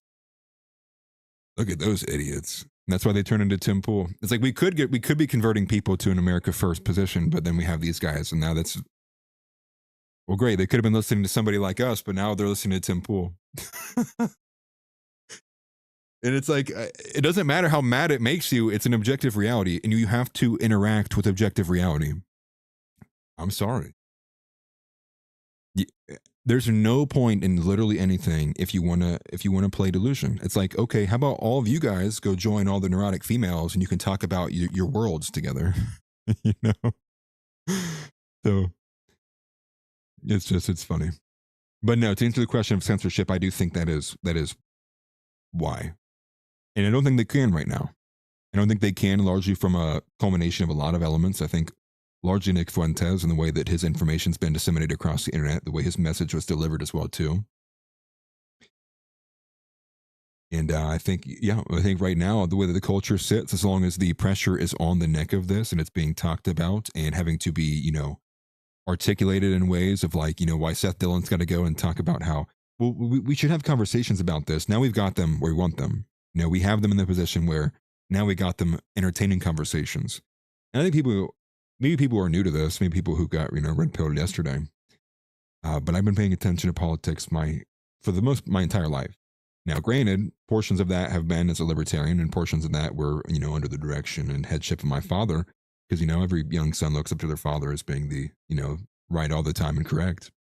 C: Look at those idiots. And that's why they turn into Tim Pool. It's like we could be converting people to an America First position, but then we have these guys, and now that's, well, great. They could have been listening to somebody like us, but now they're listening to Tim Pool. And it's like, it doesn't matter how mad it makes you. It's an objective reality, and you have to interact with objective reality. I'm sorry. There's no point in literally anything if you wanna play delusion. It's like, okay, how about all of you guys go join all the neurotic females, and you can talk about your worlds together. So it's funny. But no, to answer the question of censorship, I do think that is why. And I don't think they can right now. I don't think they can, largely from a culmination of a lot of elements. I think largely Nick Fuentes and the way that his information's been disseminated across the internet, the way his message was delivered as well too. And I think right now, the way that the culture sits, as long as the pressure is on the neck of this and it's being talked about and having to be, articulated in ways of like, why Seth Dillon's got to go and talk about how, well, we should have conversations about this. Now we've got them where we want them. We have them in the position where now we got them entertaining conversations. And I think maybe people are new to this, maybe people who got, red pilled yesterday. But I've been paying attention to politics my entire life. Now, granted, portions of that have been as a libertarian, and portions of that were, under the direction and headship of my father, because, every young son looks up to their father as being the, right all the time and correct.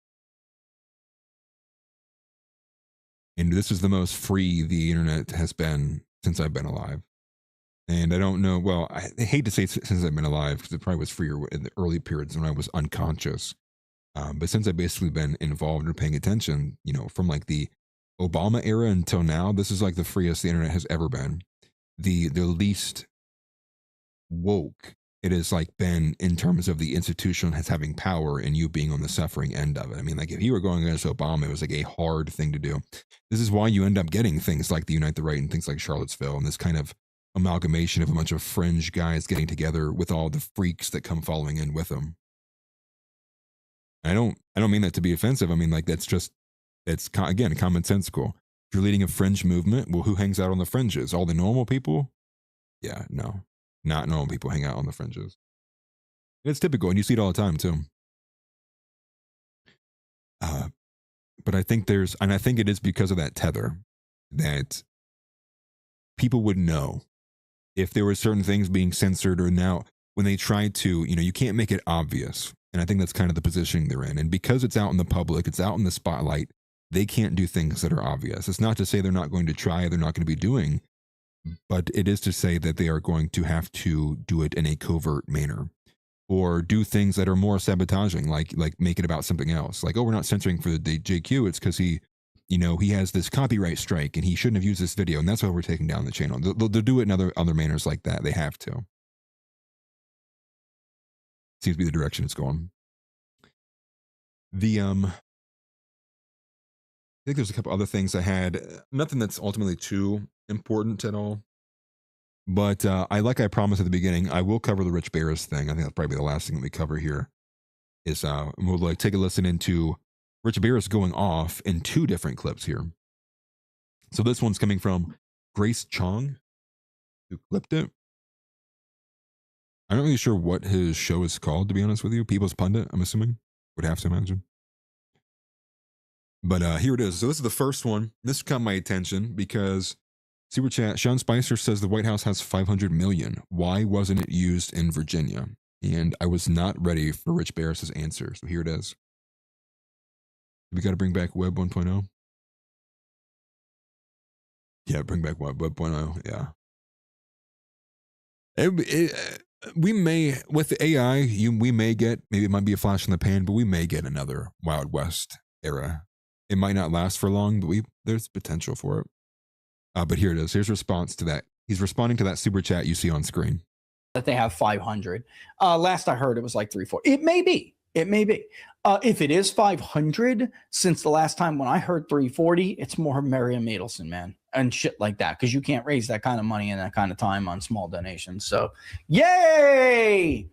C: And this is the most free the internet has been since I've been alive. And I don't know, well, I hate to say since I've been alive, because it probably was freer in the early periods when I was unconscious. But since I've basically been involved or paying attention, from like the Obama era until now, this is like the freest the internet has ever been. The least woke it has like been in terms of the institution as having power and you being on the suffering end of it. I mean, like if you were going against Obama, it was like a hard thing to do. This is why you end up getting things like the Unite the Right and things like Charlottesville and this kind of amalgamation of a bunch of fringe guys getting together with all the freaks that come following in with them. I don't mean that to be offensive. I mean, like that's again commonsensical. If you're leading a fringe movement, well, who hangs out on the fringes? All the normal people? Yeah, no, not normal people hang out on the fringes. And it's typical, and you see it all the time too. But I think I think it is because of that tether that people would know if there were certain things being censored, or now when they try to, you can't make it obvious. And I think that's kind of the positioning they're in. And because it's out in the public, it's out in the spotlight, they can't do things that are obvious. It's not to say they're not going to try, they're not going to be doing, but it is to say that they are going to have to do it in a covert manner or do things that are more sabotaging, like make it about something else. Like, oh, we're not censoring for the JQ. It's because he has this copyright strike and he shouldn't have used this video. And that's why we're taking down the channel. They'll do it in other manners like that. They have to. Seems to be the direction it's going. I think there's a couple other things I had. Nothing that's ultimately too important at all. But I promised at the beginning, I will cover the Rich Barris thing. I think that's probably the last thing that we cover here. Is we'll take a listen into Rich Barris going off in two different clips here. So this one's coming from Grace Chong, who clipped it. I'm not really sure what his show is called, to be honest with you. People's Pundit, I'm assuming. Would have to imagine. But here it is. So this is the first one. This caught my attention because super chat, Sean Spicer says the White House has 500 million. Why wasn't it used in Virginia? And I was not ready for Rich Barris's answer. So here it is. We got to bring back Web 1.0. Yeah, bring back Web 1.0. Yeah. We may, with the AI, we may get, maybe it might be a flash in the pan, but we may get another Wild West era. It might not last for long, but there's potential for it. But here it is. Here's response to that. He's responding to that super chat you see on screen.
H: That they have 500. Last I heard, it was like 340. It may be. It may be. If it is 500, since the last time when I heard 340, it's more Miriam Adelson, man, and shit like that, because you can't raise that kind of money in that kind of time on small donations. So, yay!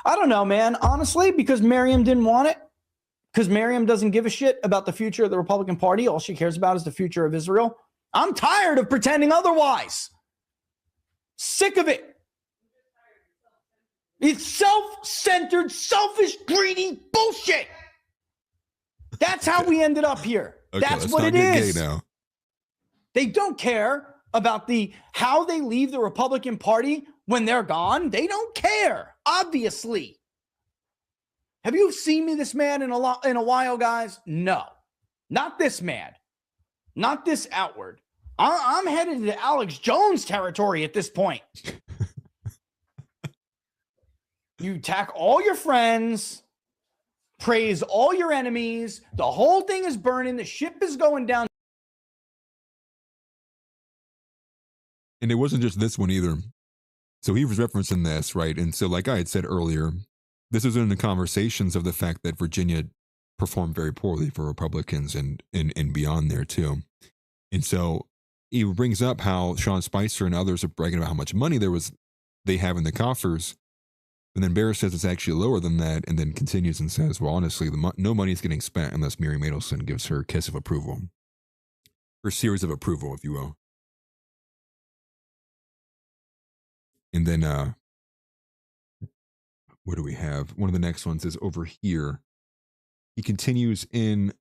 H: I don't know, man. Honestly, because Miriam didn't want it, because Miriam doesn't give a shit about the future of the Republican Party. All she cares about is the future of Israel. I'm tired of pretending otherwise. Sick of it. It's self-centered, selfish, greedy bullshit. That's how we ended up here.
C: Okay,
H: that's what it is.
C: Gay now.
H: They don't care about how they leave the Republican Party when they're gone. They don't care, obviously. Have you seen me this mad in a while, guys? No, not this mad. Not this outward. I'm headed to Alex Jones territory at this point. You attack all your friends, praise all your enemies. The whole thing is burning. The ship is going down.
C: And it wasn't just this one either. So he was referencing this, right? And so like I had said earlier, this was in the conversations of the fact that Virginia performed very poorly for Republicans and beyond there too. And so he brings up how Sean Spicer and others are bragging about how much money they have in the coffers. And then Barris says it's actually lower than that, and then continues and says, well, honestly, no money is getting spent unless Miriam Adelson gives her kiss of approval. Her series of approval, if you will. And then, what do we have? One of the next ones is over here. He continues in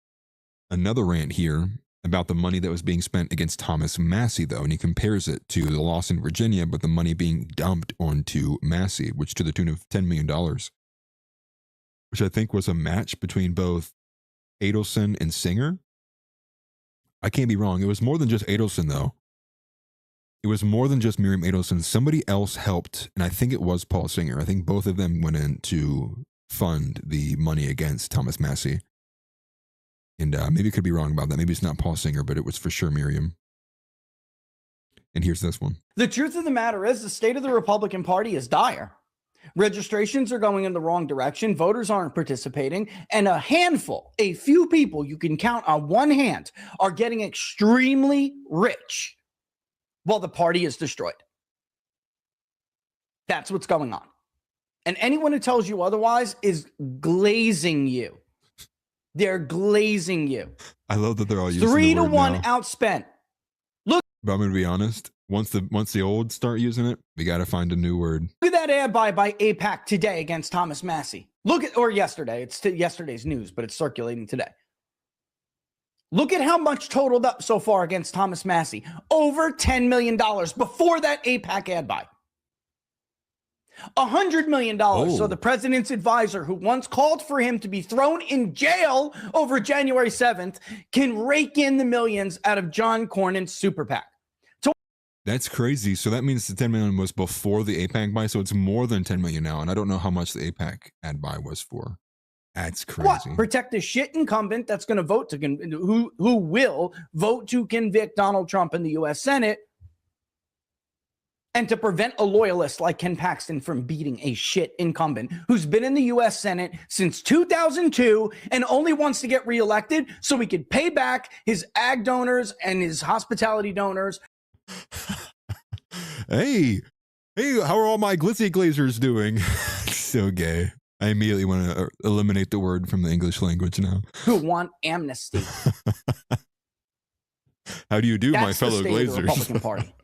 C: another rant here about the money that was being spent against Thomas Massie, though, and he compares it to the loss in Virginia, but the money being dumped onto Massie, which to the tune of $10 million, which I think was a match between both Adelson and Singer. I can't be wrong. It was more than just Adelson, though. It was more than just Miriam Adelson. Somebody else helped, and I think it was Paul Singer. I think both of them went in to fund the money against Thomas Massie. And maybe I could be wrong about that. Maybe it's not Paul Singer, but it was for sure Miriam. And here's this one.
H: The truth of the matter is the state of the Republican Party is dire. Registrations are going in the wrong direction. Voters aren't participating. And a few people you can count on one hand are getting extremely rich while the party is destroyed. That's what's going on. And anyone who tells you otherwise is glazing you. They're glazing you.
C: I love that they're all using
H: 3
C: the
H: to
C: word
H: 1
C: now.
H: outspent. Look
C: But I'm going to be honest. Once the old start using it, we got to find a new word.
H: at that ad buy by AIPAC today against Thomas Massie. Or yesterday. It's yesterday's news, but it's circulating today. Look at how much totaled up so far against Thomas Massie. Over $10 million before that AIPAC ad buy. $100 million.
C: Oh.
H: So the president's advisor, who once called for him to be thrown in jail over January 7th, can rake in the millions out of John Cornyn's super PAC.
C: That's crazy. So that means the 10 million was before the APAC buy. So it's more than 10 million now. And I don't know how much the APAC ad buy was for. That's crazy.
H: What? Protect a shit incumbent that's going to vote who will vote to convict Donald Trump in the U.S. Senate, and to prevent a loyalist like Ken Paxton from beating a shit incumbent who's been in the U.S. Senate since 2002 and only wants to get reelected so he could pay back his ag donors and his hospitality donors.
C: Hey, how are all my glitzy glazers doing? So gay. I immediately want to eliminate the word from the English language now.
H: Who want amnesty.
C: How do you do,
H: That's
C: my fellow
H: the state of the
C: glazers?
H: Republican Party.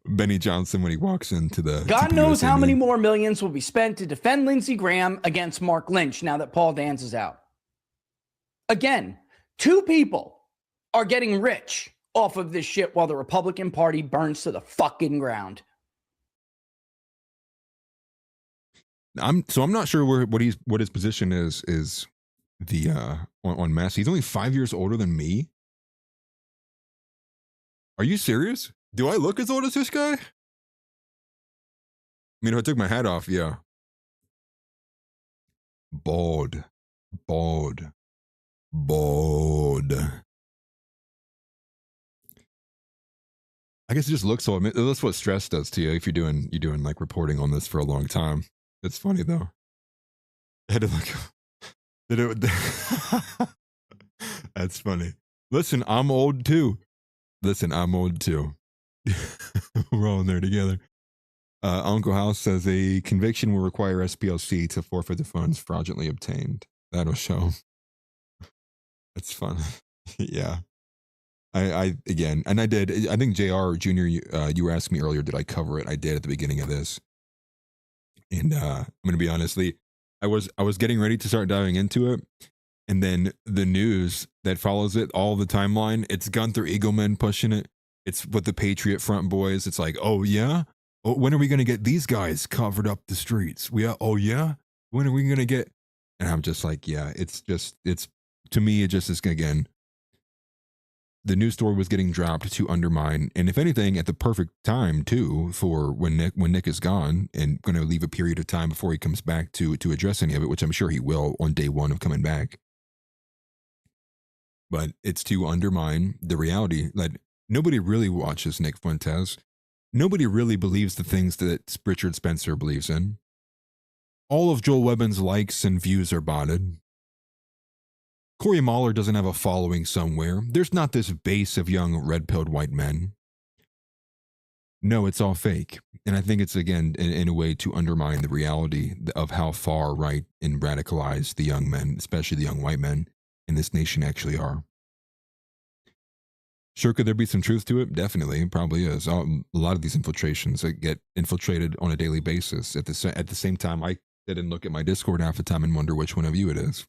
C: Benny Johnson when he walks into the
H: God knows how
C: TPUSA
H: many
C: meeting.
H: more millions will be spent to defend Lindsey Graham against Mark Lynch now that Paul Dance is out. Again, two people are getting rich off of this shit while the Republican Party burns to the fucking ground.
C: I'm not sure what his position is the on mass. He's only 5 years older than me. Are you serious? Do I look as old as this guy? I mean, if I took my hat off, yeah. Bald. I guess it just looks so. I mean, that's what stress does to you if you're doing like reporting on this for a long time. It's funny though. I had to look. That's funny. Listen, I'm old too. We're all in there together. Uncle House says a conviction will require SPLC to forfeit the funds fraudulently obtained. That'll show. That's fun. Yeah. I again, and I did. I think JR Jr. You were asking me earlier, did I cover it? I did at the beginning of this. And I'm gonna be honestly, I was getting ready to start diving into it, and then the news that follows it, all the timeline, it's Gunther Eagleman pushing it. It's with the Patriot Front boys. It's like, oh yeah, oh, when are we gonna get these guys covered up the streets? Oh yeah, when are we gonna get? And I'm just like, yeah, it's to me, it just is again. The news story was getting dropped to undermine, and if anything, at the perfect time too, for when Nick is gone and going to leave a period of time before he comes back to address any of it, which I'm sure he will on day one of coming back. But it's to undermine the reality that nobody really watches Nick Fuentes. Nobody really believes the things that Richard Spencer believes in. All of Joel Webbin's likes and views are botted. Corey Mahler doesn't have a following somewhere. There's not this base of young red-pilled white men. No, it's all fake. And I think it's, again, in a way to undermine the reality of how far right and radicalized the young men, especially the young white men in this nation actually are. Sure, could there be some truth to it? Definitely, it probably is. A lot of these infiltrations that get infiltrated on a daily basis. At the same time, I sit and look at my Discord half the time and wonder which one of you it is.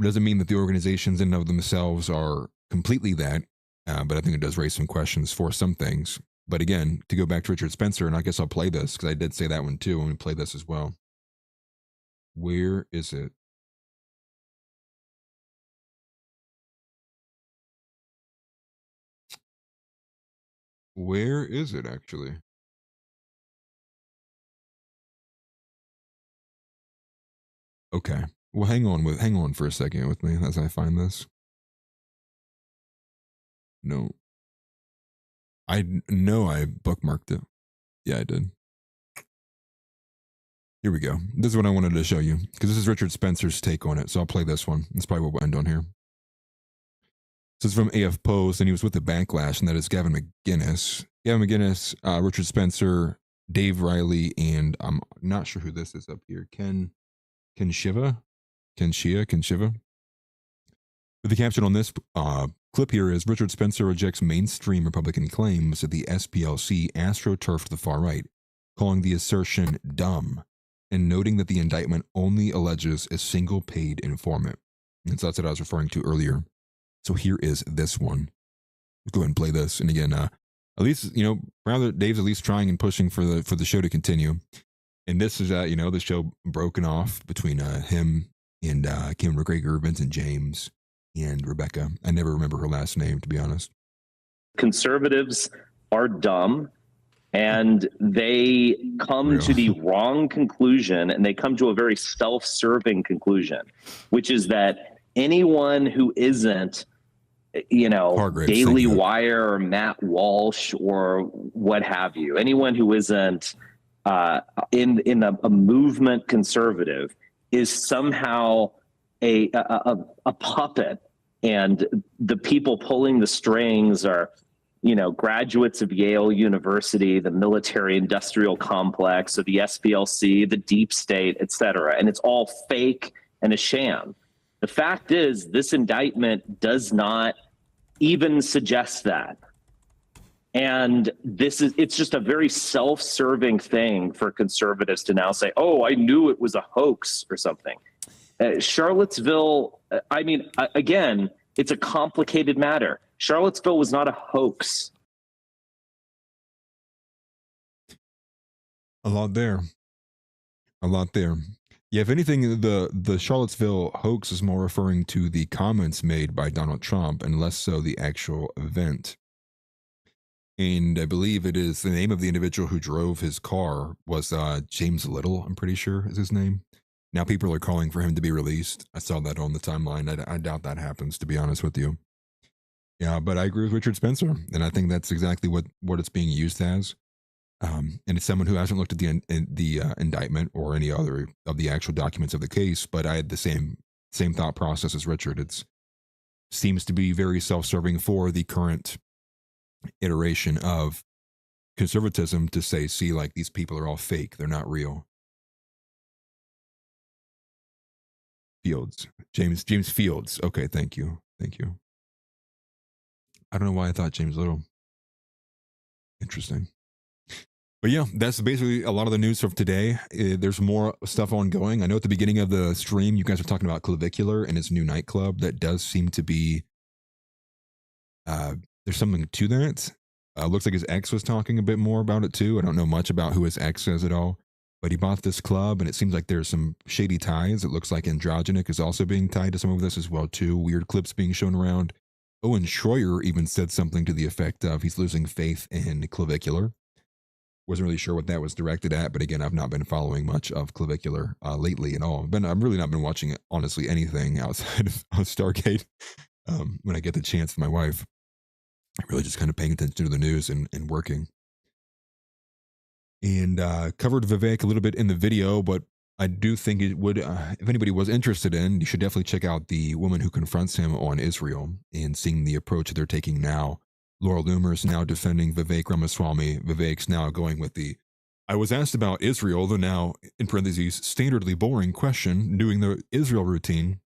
C: It doesn't mean that the organizations in and of themselves are completely that, but I think it does raise some questions for some things. But again, to go back to Richard Spencer, and I guess I'll play this because I did say that one too. I'm going to play this as well. Where is it? Where is it actually? Okay. Well, hang on for a second with me as I find this. No. I know I bookmarked it. Yeah, I did. Here we go. This is what I wanted to show you because this is Richard Spencer's take on it. So I'll play this one. That's probably what we'll end on here. This is from AF Post, and he was with the Backlash, and that is Gavin McInnes. Gavin McInnes, Richard Spencer, Dave Riley, and I'm not sure who this is up here. Ken Shiva. But the caption on this clip here is Richard Spencer rejects mainstream Republican claims that the SPLC astroturfed the far right, calling the assertion dumb, and noting that the indictment only alleges a single paid informant. And so that's what I was referring to earlier. So here is this one. Let's go ahead and play this. And again, at least, rather Dave's at least trying and pushing for the show to continue. And this is, the show broken off between him and Kim McGregor, Vincent James, and Rebecca. I never remember her last name, to be honest.
I: Conservatives are dumb, and they come to the wrong conclusion, and they come to a very self-serving conclusion, which is that anyone who isn't, Daily Wire or Matt Walsh or what have you, anyone who isn't in a movement conservative is somehow a puppet, and the people pulling the strings are, graduates of Yale University, the military industrial complex, or the SPLC, the deep state, et cetera. And it's all fake and a sham. The fact is, this indictment does not even suggest that. And it's just a very self-serving thing for conservatives to now say, oh, I knew it was a hoax or something. Charlottesville, again, it's a complicated matter. Charlottesville was not a hoax.
C: A lot there. Yeah, if anything, the Charlottesville hoax is more referring to the comments made by Donald Trump and less so the actual event. And I believe it is the name of the individual who drove his car was James Little, I'm pretty sure is his name. Now people are calling for him to be released. I saw that on the timeline. I doubt that happens, to be honest with you. Yeah, but I agree with Richard Spencer, and I think that's exactly what it's being used as. And it's someone who hasn't looked at the indictment or any other of the actual documents of the case, but I had the same thought process as Richard. It seems to be very self-serving for the current iteration of conservatism to say, see, like, these people are all fake. They're not real. Fields. James Fields. Okay, thank you. I don't know why I thought James Little. Interesting. But yeah, that's basically a lot of the news of today. There's more stuff ongoing. I know at the beginning of the stream, you guys were talking about Clavicular and his new nightclub. That does seem to be, there's something to that. Looks like his ex was talking a bit more about it too. I don't know much about who his ex is at all. But he bought this club, and it seems like there's some shady ties. It looks like Androgenic is also being tied to some of this as well, too. Weird clips being shown around. Owen Schroyer even said something to the effect of he's losing faith in Clavicular. Wasn't really sure what that was directed at, but again, I've not been following much of Clavicular lately at all. I've really not been watching, honestly, anything outside of Stargate when I get the chance with my wife. I'm really just kind of paying attention to the news and working. And covered Vivek a little bit in the video, but I do think it would, if anybody was interested in, you should definitely check out the woman who confronts him on Israel and seeing the approach they're taking now. Laura Loomer's now defending Vivek Ramaswamy. Vivek's now going with the, I was asked about Israel, the now, in parentheses, standardly boring question, doing the Israel routine.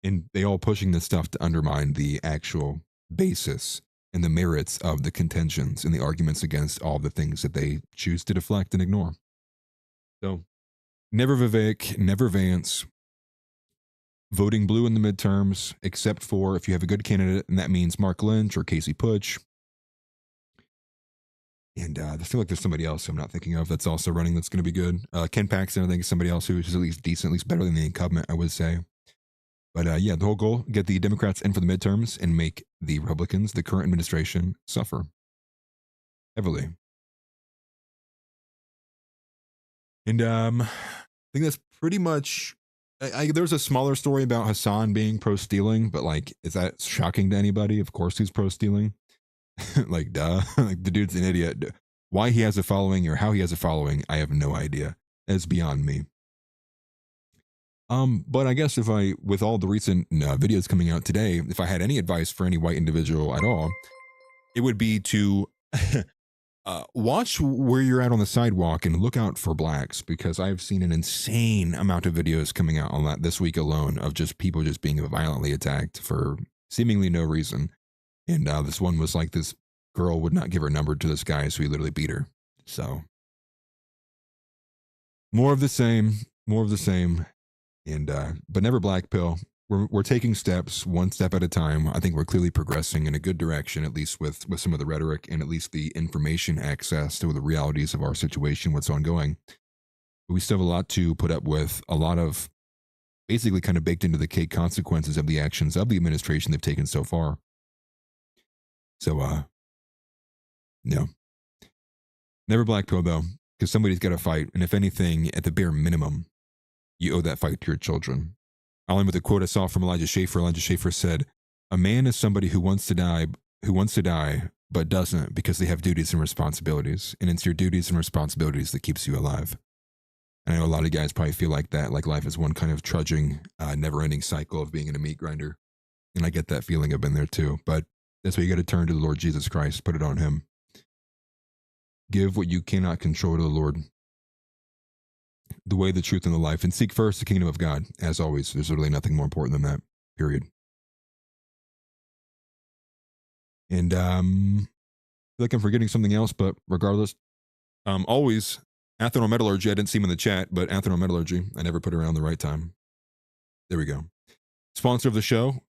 C: And they all pushing this stuff to undermine the actual basis and the merits of the contentions and the arguments against all the things that they choose to deflect and ignore. So, never Vivek, never Vance. Voting blue in the midterms, except for if you have a good candidate, and that means Mark Lynch or Casey Putsch. And I feel like there's somebody else who I'm not thinking of that's also running that's going to be good. Ken Paxton, I think, is somebody else who is at least decent, at least better than the incumbent, I would say. But yeah, the whole goal, get the Democrats in for the midterms and make the Republicans, the current administration, suffer heavily. And I think that's pretty much, there's a smaller story about Hassan being pro-stealing, but like, is that shocking to anybody? Of course he's pro-stealing. Like, duh. Like, the dude's an idiot. Why he has a following or how he has a following, I have no idea. It's beyond me. But I guess with all the recent videos coming out today, if I had any advice for any white individual at all, it would be to watch where you're at on the sidewalk and look out for blacks, because I've seen an insane amount of videos coming out on that this week alone of just people just being violently attacked for seemingly no reason. And this one was like, this girl would not give her number to this guy, so he literally beat her. So more of the same. And but never black pill. We're taking steps one step at a time. I think we're clearly progressing in a good direction, at least with some of the rhetoric and at least the information access to the realities of our situation, what's ongoing. But we still have a lot to put up with, a lot of basically kind of baked into the cake consequences of the actions of the administration they've taken so far. So no. Never black pill though, because somebody's got to fight. And if anything, at the bare minimum, you owe that fight to your children. I'll end with a quote I saw from Elijah Schaffer. Elijah Schaffer said, "A man is somebody who wants to die, but doesn't, because they have duties and responsibilities. And it's your duties and responsibilities that keeps you alive." And I know a lot of guys probably feel like that, like life is one kind of trudging, never-ending cycle of being in a meat grinder. And I get that feeling. I've been there too. But that's why you got to turn to the Lord Jesus Christ, put it on him. Give what you cannot control to the Lord. The way, the truth, and the life, and seek first the kingdom of God. As always, there's literally nothing more important than that, period. And I feel like I'm forgetting something else, but regardless, always Athanor Metallurgy. I didn't see him in the chat, but Athanor Metallurgy. I never put it around the right time. There we go. Sponsor of the show.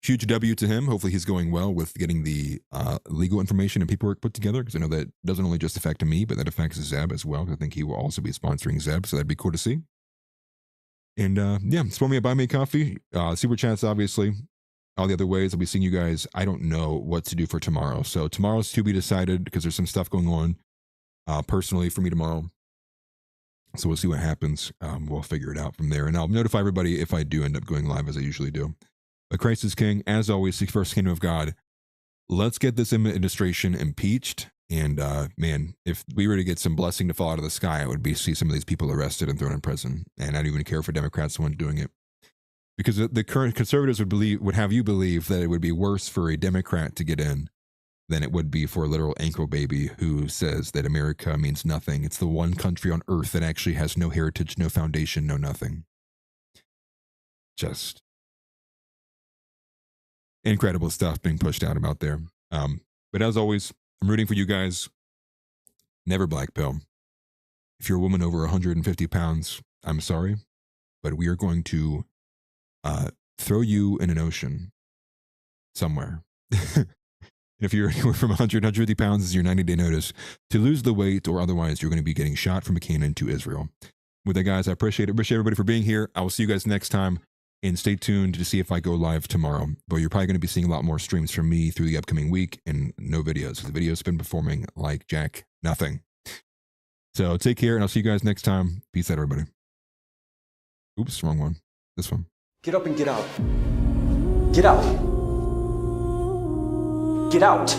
C: Huge W to him. Hopefully he's going well with getting the legal information and paperwork put together, because I know that doesn't only just affect me, but that affects Zeb as well. I think he will also be sponsoring Zeb, so that'd be cool to see. And yeah, support me at Buy Me a Coffee. Super chats, obviously. All the other ways, I'll be seeing you guys. I don't know what to do for tomorrow. So tomorrow's to be decided, because there's some stuff going on personally for me tomorrow. So we'll see what happens. We'll figure it out from there. And I'll notify everybody if I do end up going live, as I usually do. But Christ is King. As always, seek first the kingdom of God. Let's get this administration impeached. And man, if we were to get some blessing to fall out of the sky, it would be see some of these people arrested and thrown in prison. And I don't even care if Democrats the one doing it. Because the current conservatives would have you believe that it would be worse for a Democrat to get in than it would be for a literal ankle baby who says that America means nothing. It's the one country on earth that actually has no heritage, no foundation, no nothing. Just incredible stuff being pushed out about there. But as always, I'm rooting for you guys. Never black pill. If you're a woman over 150 pounds, I'm sorry, but we are going to throw you in an ocean somewhere. If you're anywhere from 100, 150 pounds, is your 90-day notice to lose the weight, or otherwise you're going to be getting shot from a cannon to Israel. With that, guys, I appreciate it. Appreciate everybody for being here. I will see you guys next time, and stay tuned to see if I go live tomorrow. But you're probably going to be seeing a lot more streams from me through the upcoming week, and no videos. The videos have been performing like jack nothing. So take care, and I'll see you guys next time. Peace out, everybody. Oops, wrong one. This one.
A: Get up and get out. Get out. Get out.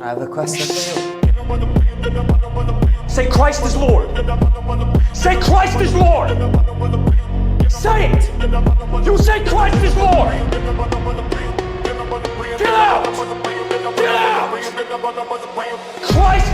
B: I have a question for you.
A: Say Christ is Lord. Say Christ is Lord. Say it. You say Christ is Lord. Get out. Get out. Christ